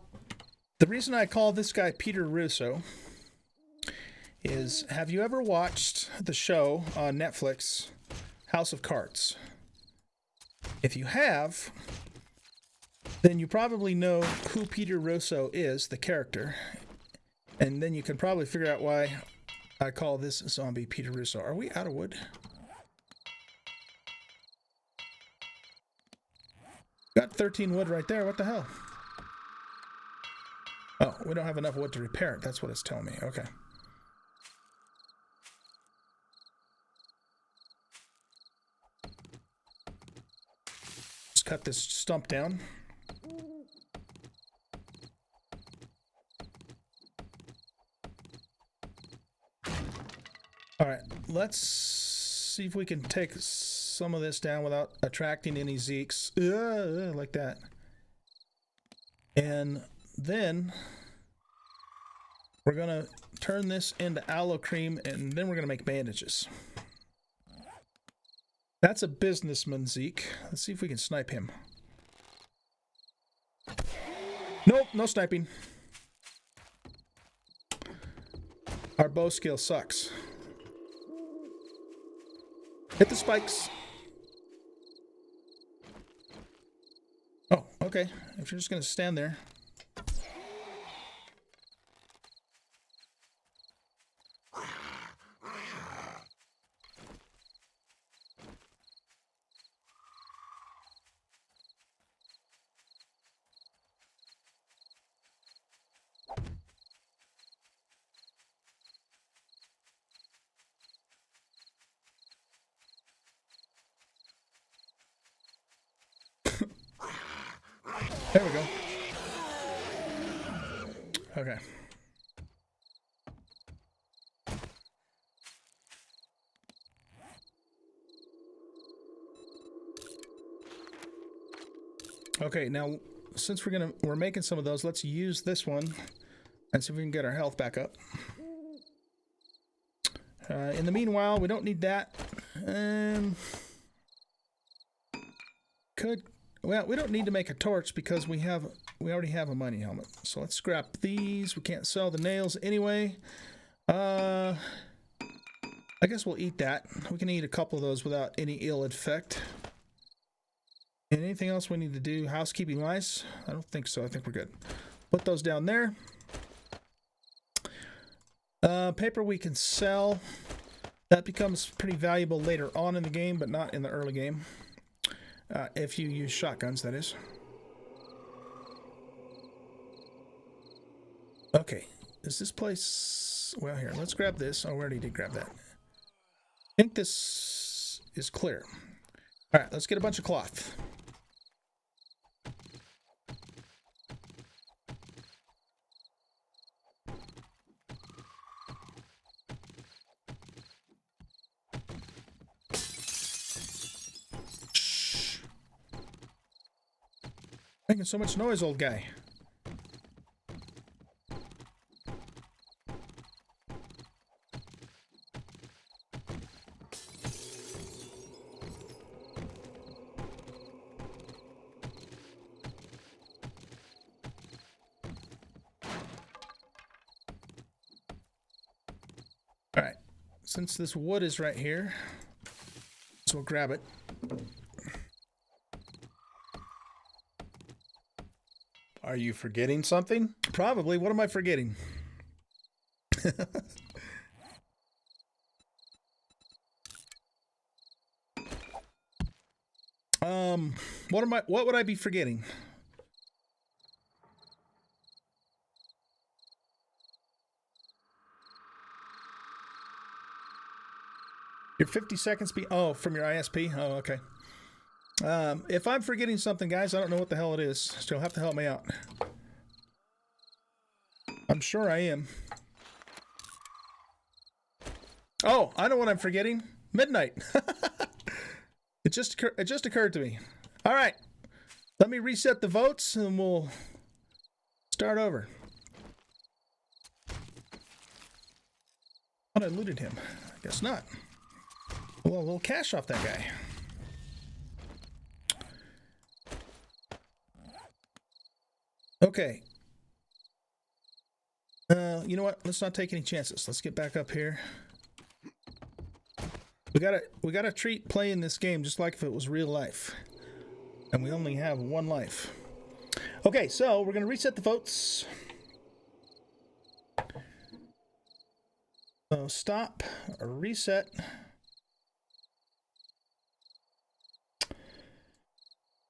Speaker 1: the reason I call this guy Peter Russo is, have you ever watched the show on Netflix, House of Cards? If you have, then you probably know who Peter Russo is, the character. And then you can probably figure out why I call this zombie Peter Russo. Are we out of wood? Got 13 wood right there. What the hell? Oh, we don't have enough wood to repair it. That's what it's telling me. Okay. Just cut this stump down. All right, let's see if we can take some of this down without attracting any Zeeks. Like that. And then we're going to turn this into aloe cream, and then we're going to make bandages. That's a businessman, Zeke. Let's see if we can snipe him. Nope, no sniping. Our bow skill sucks. Hit the spikes. Oh, okay. If you're just going to stand there. There we go. Okay. Okay, now since we're making some of those, let's use this one and see if we can get our health back up. In the meanwhile, we don't need that. Well, we don't need to make a torch because we already have a mining helmet. So let's scrap these. We can't sell the nails anyway. I guess we'll eat that. We can eat a couple of those without any ill effect. And anything else we need to do housekeeping wise? I don't think so. I think we're good. Put those down there. Paper we can sell. That becomes pretty valuable later on in the game, but not in the early game. If you use shotguns, that is. Okay. Is this place... Well, here, let's grab this. Oh, we already did grab that. I think this is clear. All right, let's get a bunch of cloth. Making so much noise, old guy. All right, since this wood is right here, so we'll grab it.
Speaker 2: Are you forgetting something?
Speaker 1: Probably. What am I forgetting? What would I be forgetting? Your 50 seconds from your ISP? Oh, okay. If I'm forgetting something, guys, I don't know what the hell it is, so you'll have to help me out. I'm sure I am. Oh, I know what I'm forgetting. Midnight. It just occurred to me. All right. Let me reset the votes and we'll start over. Oh, I looted him. I guess not. Well, a little cash off that guy. Okay. You know what? Let's not take any chances. Let's get back up here. We gotta treat playing this game just like if it was real life. And we only have one life. Okay, so we're gonna reset the votes. So stop, reset.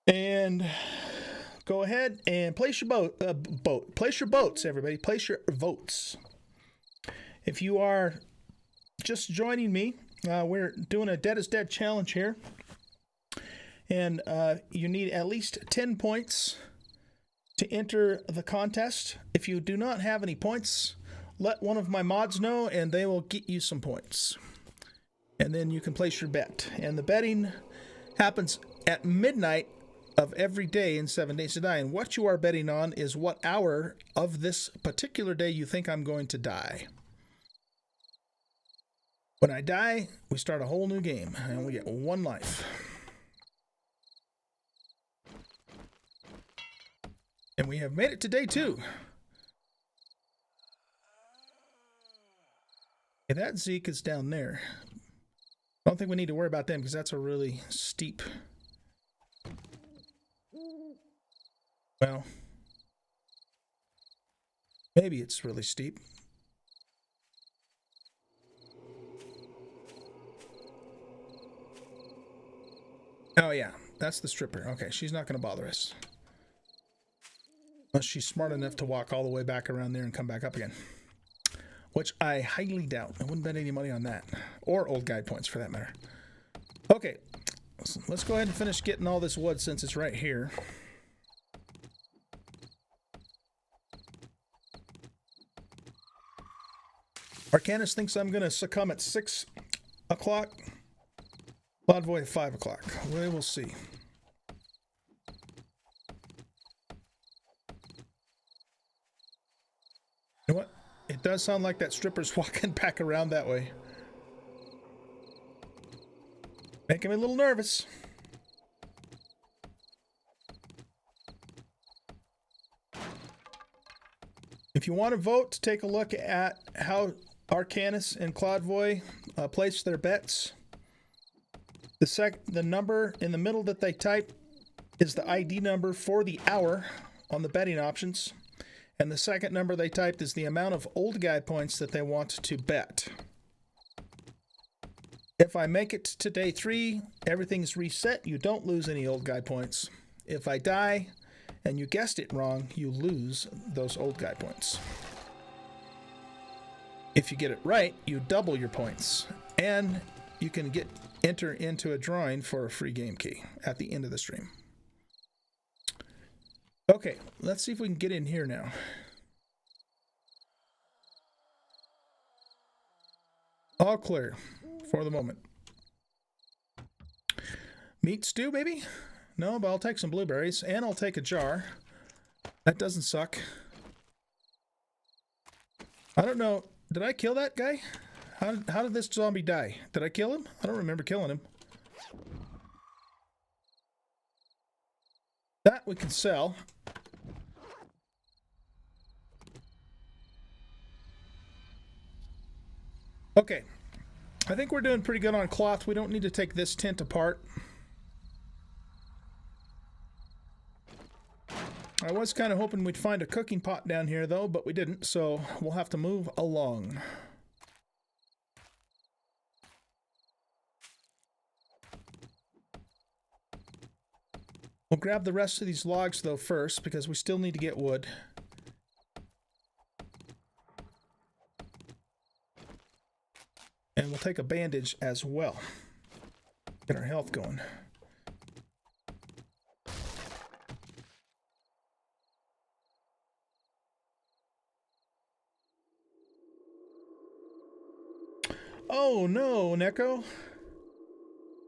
Speaker 1: And go ahead and place your place your votes, everybody. Place your votes. If you are just joining me, we're doing a Dead is Dead challenge here. And you need at least 10 points to enter the contest. If you do not have any points, let one of my mods know and they will get you some points. And then you can place your bet. And the betting happens at midnight of every day in 7 Days to Die. And what you are betting on is what hour of this particular day you think I'm going to die. When I die, we start a whole new game. I only get one life. And we have made it to day 2. Okay, that Zeke is down there. I don't think we need to worry about them because that's a really steep... Well, maybe it's really steep. Oh yeah, that's the stripper. Okay, she's not going to bother us. Unless she's smart enough to walk all the way back around there and come back up again. Which I highly doubt. I wouldn't bet any money on that. Or old guy points for that matter. Okay, so let's go ahead and finish getting all this wood since it's right here. Arcanus thinks I'm going to succumb at 6 o'clock. Cloudvoy at 5 o'clock. We will see. You know what? It does sound like that stripper's walking back around that way. Making me a little nervous. If you want to vote, take a look at how Arcanus and Cloudvoy place their bets. The number in the middle that they type is the ID number for the hour on the betting options. And the second number they typed is the amount of Oldguy points that they want to bet. If I make it to day 3, everything's reset. You don't lose any Oldguy points. If I die and you guessed it wrong, you lose those Oldguy points. If you get it right, you double your points. And you can enter into a drawing for a free game key at the end of the stream. Okay, let's see if we can get in here now. All clear for the moment. Meat stew, maybe? No, but I'll take some blueberries, and I'll take a jar. That doesn't suck. I don't know. Did I kill that guy? How did this zombie die? Did I kill him? I don't remember killing him. That we can sell. Okay. I think we're doing pretty good on cloth. We don't need to take this tent apart. I was kind of hoping we'd find a cooking pot down here, though, but we didn't, so we'll have to move along. We'll grab the rest of these logs, though, first, because we still need to get wood. And we'll take a bandage as well. Get our health going. Oh no, Neko.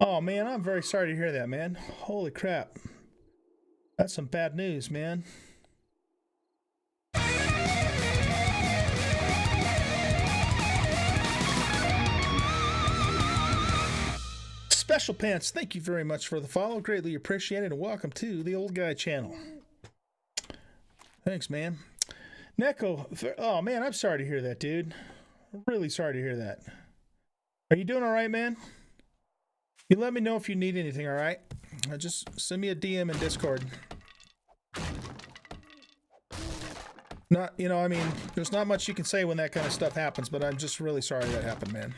Speaker 1: Oh man, I'm very sorry to hear that, man. Holy crap. That's some bad news, man. Special Pants, thank you very much for the follow. Greatly appreciated, and welcome to the Oldguy channel. Thanks, man. Neko, oh man, I'm sorry to hear that, dude. I'm really sorry to hear that. Are you doing all right, man? You let me know if you need anything, all right? Just send me a DM in Discord. Not, you know, I mean, there's not much you can say when that kind of stuff happens, but I'm just really sorry that happened, man.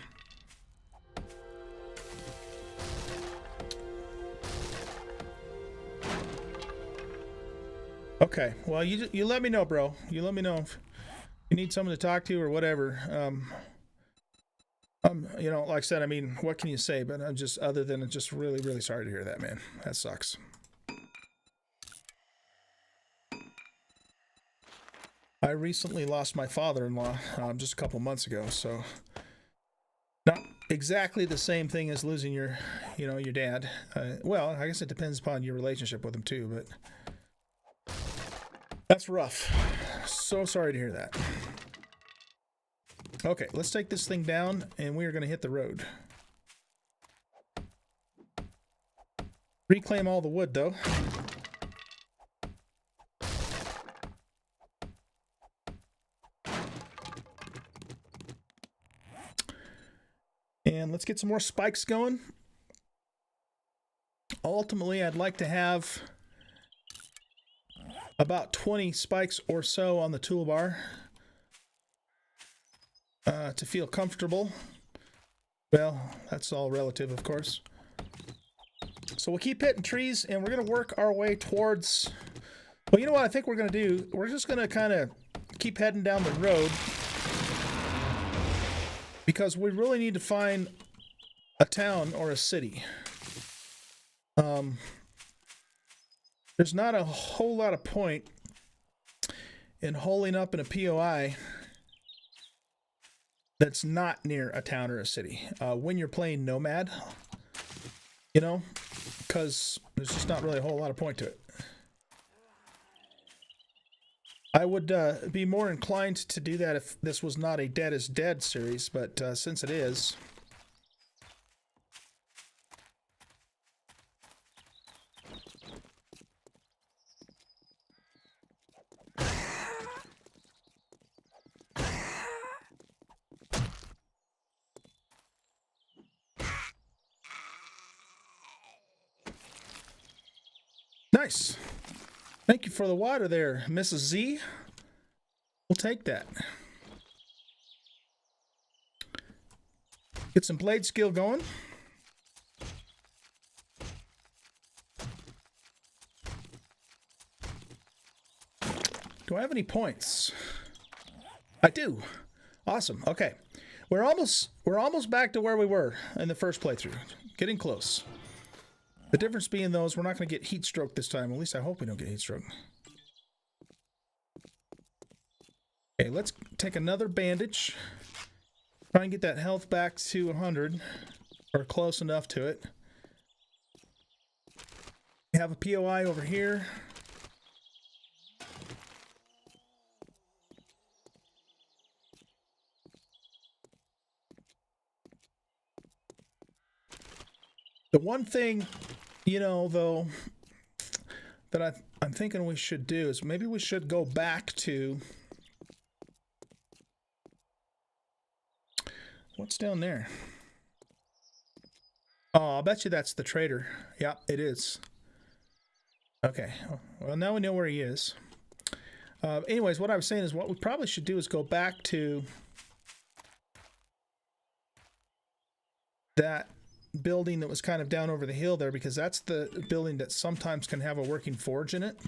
Speaker 1: Okay, well, you let me know, bro. You let me know if you need someone to talk to or whatever. You know, like I said, I mean, what can you say? But I'm just, other than just really, really sorry to hear that, man. That sucks. I recently lost my father-in-law just a couple months ago, so not exactly the same thing as losing your, you know, your dad. Well, I guess it depends upon your relationship with him too, but that's rough. So sorry to hear that. Okay, let's take this thing down, and we are going to hit the road. Reclaim all the wood, though. And let's get some more spikes going. Ultimately, I'd like to have about 20 spikes or so on the toolbar. To feel comfortable. Well, that's all relative, of course. So we'll keep hitting trees, and we're going to work our way towards... Well, you know what I think we're going to do? We're just going to kind of keep heading down the road, because we really need to find a town or a city. There's not a whole lot of point in holing up in a POI that's not near a town or a city. When you're playing Nomad, you know, because there's just not really a whole lot of point to it. I would be more inclined to do that if this was not a Dead is Dead series, but since it is... Nice. Thank you for the water there, Mrs. Z. We'll take that. Get some blade skill going. Do I have any points? I do. Awesome. Okay. We're almost back to where we were in the first playthrough. Getting close. The difference being, though, is we're not going to get heat stroke this time. At least I hope we don't get heat stroke. Okay, let's take another bandage. Try and get that health back to 100, or close enough to it. We have a POI over here. The one thing, you know, though, that I'm thinking we should do is maybe we should go back to... What's down there? Oh, I'll bet you that's the trader. Yeah, it is. Okay. Well, now we know where he is. Anyways, what I was saying is what we probably should do is go back to that building that was kind of down over the hill there, because that's the building that sometimes can have a working forge in it.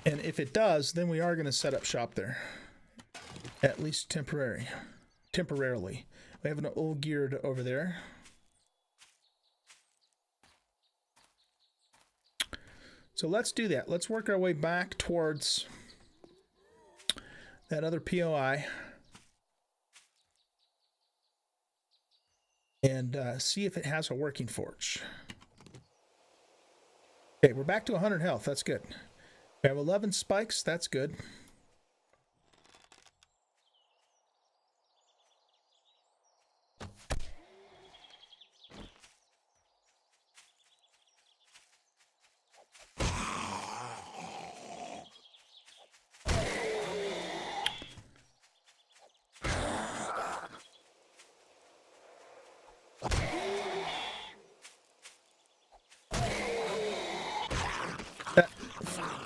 Speaker 1: And if it does, then we are going to set up shop there. At least temporarily. We have an old geared over there. So let's do that. Let's work our way back towards that other POI and see if it has a working forge. Okay, we're back to 100 health. That's good. We have 11 spikes. That's good.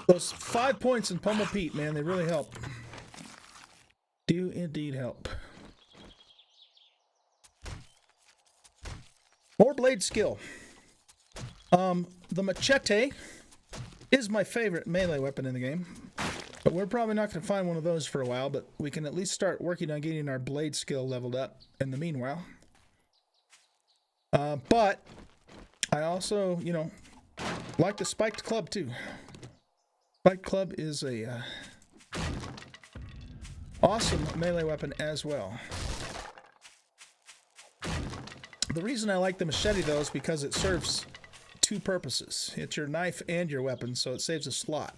Speaker 1: Those 5 points in Pummel Pete, man, they really help. Do indeed help. More blade skill. The machete is my favorite melee weapon in the game. But we're probably not going to find one of those for a while, but we can at least start working on getting our blade skill leveled up in the meanwhile. But I also, you know, like the spiked club too. Spiked club is a awesome melee weapon as well. The reason I like the machete though is because it serves two purposes. It's your knife and your weapon, so it saves a slot.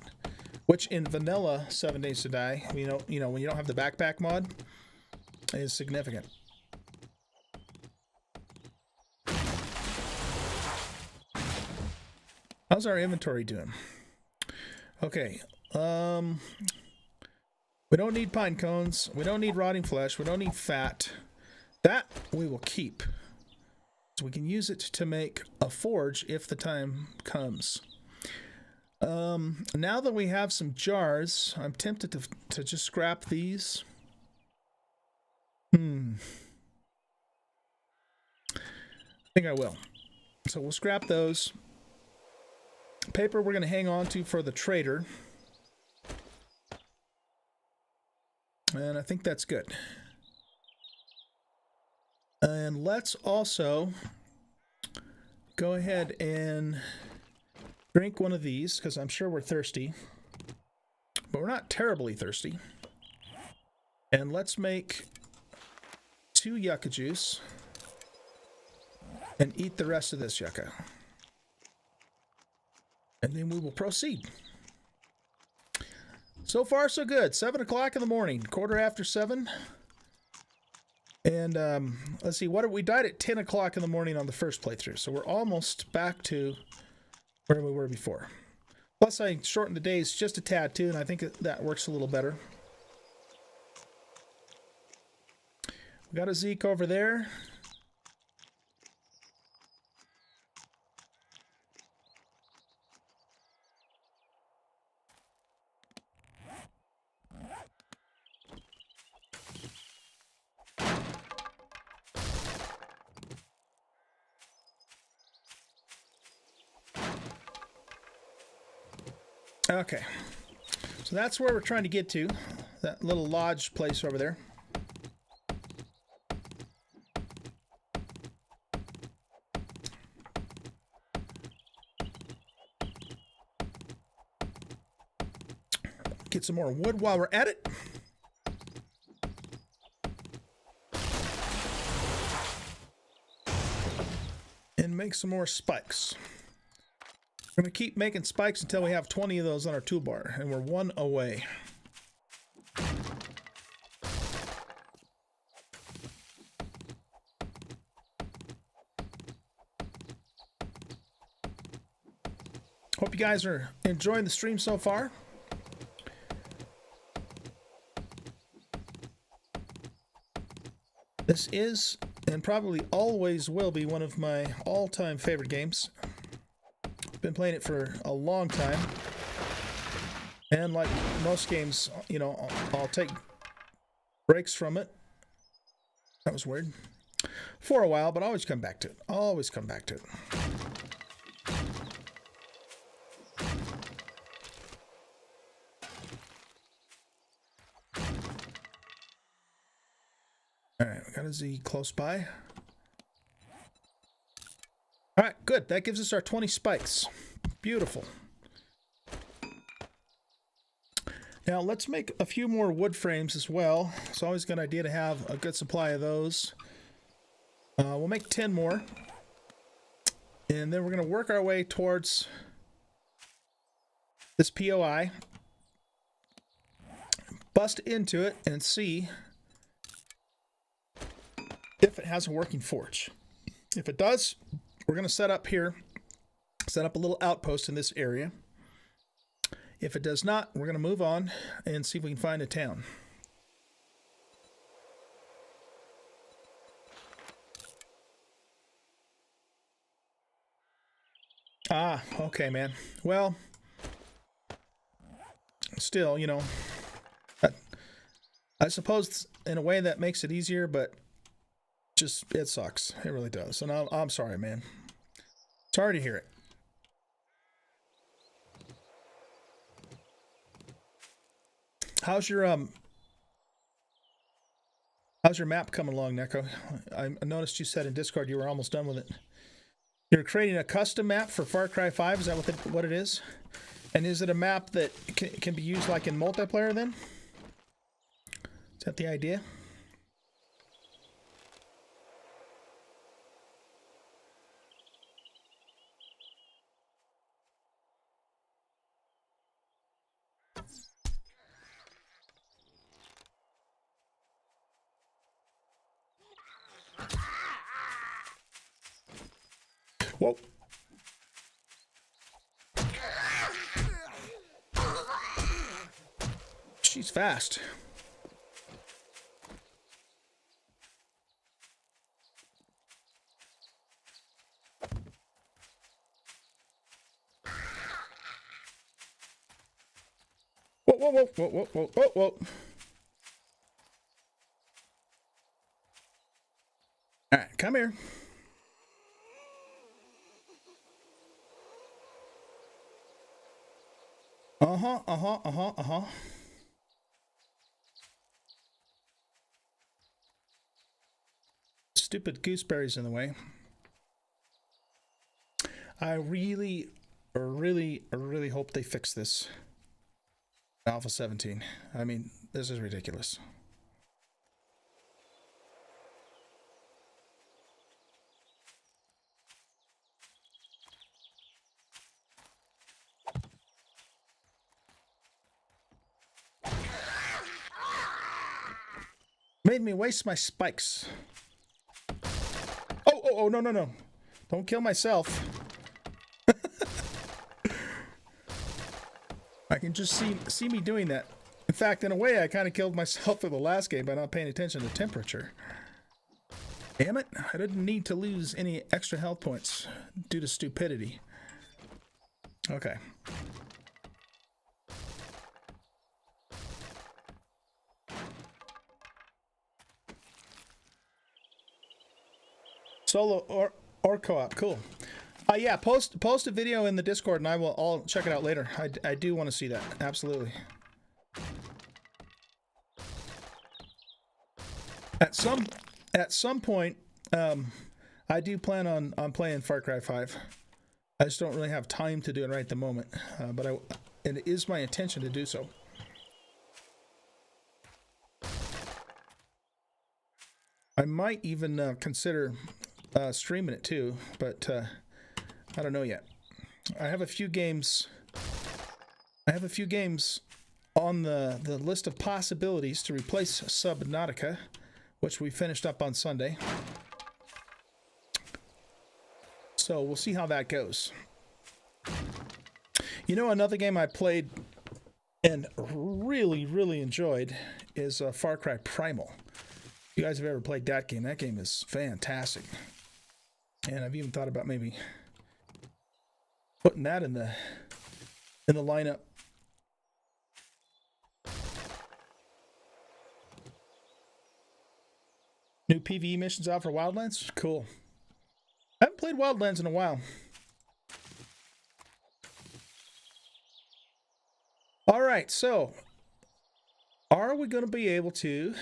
Speaker 1: Which in vanilla 7 Days to Die, you know when you don't have the backpack mod, is significant. How's our inventory doing? Okay, we don't need pine cones, we don't need rotting flesh, we don't need fat. That we will keep. So we can use it to make a forge if the time comes. Now that we have some jars, I'm tempted to just scrap these. I think I will. So we'll scrap those. Paper we're going to hang on to for the trader. And I think that's good. And let's also go ahead and drink one of these, because I'm sure we're thirsty. But we're not terribly thirsty. And let's make 2 yucca juice and eat the rest of this yucca. And then we will proceed. So far, so good. 7 o'clock in the morning, quarter after 7. And let's see, we died at 10 o'clock in the morning on the first playthrough. So we're almost back to where we were before. Plus, I shortened the days just a tad too, and I think that works a little better. We got a Zeke over there. Okay, so that's where we're trying to get to, that little lodge place over there. Get some more wood while we're at it. And make some more spikes. We're going to keep making spikes until we have 20 of those on our toolbar, and we're 1 away. Hope you guys are enjoying the stream so far. This is, and probably always will be, one of my all-time favorite games. Been playing it for a long time, and like most games, you know, I'll take breaks from it. That was weird. For a while, but I always come back to it. Always come back to it. All right, we got a Z close by. All right, good. That gives us our 20 spikes. Beautiful. Now let's make a few more wood frames as well. It's always a good idea to have a good supply of those. We'll make 10 more. And then we're going to work our way towards this POI. Bust into it and see if it has a working forge. If it does, we're going to set up here, set up a little outpost in this area. If it does not, we're going to move on and see if we can find a town. Ah, okay, man. Well, still, you know, I suppose in a way that makes it easier, but just, it sucks. It really does. And I'm sorry, man. Sorry to hear it. How's your map coming along, Neko? I noticed you said in Discord you were almost done with it. You're creating a custom map for Far Cry 5. Is that what it is? And is it a map that can be used like in multiplayer then? Is that the idea? Whoa. She's fast. Whoa, whoa, whoa, whoa, whoa, whoa, whoa, whoa. All right, come here. Stupid gooseberries in the way. I really hope they fix this. Alpha 17. I mean, this is ridiculous. Made me waste my spikes. Oh, no, no, no. Don't kill myself. I can just see me doing that. In fact, in a way, I kind of killed myself for the last game by not paying attention to temperature. Damn it, I didn't need to lose any extra health points due to stupidity. Okay. Solo or co-op, cool. Yeah, post a video in the Discord and I'll check it out later. I do want to see that, absolutely. At some point, I do plan on playing Far Cry 5. I just don't really have time to do it right at the moment, but it is my intention to do so. I might even consider streaming it too, but I don't know yet. I have a few games on the list of possibilities to replace Subnautica, which we finished up on Sunday. So we'll see how that goes. You know, another game I played and really enjoyed is Far Cry Primal. If you guys have ever played that game is fantastic. And I've even thought about maybe putting that in the lineup. New PvE missions out for Wildlands? Cool. I haven't played Wildlands in a while. All right, so are we going to be able to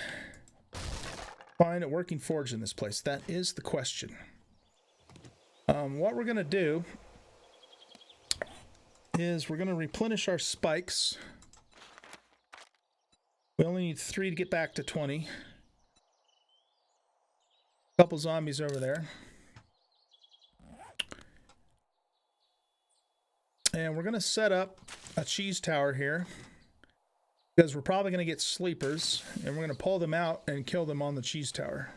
Speaker 1: find a working forge in this place? That is the question. What we're going to do is we're going to replenish our spikes. We only need 3 to get back to 20. Couple zombies over there. And we're going to set up a cheese tower here because we're probably going to get sleepers, and we're going to pull them out and kill them on the cheese tower.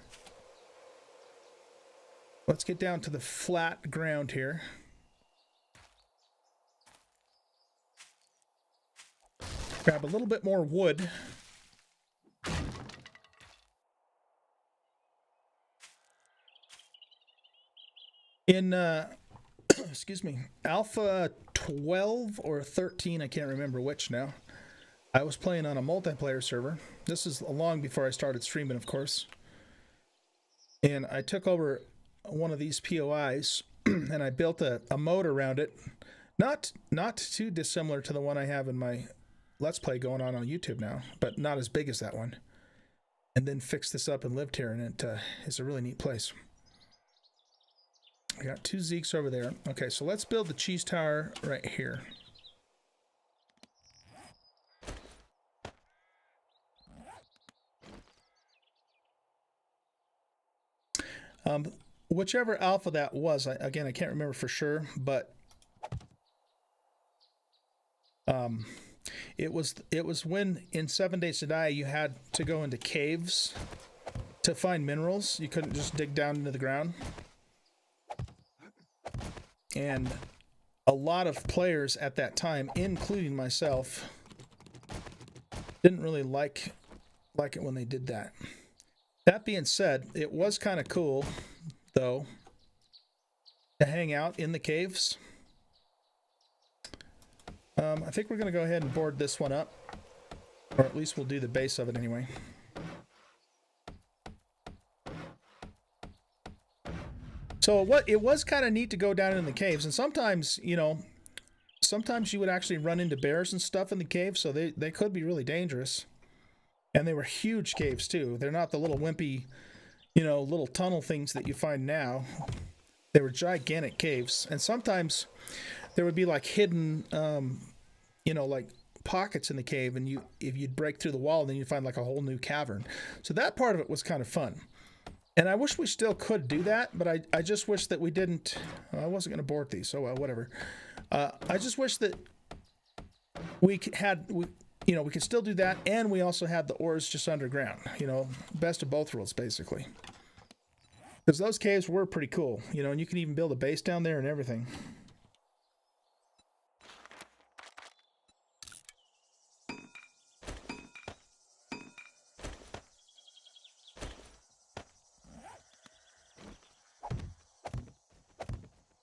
Speaker 1: Let's get down to the flat ground here. Grab a little bit more wood. In excuse me, Alpha 12 or 13, I can't remember which now. I was playing on a multiplayer server. This is long before I started streaming, of course. And I took over one of these POIs and I built a moat around it. Not too dissimilar to the one I have in my Let's Play going on YouTube now, but not as big as that one. And then fixed this up and lived here, and it is a really neat place. I got 2 Zeeks over there. Okay, so let's build the cheese tower right here. Whichever alpha that was, again, I can't remember for sure, but it was when in 7 Days to Die you had to go into caves to find minerals. You couldn't just dig down into the ground. And a lot of players at that time, including myself, didn't really like it when they did that. That being said, it was kind of cool, though, to hang out in the caves. I think we're going to go ahead and board this one up, or at least we'll do the base of it anyway. So it was kind of neat to go down in the caves, and sometimes, you know, sometimes you would actually run into bears and stuff in the caves, so they could be really dangerous. And they were huge caves too. They're not the little wimpy, you know, little tunnel things that you find now. They were gigantic caves, and sometimes there would be like hidden, you know, like pockets in the cave, and if you'd break through the wall, then you'd find like a whole new cavern. So that part of it was kind of fun. And I wish we still could do that, but I just wish that we didn't. I wasn't going to board these, so whatever. I just wish that we had, you know, we can still do that, and we also have the ores just underground. You know, best of both worlds, basically. Because those caves were pretty cool, you know, and you can even build a base down there and everything.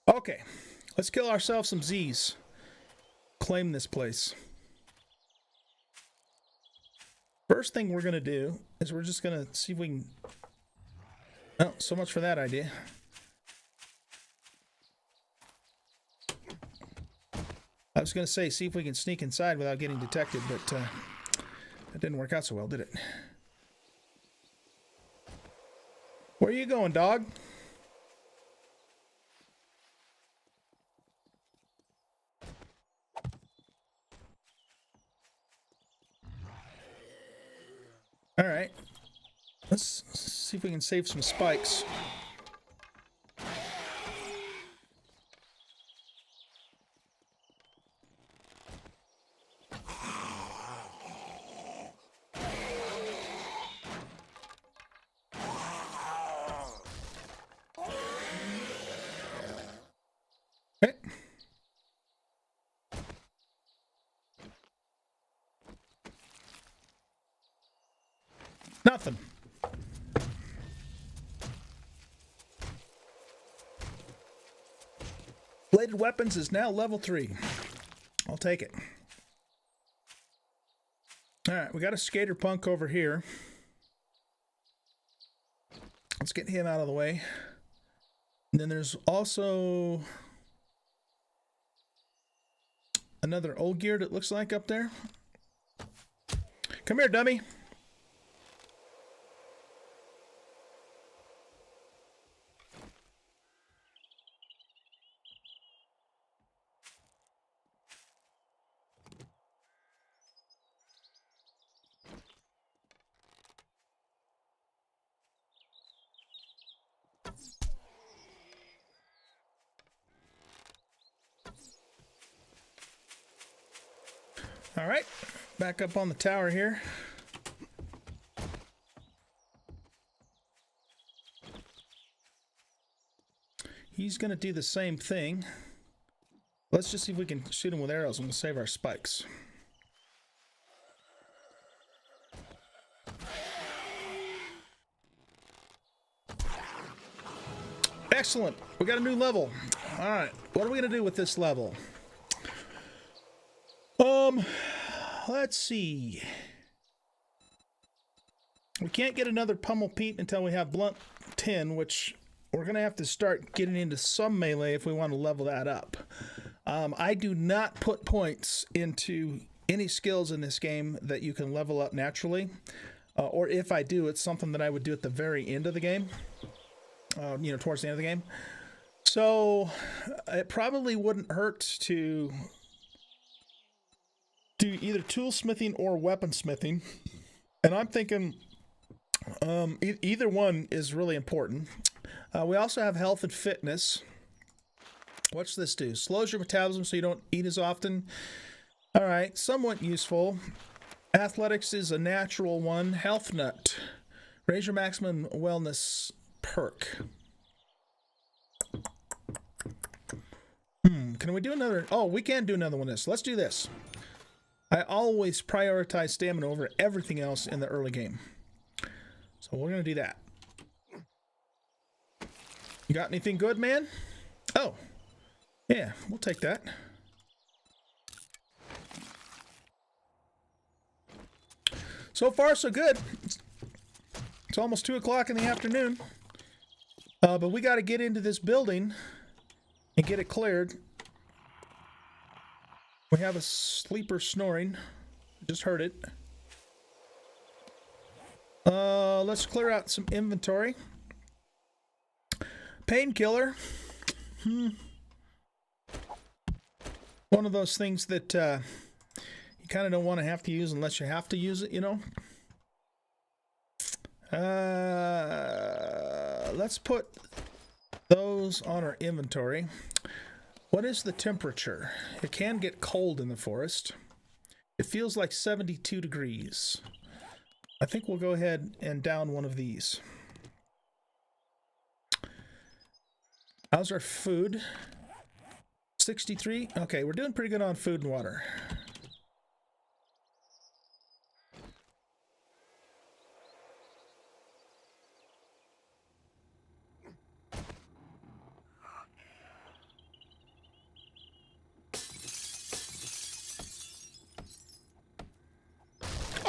Speaker 1: Okay, let's kill ourselves some Z's. Claim this place. First thing we're going to do is we're just going to see if we can... Oh, so much for that idea. I was going to say, see if we can sneak inside without getting detected, but that didn't work out so well, did it? Where are you going, dog? All right. Let's see if we can save some spikes. Okay. Nothing. Bladed weapons is now level 3. I'll take it. Alright, we got a skater punk over here. Let's get him out of the way. And then there's also another Oldguy, it looks like, up there. Come here, dummy. All right, back up on the tower here. He's going to do the same thing. Let's just see if we can shoot him with arrows and we'll save our spikes. Excellent. We got a new level. All right, what are we going to do with this level? Let's see. We can't get another pummel Pete until we have blunt 10, which we're going to have to start getting into some melee if we want to level that up. I do not put points into any skills in this game that you can level up naturally. Or if I do, it's something that I would do at the very end of the game. You know, towards the end of the game. So it probably wouldn't hurt to do either toolsmithing or weaponsmithing, and I'm thinking either one is really important. We also have health and fitness. What's this do? Slows your metabolism so you don't eat as often. All right, somewhat useful. Athletics is a natural one. Health nut. Raise your maximum wellness perk. Can we do another? Oh, we can do another one of this. Let's do this. I always prioritize stamina over everything else in the early game. So we're going to do that. You got anything good, man? Oh. Yeah, we'll take that. So far, so good. It's almost 2 o'clock in the afternoon. But we got to get into this building and get it cleared. We have a sleeper snoring. Just heard it. Let's clear out some inventory. Painkiller. One of those things that you kind of don't want to have to use unless you have to use it, you know. Let's put those on our inventory. What is the temperature? It can get cold in the forest. It feels like 72 degrees. I think we'll go ahead and down one of these. How's our food? 63? Okay, we're doing pretty good on food and water.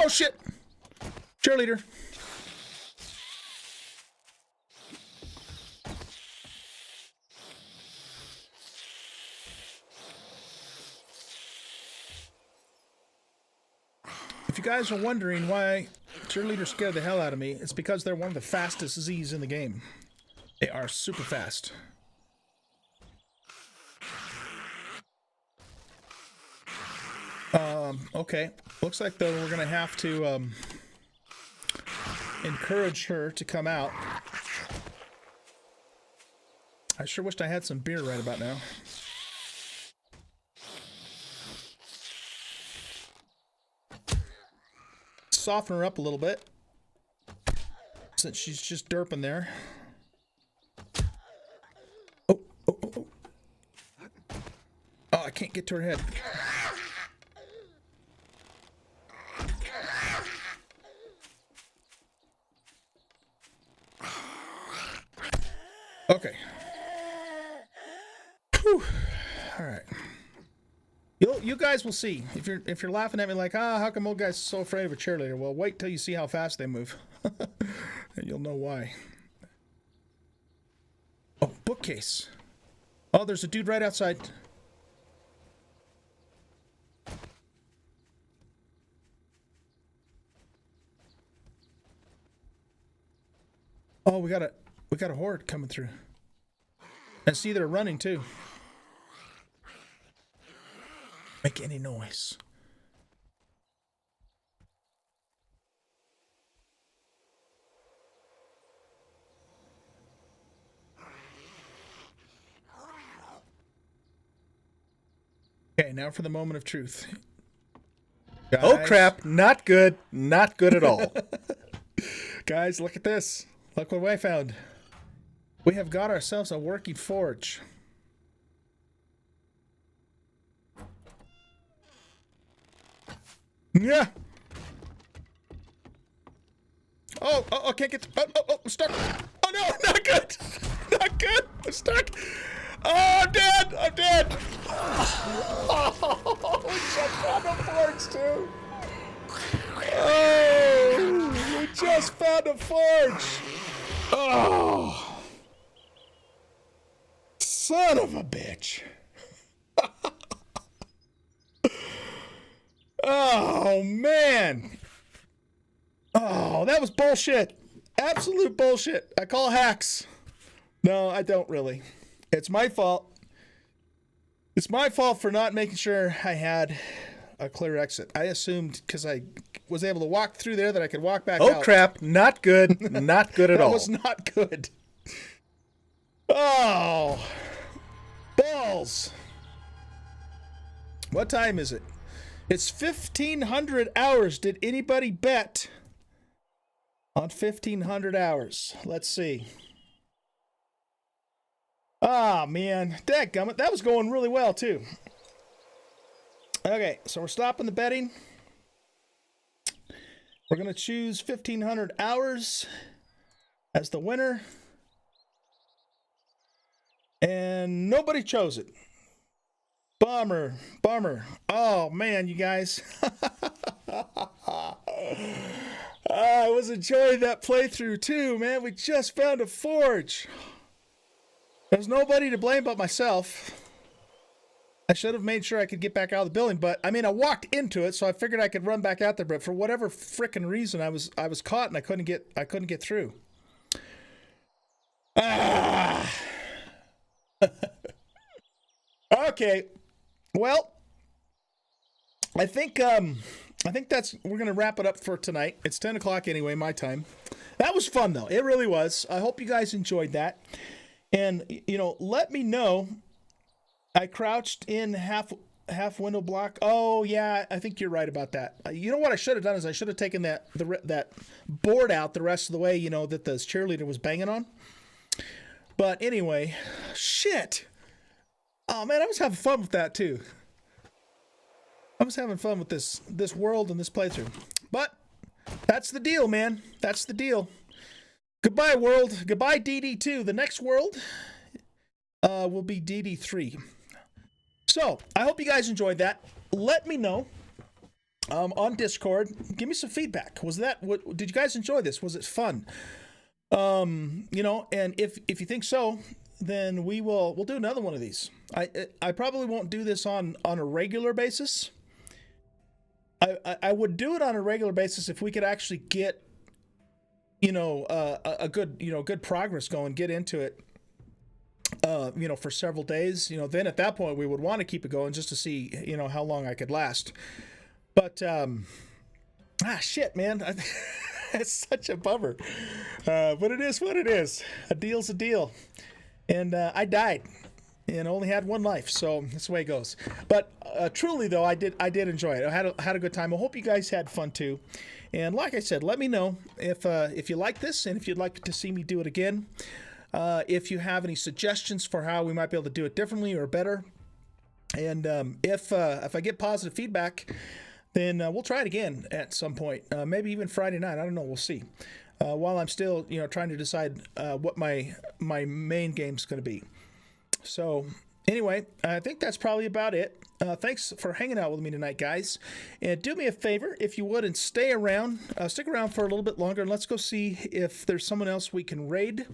Speaker 1: Oh shit! Cheerleader. If you guys are wondering why cheerleaders scared the hell out of me, it's because they're one of the fastest Z's in the game. They are super fast. Okay. Looks like, though, we're going to have to encourage her to come out. I sure wished I had some beer right about now. Soften her up a little bit, since she's just derping there. Oh, oh, oh, oh. Oh, I can't get to her head. Okay. Whew. All right. You guys will see. If you're laughing at me like, how come old guy's so afraid of a cheerleader? Well, wait till you see how fast they move. And you'll know why. Oh, bookcase. Oh, there's a dude right outside. Oh, we got a horde coming through. And see, they're running too. Make any noise. Okay, now for the moment of truth. Guys.
Speaker 2: Oh crap, not good. Not good at all.
Speaker 1: Guys, look at this. Look what I found. We have got ourselves a working forge. Yeah. Oh, I can't get. I'm stuck. Oh no, not good. Not good. I'm stuck. Oh, I'm dead. I'm dead. Oh, we just found a forge too. Oh, we just found a forge. Oh, son of a bitch. Oh, man. Oh, that was bullshit. Absolute bullshit. I call hacks. No, I don't really. It's my fault. It's my fault for not making sure I had a clear exit. I assumed because I was able to walk through there that I could walk back out.
Speaker 2: Oh crap, not good. Not good at all.
Speaker 1: That was not good. Oh. Balls. What time is it? It's 1,500 hours. Did anybody bet on 1,500 hours? Let's see. Ah, man. Dadgummit. That was going really well, too. Okay, so we're stopping the betting. We're going to choose 1,500 hours as the winner. And nobody chose it. Bummer. Oh, man, you guys. I was enjoying that playthrough, too, man. We just found a forge. There's nobody to blame but myself. I should have made sure I could get back out of the building, but, I mean, I walked into it, so I figured I could run back out there, but for whatever frickin' reason, I was caught and I couldn't get through. Ah. Okay. Well, I think we're gonna wrap it up for tonight. It's 10 o'clock anyway, my time. That was fun though. It really was. I hope you guys enjoyed that. And let me know. I crouched in half window block. Oh yeah, I think you're right about that. You know what I should have done is I should have taken that board out the rest of the way. You know that the cheerleader was banging on. But anyway, shit. Oh man, I was having fun with that too. I was having fun with this world and this playthrough. But that's the deal, man. That's the deal. Goodbye, world. Goodbye, DD2. The next world will be DD3. So, I hope you guys enjoyed that. Let me know on Discord. Give me some feedback. Did you guys enjoy this? Was it fun? You know, and if you think so, then we'll do another one of these. I probably won't do this on a regular basis. I would do it on a regular basis if we could actually get, you know, a good progress going, get into it, you know, for several days. You know, then at that point we would want to keep it going just to see, you know, how long I could last. But shit, man, it's such a bummer. But it is what it is. A deal's a deal, and I died and only had one life, so that's the way it goes. But truly though, I did enjoy it. I had a good time. I hope you guys had fun too. And like I said, let me know if you like this and if you'd like to see me do it again. If you have any suggestions for how we might be able to do it differently or better, and if I get positive feedback, then we'll try it again at some point. Maybe even Friday night. I don't know. We'll see. While I'm still, you know, trying to decide what my main game's going to be. So anyway, I think that's probably about it. Thanks for hanging out with me tonight, guys. And do me a favor, if you would, and stick around for a little bit longer, and let's go see if there's someone else we can raid.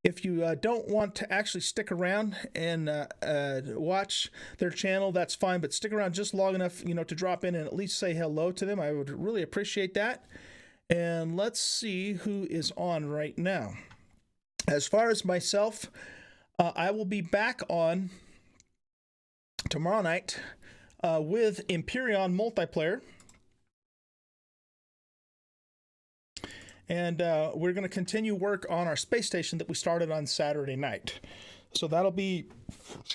Speaker 1: If you don't want to actually stick around and watch their channel, that's fine. But stick around just long enough, you know, to drop in and at least say hello to them. I would really appreciate that. And let's see who is on right now. As far as myself, I will be back on tomorrow night with Empyrean multiplayer. And we're going to continue work on our space station that we started on Saturday night. So that'll be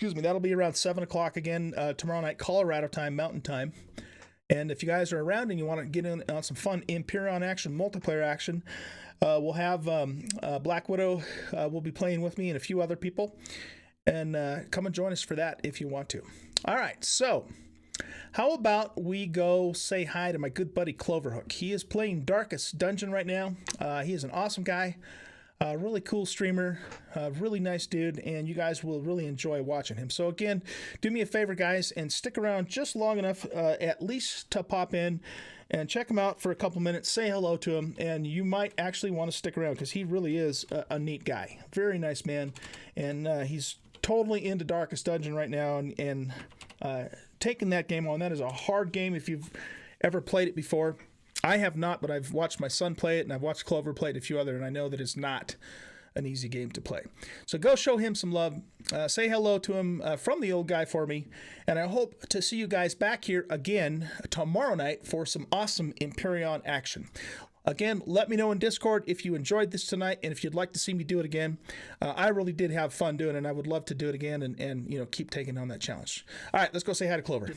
Speaker 1: around 7 o'clock again tomorrow night, Colorado time, Mountain Time. And if you guys are around and you want to get in on some fun Empyrean action, multiplayer action, we'll have Black Widow will be playing with me and a few other people. And come and join us for that if you want to. All right, so how about we go say hi to my good buddy Cloverhook. He is playing Darkest Dungeon right now. He is an awesome guy, really cool streamer, really nice dude, and you guys will really enjoy watching him. So again, do me a favor, guys, and stick around just long enough at least to pop in and check him out for a couple minutes, say hello to him, and you might actually want to stick around because he really is a neat guy. Very nice man, and he's totally into Darkest Dungeon right now, and taking that game on. That is a hard game if you've ever played it before. I have not, but I've watched my son play it, and I've watched Clover play it a few other, and I know that it's not an easy game to play. So go show him some love. Say hello to him from the old guy for me, and I hope to see you guys back here again tomorrow night for some awesome Empyrean action. Again, let me know in Discord if you enjoyed this tonight and if you'd like to see me do it again. I really did have fun doing it, and I would love to do it again and you know, keep taking on that challenge. All right, let's go say hi to Clover.